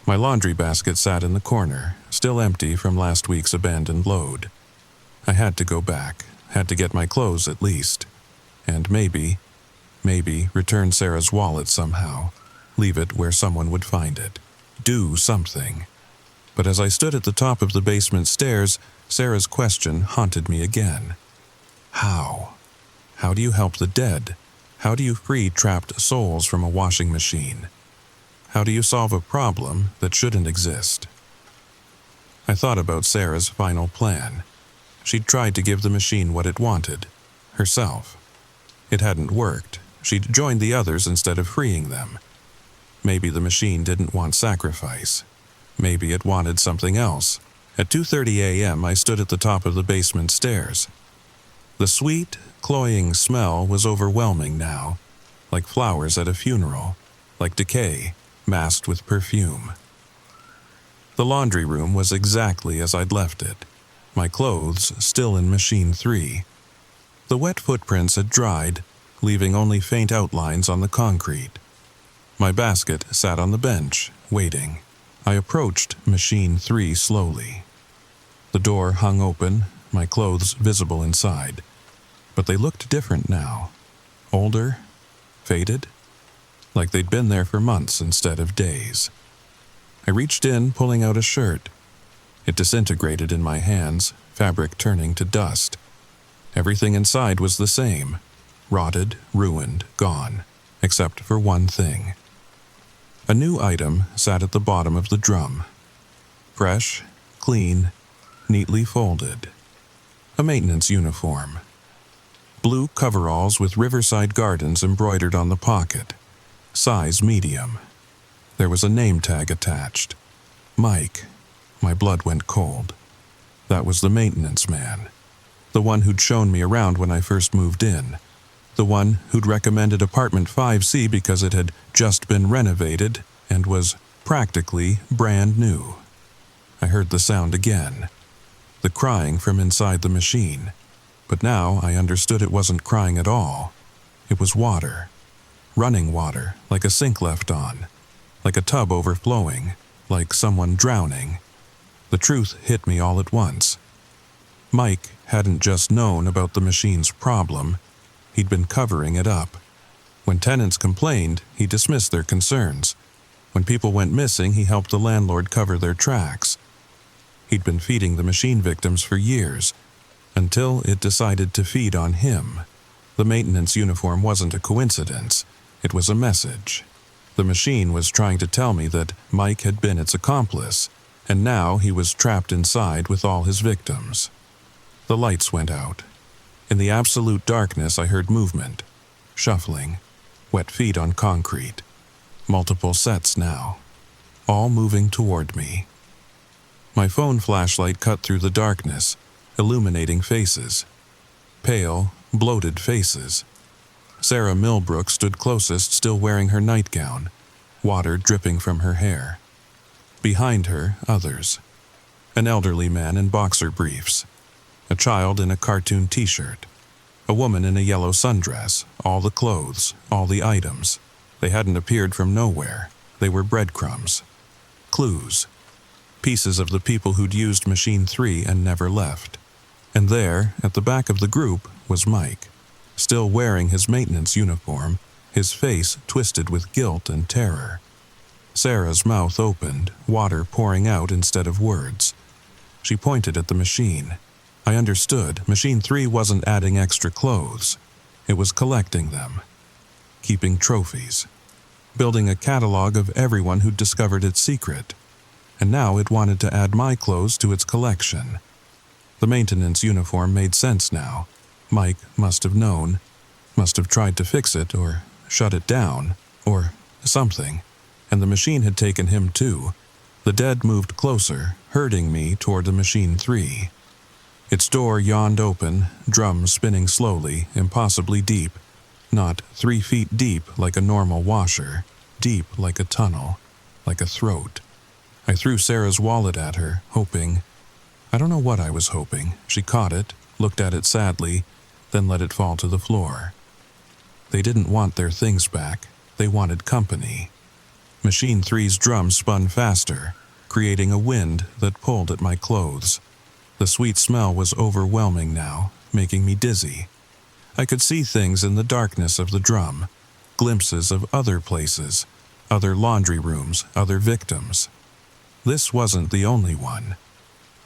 My laundry basket sat in the corner, still empty from last week's abandoned load. I had to go back, had to get my clothes at least. And maybe return Sarah's wallet somehow, leave it where someone would find it. Do something. But as I stood at the top of the basement stairs, Sarah's question haunted me again. How? How do you help the dead? How do you free trapped souls from a washing machine? How do you solve a problem that shouldn't exist? I thought about Sarah's final plan. She'd tried to give the machine what it wanted, herself. It hadn't worked. She'd joined the others instead of freeing them. Maybe the machine didn't want sacrifice. Maybe it wanted something else. At 2:30 a.m., I stood at the top of the basement stairs. The sweet, cloying smell was overwhelming now, like flowers at a funeral, like decay, masked with perfume. The laundry room was exactly as I'd left it, my clothes still in Machine 3. The wet footprints had dried, leaving only faint outlines on the concrete. My basket sat on the bench, waiting. I approached Machine 3 slowly. The door hung open, my clothes visible inside, but they looked different now. Older, faded, like they'd been there for months instead of days. I reached in, pulling out a shirt. It disintegrated in my hands, fabric turning to dust. Everything inside was the same, rotted, ruined, gone, except for one thing. A new item sat at the bottom of the drum. Fresh, clean, neatly folded. A maintenance uniform. Blue coveralls with Riverside Gardens embroidered on the pocket. Size medium. There was a name tag attached. Mike. My blood went cold. That was the maintenance man. The one who'd shown me around when I first moved in. The one who'd recommended apartment 5C because it had just been renovated and was practically brand new. I heard the sound again. The crying from inside the machine. But now I understood it wasn't crying at all. It was water. Running water, like a sink left on. Like a tub overflowing. Like someone drowning. The truth hit me all at once. Mike hadn't just known about the machine's problem. He'd been covering it up. When tenants complained, he dismissed their concerns. When people went missing, he helped the landlord cover their tracks. He'd been feeding the machine victims for years, until it decided to feed on him. The maintenance uniform wasn't a coincidence. It was a message. The machine was trying to tell me that Mike had been its accomplice, and now he was trapped inside with all his victims. The lights went out. In the absolute darkness, I heard movement, shuffling, wet feet on concrete. Multiple sets now, all moving toward me. My phone flashlight cut through the darkness, illuminating faces. Pale, bloated faces. Sarah Millbrook stood closest, still wearing her nightgown, water dripping from her hair. Behind her, others. An elderly man in boxer briefs. A child in a cartoon t-shirt. A woman in a yellow sundress, all the clothes, all the items. They hadn't appeared from nowhere. They were breadcrumbs. Clues. Pieces of the people who'd used Machine 3 and never left. And there, at the back of the group, was Mike, still wearing his maintenance uniform, his face twisted with guilt and terror. Sarah's mouth opened, water pouring out instead of words. She pointed at the machine. I understood. Machine 3 wasn't adding extra clothes. It was collecting them. Keeping trophies. Building a catalog of everyone who'd discovered its secret. And now it wanted to add my clothes to its collection. The maintenance uniform made sense now. Mike must have known, must have tried to fix it or shut it down, or something. And the machine had taken him too. The dead moved closer, herding me toward the Machine 3. Its door yawned open, drums spinning slowly, impossibly deep. Not 3 feet deep like a normal washer, deep like a tunnel, like a throat. I threw Sarah's wallet at her, hoping. I don't know what I was hoping. She caught it, looked at it sadly, then let it fall to the floor. They didn't want their things back. They wanted company. Machine 3's drum spun faster, creating a wind that pulled at my clothes. The sweet smell was overwhelming now, making me dizzy. I could see things in the darkness of the drum, glimpses of other places, other laundry rooms, other victims. This wasn't the only one.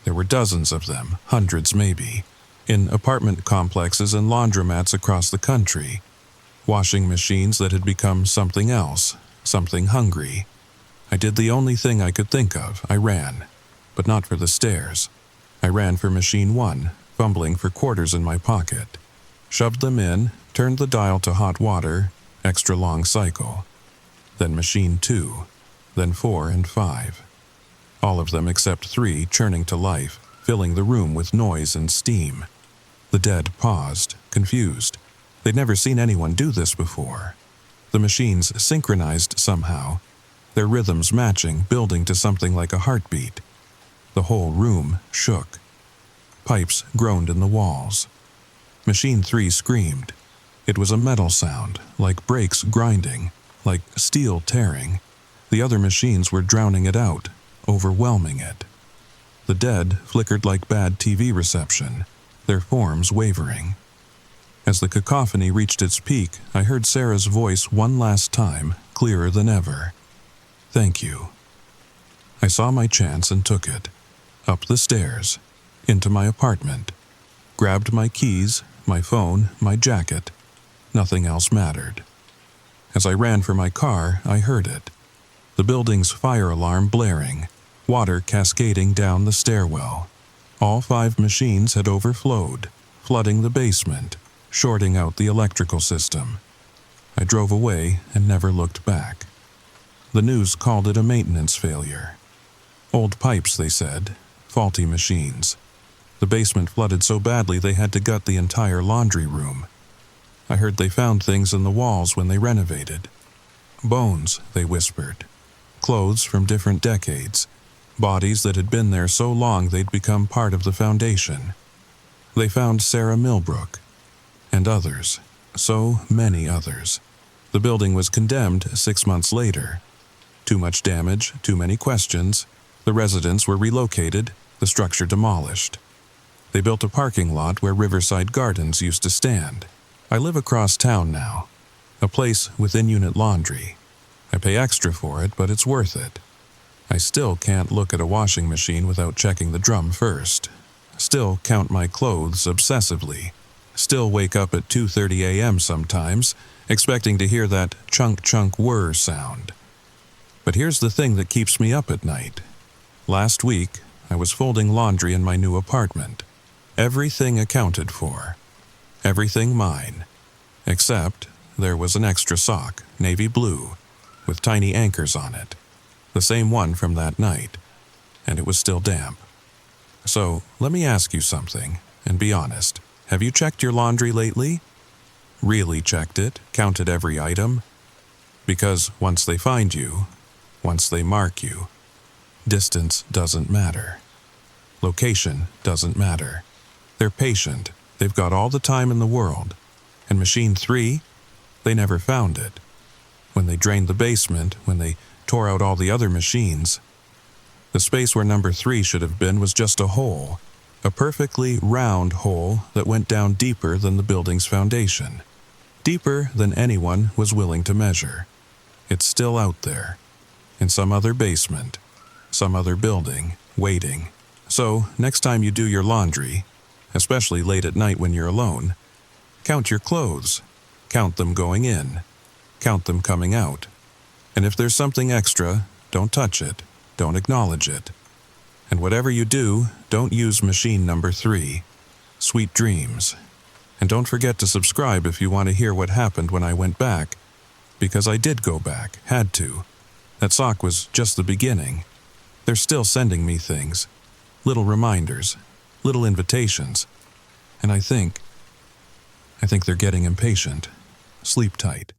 There were dozens of them, hundreds maybe, in apartment complexes and laundromats across the country. Washing machines that had become something else, something hungry. I did the only thing I could think of. I ran, but not for the stairs. I ran for Machine 1, fumbling for quarters in my pocket. Shoved them in, turned the dial to hot water, extra long cycle. Then Machine 2, then 4 and 5. All of them except 3 churning to life, filling the room with noise and steam. The dead paused, confused. They'd never seen anyone do this before. The machines synchronized somehow, their rhythms matching, building to something like a heartbeat. The whole room shook. Pipes groaned in the walls. Machine 3 screamed. It was a metal sound, like brakes grinding, like steel tearing. The other machines were drowning it out, overwhelming it. The dead flickered like bad TV reception, their forms wavering. As the cacophony reached its peak, I heard Sarah's voice one last time, clearer than ever. "Thank you." I saw my chance and took it. Up the stairs, into my apartment. Grabbed my keys, my phone, my jacket. Nothing else mattered. As I ran for my car, I heard it. The building's fire alarm blaring, water cascading down the stairwell. All 5 machines had overflowed, flooding the basement, shorting out the electrical system. I drove away and never looked back. The news called it a maintenance failure. Old pipes, they said, faulty machines. The basement flooded so badly they had to gut the entire laundry room. I heard they found things in the walls when they renovated. Bones, they whispered. Clothes from different decades. Bodies that had been there so long they'd become part of the foundation. They found Sarah Millbrook. And others. So many others. The building was condemned 6 months later. Too much damage, too many questions. The residents were relocated, the structure demolished. They built a parking lot where Riverside Gardens used to stand. I live across town now. A place with in-unit laundry. I pay extra for it, but it's worth it. I still can't look at a washing machine without checking the drum first. Still count my clothes obsessively. Still wake up at 2:30 a.m. sometimes, expecting to hear that chunk whir sound. But here's the thing that keeps me up at night. Last week, I was folding laundry in my new apartment. Everything accounted for. Everything mine. Except there was an extra sock, navy blue, with tiny anchors on it. The same one from that night. And it was still damp. So, let me ask you something, and be honest. Have you checked your laundry lately? Really checked it, counted every item? Because once they find you, once they mark you, distance doesn't matter. Location doesn't matter. They're patient. They've got all the time in the world. And Machine 3, they never found it. When they drained the basement, when they tore out all the other machines, the space where number 3 should have been was just a hole. A perfectly round hole that went down deeper than the building's foundation. Deeper than anyone was willing to measure. It's still out there. In some other basement. Some other building. Waiting. So, next time you do your laundry, especially late at night when you're alone, count your clothes. Count them going in. Count them coming out. And if there's something extra, don't touch it. Don't acknowledge it. And whatever you do, don't use machine number 3. Sweet dreams. And don't forget to subscribe if you want to hear what happened when I went back. Because I did go back, had to. That sock was just the beginning. They're still sending me things. Little reminders. Little invitations. And I think they're getting impatient. Sleep tight.